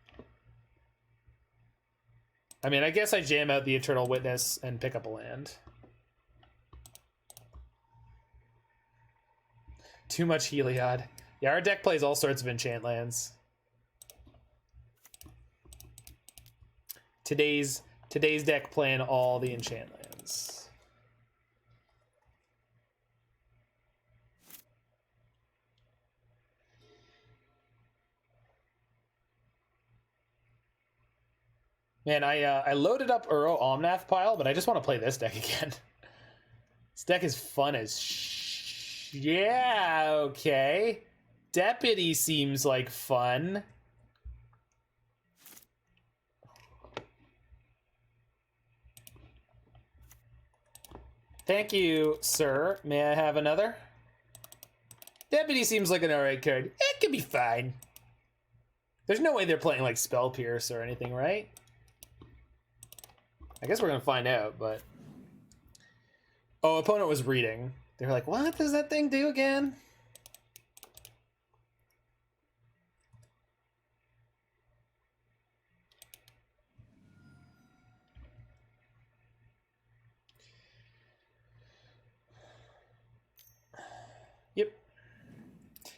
I mean, I guess I jam out the Eternal Witness and pick up a land. Too much Heliod. Yeah, our deck plays all sorts of enchant lands. Today's deck playing all the enchant lands. Man, I loaded up Uro Omnath pile, but I just want to play this deck again. This deck is fun as yeah, okay. Deputy seems like fun. Thank you, sir. May I have another? Deputy seems like an alright card. It could be fine. There's no way they're playing like Spell Pierce or anything, right? I guess we're gonna find out, but... Oh, opponent was reading. They were like, what does that thing do again? Yep.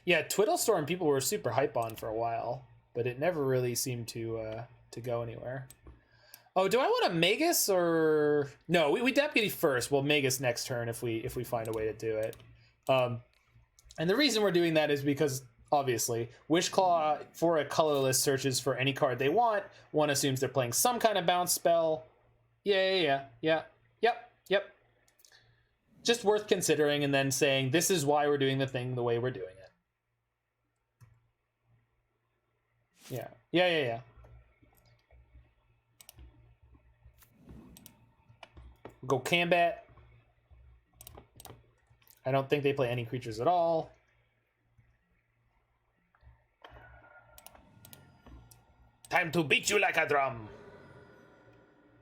Yeah, Twiddlestorm people were super hype on for a while, but it never really seemed to go anywhere. Oh, do I want a Magus or no? We Deputy first. We'll Magus next turn if we find a way to do it. And the reason we're doing that is because obviously Wishclaw for a colorless searches for any card they want. One assumes they're playing some kind of bounce spell. Yep. Just worth considering, and then saying this is why we're doing the thing the way we're doing it. Yeah. Go Combat. I don't think they play any creatures at all. Time to beat you like a drum.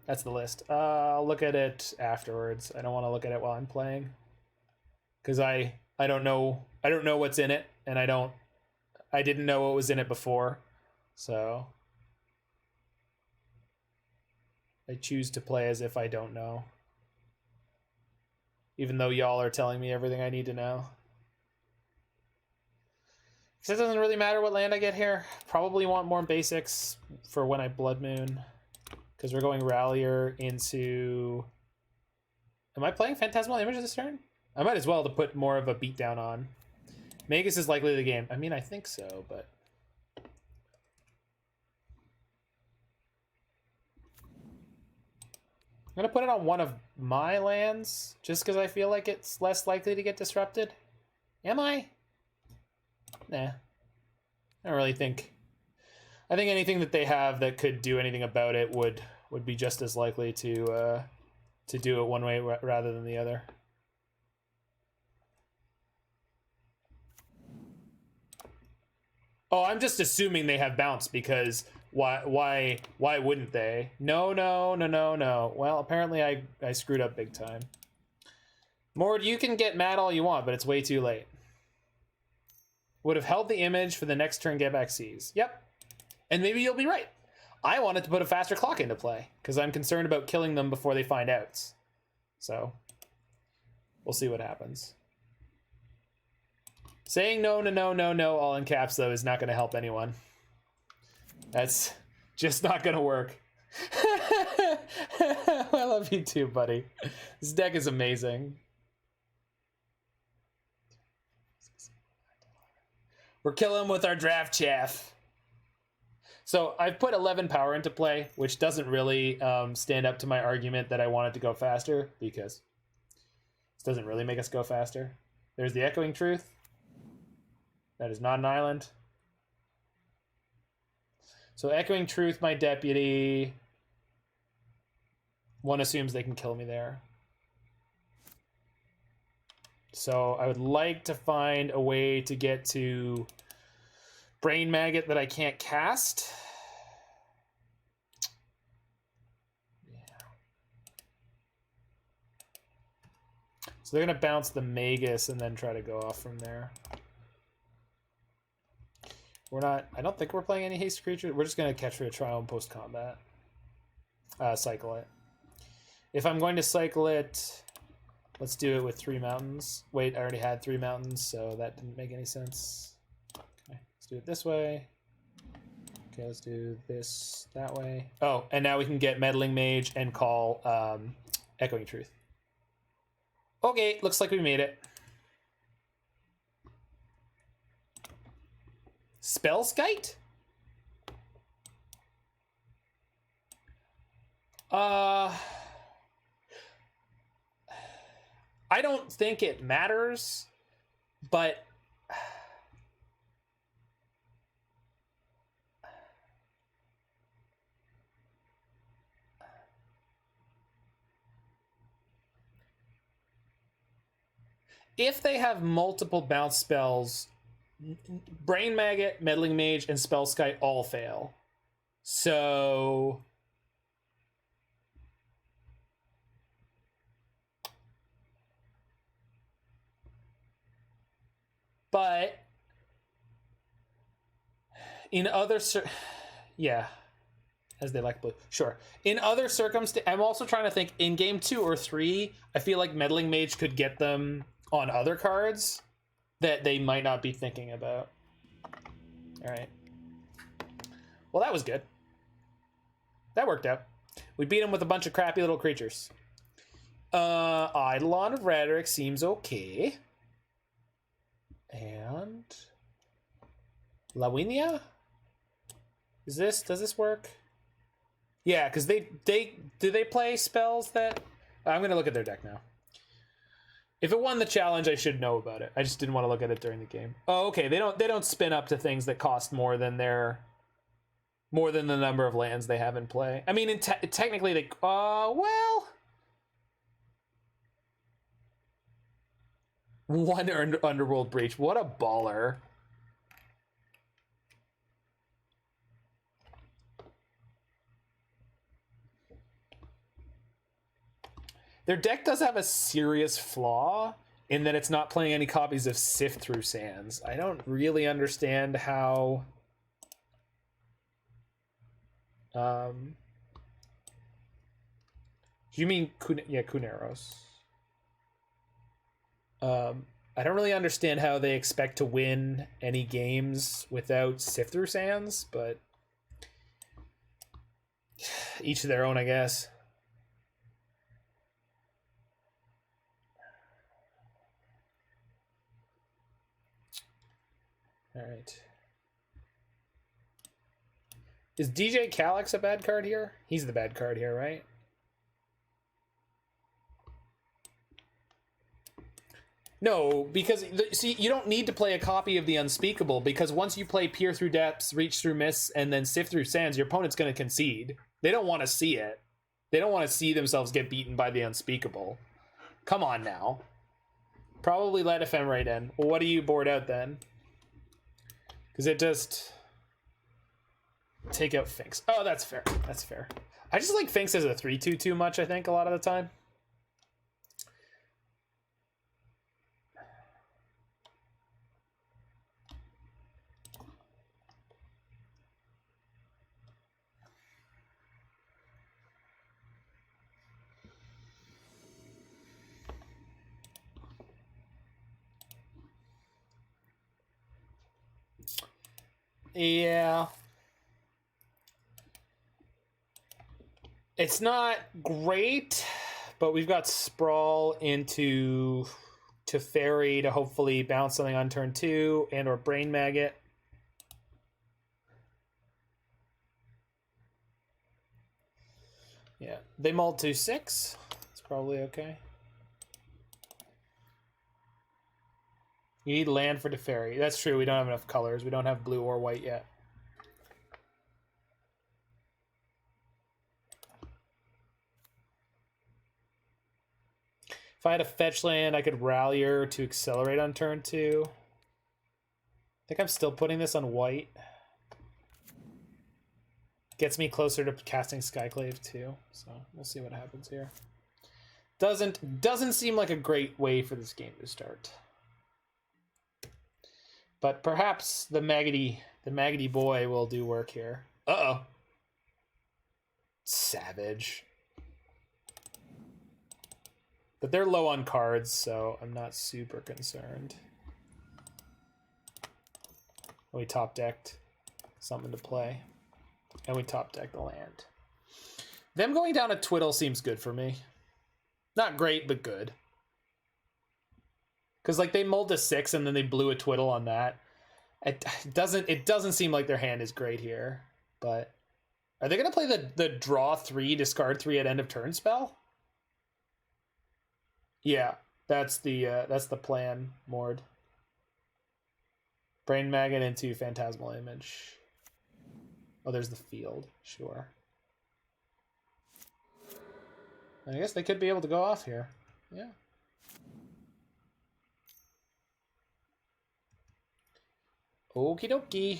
That's the list. I'll look at it afterwards. I don't want to look at it while I'm playing, because I don't know what's in it, and I didn't know what was in it before, so I choose to play as if I don't know. Even though y'all are telling me everything I need to know. Because it doesn't really matter what land I get here. Probably want more basics for when I Blood Moon. Because we're going Rallier into... Am I playing Phantasmal Image this turn? I might as well to put more of a beatdown on. Magus is likely the game. I mean, I think so, but... I'm going to put it on one of my lands, just because I feel like it's less likely to get disrupted. Am I? Nah. I don't really think... I think anything that they have that could do anything about it would be just as likely to do it one way rather than the other. Oh, I'm just assuming they have bounce because... Why wouldn't they? No. Well, apparently I screwed up big time. Mord, you can get mad all you want, but it's way too late. Would have held the image for the next turn, get back Seas. Yep. And maybe you'll be right. I wanted to put a faster clock into play, because I'm concerned about killing them before they find outs. So. We'll see what happens. Saying no, no, no, no, no, all in caps, though, is not going to help anyone. That's just not going to work. I love you too, buddy. This deck is amazing. We're killing him with our draft chaff. So I've put 11 power into play, which doesn't really stand up to my argument that I want it to go faster, because this doesn't really make us go faster. There's the Echoing Truth. That is not an island. So Echoing Truth, my deputy. One assumes they can kill me there. So I would like to find a way to get to Brain Maggot that I can't cast. Yeah. So they're going to bounce the Magus and then try to go off from there. We're not... I don't think we're playing any haste creatures. We're just going to Ketria Triome post-combat. Cycle it. If I'm going to cycle it... Let's do it with 3 mountains. Wait, I already had 3 mountains, so that didn't make any sense. Okay, let's do it this way. Okay, let's do this that way. Oh, and now we can get Meddling Mage and call Echoing Truth. Okay, looks like we made it. Spellskite? I don't think it matters, but if they have multiple bounce spells, Brain Maggot, Meddling Mage, and Spellskite all fail. So... But in other yeah, as they like blue. Sure. In other circumstances, I'm also trying to think in game 2 or 3, I feel like Meddling Mage could get them on other cards that they might not be thinking about. All right. Well, that was good. That worked out. We beat him with a bunch of crappy little creatures. Eidolon of Rhetoric seems okay. And Lavinia? Does this work? Yeah, because do they play spells that... I'm gonna look at their deck now. If it won the challenge, I should know about it. I just didn't want to look at it during the game. Oh, okay. They don't spin up to things that cost more than the number of lands they have in play. I mean, technically they... well... One Underworld Breach. What a baller. Their deck does have a serious flaw in that it's not playing any copies of Sift Through Sands. I don't really understand how... You mean... Kuneros. I don't really understand how they expect to win any games without Sift Through Sands, but each to their own, I guess. All right. Is DJ Calix a bad card here? He's the bad card here, right? No, because, see, you don't need to play a copy of the Unspeakable, because once you play Peer Through Depths, Reach Through Mists, and then Sift Through Sands, your opponent's going to concede. They don't want to see it. They don't want to see themselves get beaten by the Unspeakable. Come on now. Probably let Ephemerate in. Well, what do you board out then? Because it just... Take out Finks. Oh, that's fair. That's fair. I just like Finks as a 3/2 too much, I think, a lot of the time. Yeah. It's not great, but we've got Sprawl into Teferi to hopefully bounce something on turn 2 and or Brain Maggot. Yeah, they mulled to 6. It's probably okay. You need land for Teferi. That's true, we don't have enough colors. We don't have blue or white yet. If I had a fetch land, I could Rallier to accelerate on turn 2. I think I'm still putting this on white. Gets me closer to casting Skyclave too, so we'll see what happens here. Doesn't seem like a great way for this game to start. But perhaps the Maggoty boy will do work here. Uh-oh. Savage. But they're low on cards, so I'm not super concerned. We top decked something to play. And we top deck the land. Them going down a Twiddle seems good for me. Not great, but good. Because like they mulled a 6 and then they blew a Twiddle on that. It doesn't seem like their hand is great here. But are they gonna play the draw 3, discard 3 at end of turn spell? Yeah, that's the plan, Mord. Brain Maggot into Phantasmal Image. Oh, there's the field. Sure. I guess they could be able to go off here. Yeah. Okie dokie.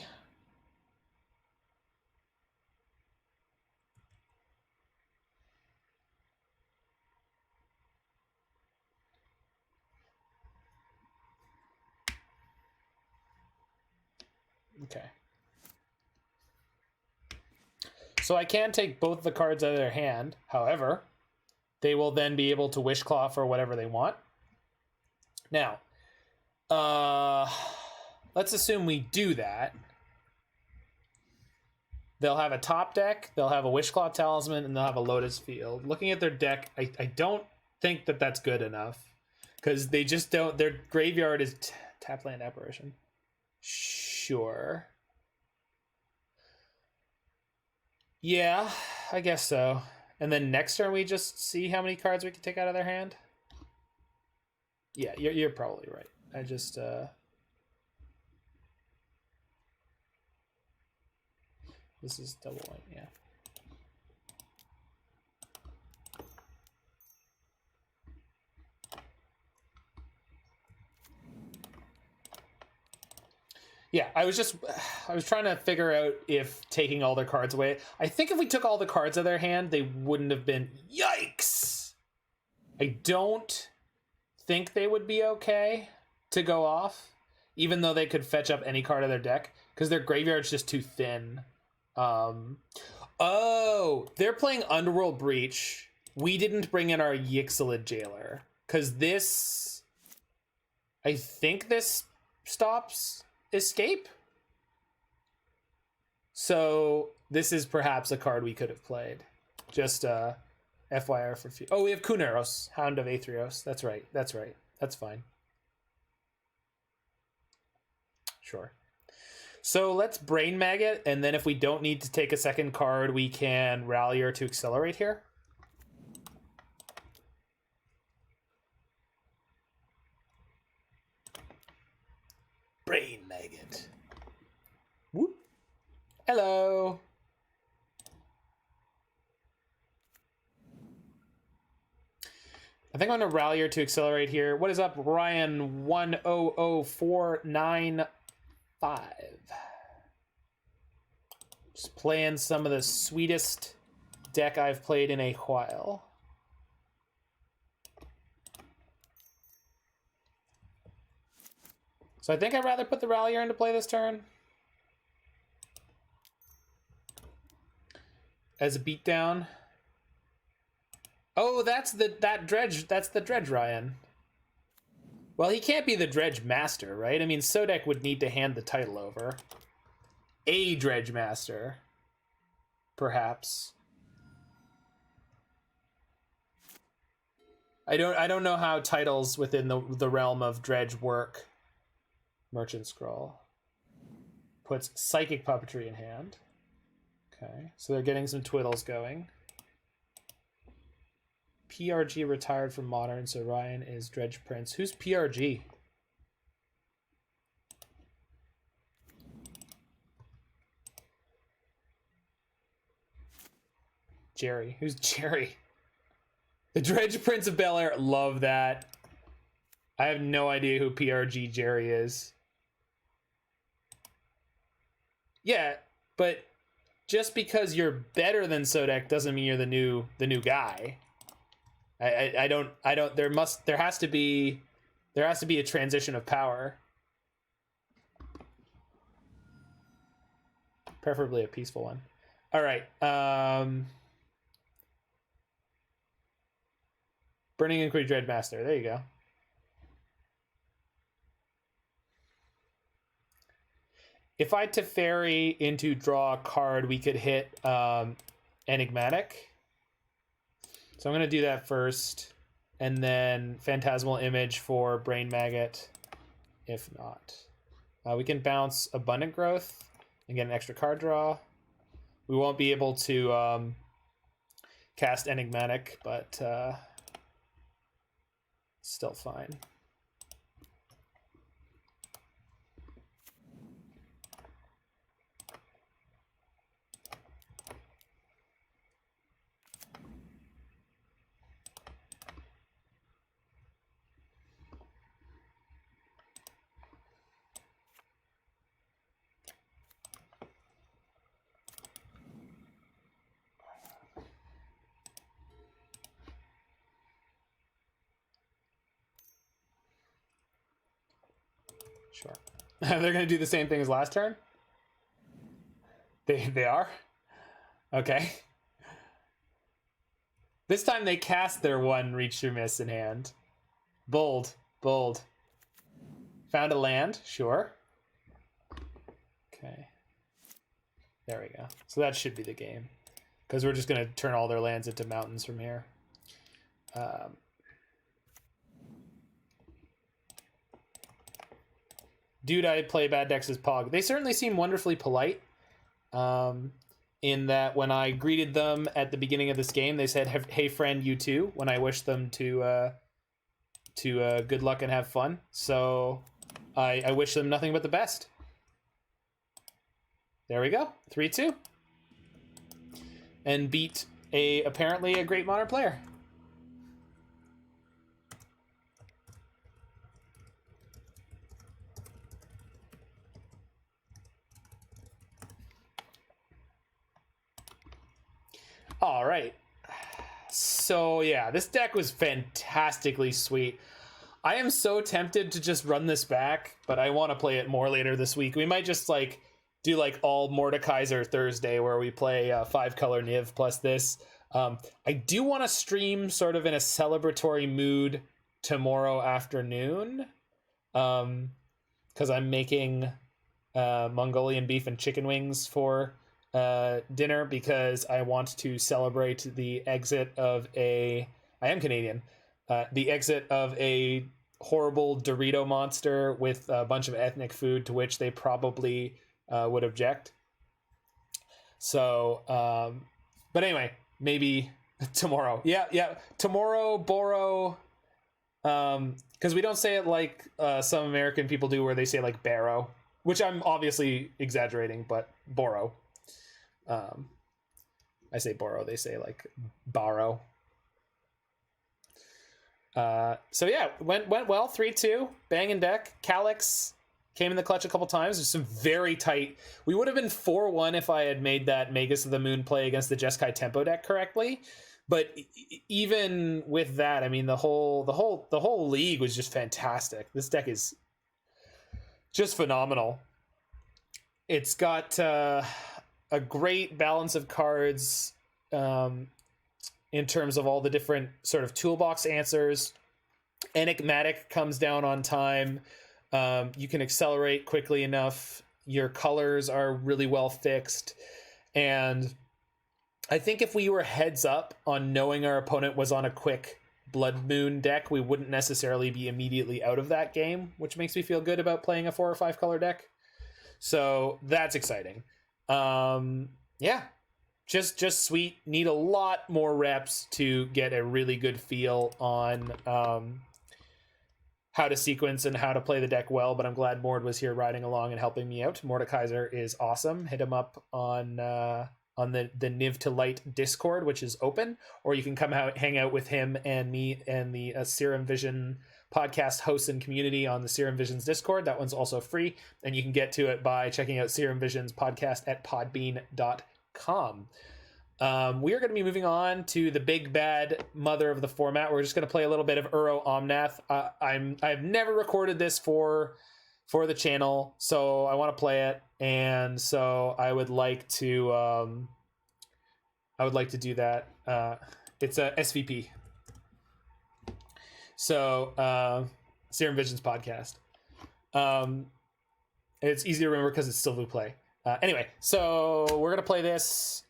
Okay. So I can take both the cards out of their hand. However, they will then be able to Wishclaw for whatever they want. Now, let's assume we do that. They'll have a top deck, they'll have a Wishclaw Talisman, and they'll have a Lotus Field. Looking at their deck, I don't think that that's good enough. Because they just don't... Their graveyard is Tapland Apparition. Sure. Yeah, I guess so. And then next turn we just see how many cards we can take out of their hand? Yeah, you're probably right. I just... This is double white, yeah. Yeah, I was trying to figure out if taking all their cards away. I think if we took all the cards out of their hand, they wouldn't have been... Yikes! I don't think they would be okay to go off, even though they could fetch up any card of their deck, because their graveyard's just too thin. Oh, they're playing Underworld Breach. We didn't bring in our Yixilid Jailer, because this... I think this stops... Escape. So this is perhaps a card we could have played. Just FYR for few. Oh, we have Kuneros, Hound of Aetherios. That's right. That's right. That's fine. Sure. So let's Brain Maggot, and then if we don't need to take a second card, we can Rallier to accelerate here. Brain Maggot. Whoop. Hello. I think I'm going to Rallier to accelerate here. What is up, Ryan 100495? Just playing some of the sweetest deck I've played in a while. So I think I'd rather put the Rallier into play this turn. As a beatdown. Oh, that's the Dredge Ryan. Well, he can't be the Dredge Master, right? I mean, Sodek would need to hand the title over. a Dredge Master, perhaps. I don't know how titles within the realm of Dredge work. Merchant Scroll puts Psychic Puppetry in hand. Okay, so they're getting some twiddles going. PRG retired from Modern, so Ryan is Dredge Prince. Who's PRG? Jerry. Who's Jerry? The Dredge Prince of Bel Air. Love that. I have no idea who PRG Jerry is. Yeah, but just because you're better than Sodek doesn't mean you're the new guy. I don't there has to be a transition of power. Preferably a peaceful one. All right. Burning Inquiry Dreadmaster. There you go. If I Teferi into draw a card, we could hit Enigmatic. So I'm going to do that first. And then Phantasmal Image for Brain Maggot, if not. We can bounce Abundant Growth and get an extra card draw. We won't be able to cast Enigmatic, but still fine. Sure. They're going to do the same thing as last turn? They are? Okay. This time they cast their one Reach Through Mist in hand. Bold. Bold. Found a land? Sure. Okay. There we go. So that should be the game. Because we're just going to turn all their lands into mountains from here. Dude, I play bad decks as Pog. They certainly seem wonderfully polite. In that when I greeted them at the beginning of this game, they said, "Hey friend, you too," when I wished them to good luck and have fun. So I wish them nothing but the best. There we go. 3-2. And beat apparently a great Modern player. All right. So yeah, this deck was fantastically sweet. I am so tempted to just run this back, but I want to play it more later this week. We might just do all Mordeka1ser Thursday where we play 5-color Niv plus this. I do want to stream sort of in a celebratory mood tomorrow afternoon, because I'm making Mongolian beef and chicken wings for dinner, because I want to celebrate the exit of I am Canadian, the exit of a horrible Dorito monster with a bunch of ethnic food to which they probably would object. So, but anyway, maybe tomorrow. Yeah. Tomorrow, Boro, because we don't say it like some American people do where they say barrow, which I'm obviously exaggerating, but Boro. I say borrow, they say borrow. So yeah, went well. 3-2, banging deck. Calix came in the clutch a couple times. There's some very tight. We would have been 4-1 if I had made that Magus of the Moon play against the Jeskai tempo deck correctly. But even with that, I mean, the whole league was just fantastic. This deck is just phenomenal. It's got a great balance of cards in terms of all the different sort of toolbox answers. Enigmatic comes down on time. You can accelerate quickly enough your colors are really well fixed. And I think if we were heads up on knowing our opponent was on a quick Blood Moon deck, we wouldn't necessarily be immediately out of that game, which makes me feel good about playing a 4 or 5 color deck. So that's exciting. Yeah, just sweet. Need a lot more reps to get a really good feel on how to sequence and how to play the deck well, but I'm glad Mord was here riding along and helping me out. Mordeka1ser is awesome. Hit him up on the Niv to Light Discord, which is open, or you can come out, hang out with him and me and the Serum Vision podcast hosts and community on the Serum Visions Discord. That one's also free, and you can get to it by checking out Serum Visions podcast at podbean.com. We are going to be moving on to the big bad mother of the format. We're just going to play a little bit of Uro Omnath. I've never recorded this for the channel, so I want to play it, and so I would like to do that. It's a SVP. So Serum Visions podcast. It's easy to remember because it's still play. Anyway, so we're gonna play this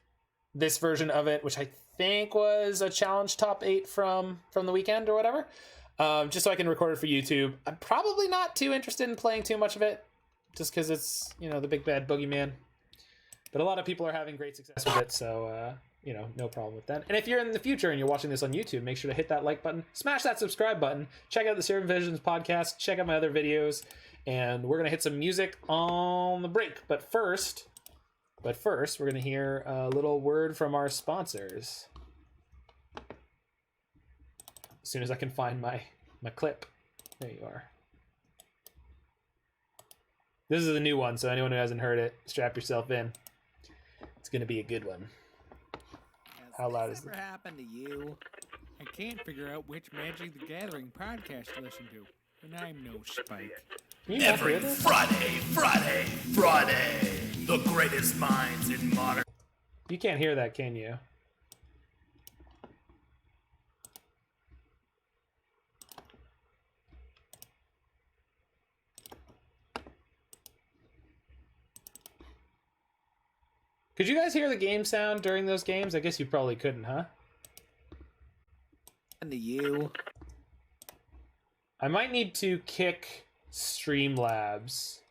version of it, which I think was a challenge top 8 from the weekend or whatever. Just so I can record it for YouTube. I'm probably not too interested in playing too much of it, just because it's, you know, the big bad boogeyman. But a lot of people are having great success with it, so you know, no problem with that. And if you're in the future and you're watching this on YouTube, make sure to hit that like button, smash that subscribe button, check out the Serum Visions podcast, check out my other videos, and we're gonna hit some music on the break. But first, we're gonna hear a little word from our sponsors. As soon as I can find my clip. There you are. This is a new one, so anyone who hasn't heard it, strap yourself in. It's gonna be a good one. How loud is it? Ever happened to you? I can't figure out which Magic the Gathering podcast to listen to, and I'm no Spike. Every Friday, the greatest minds in modern. You can't hear that, can you? Could you guys hear the game sound during those games? I guess you probably couldn't, huh? And to you. I might need to kick Streamlabs.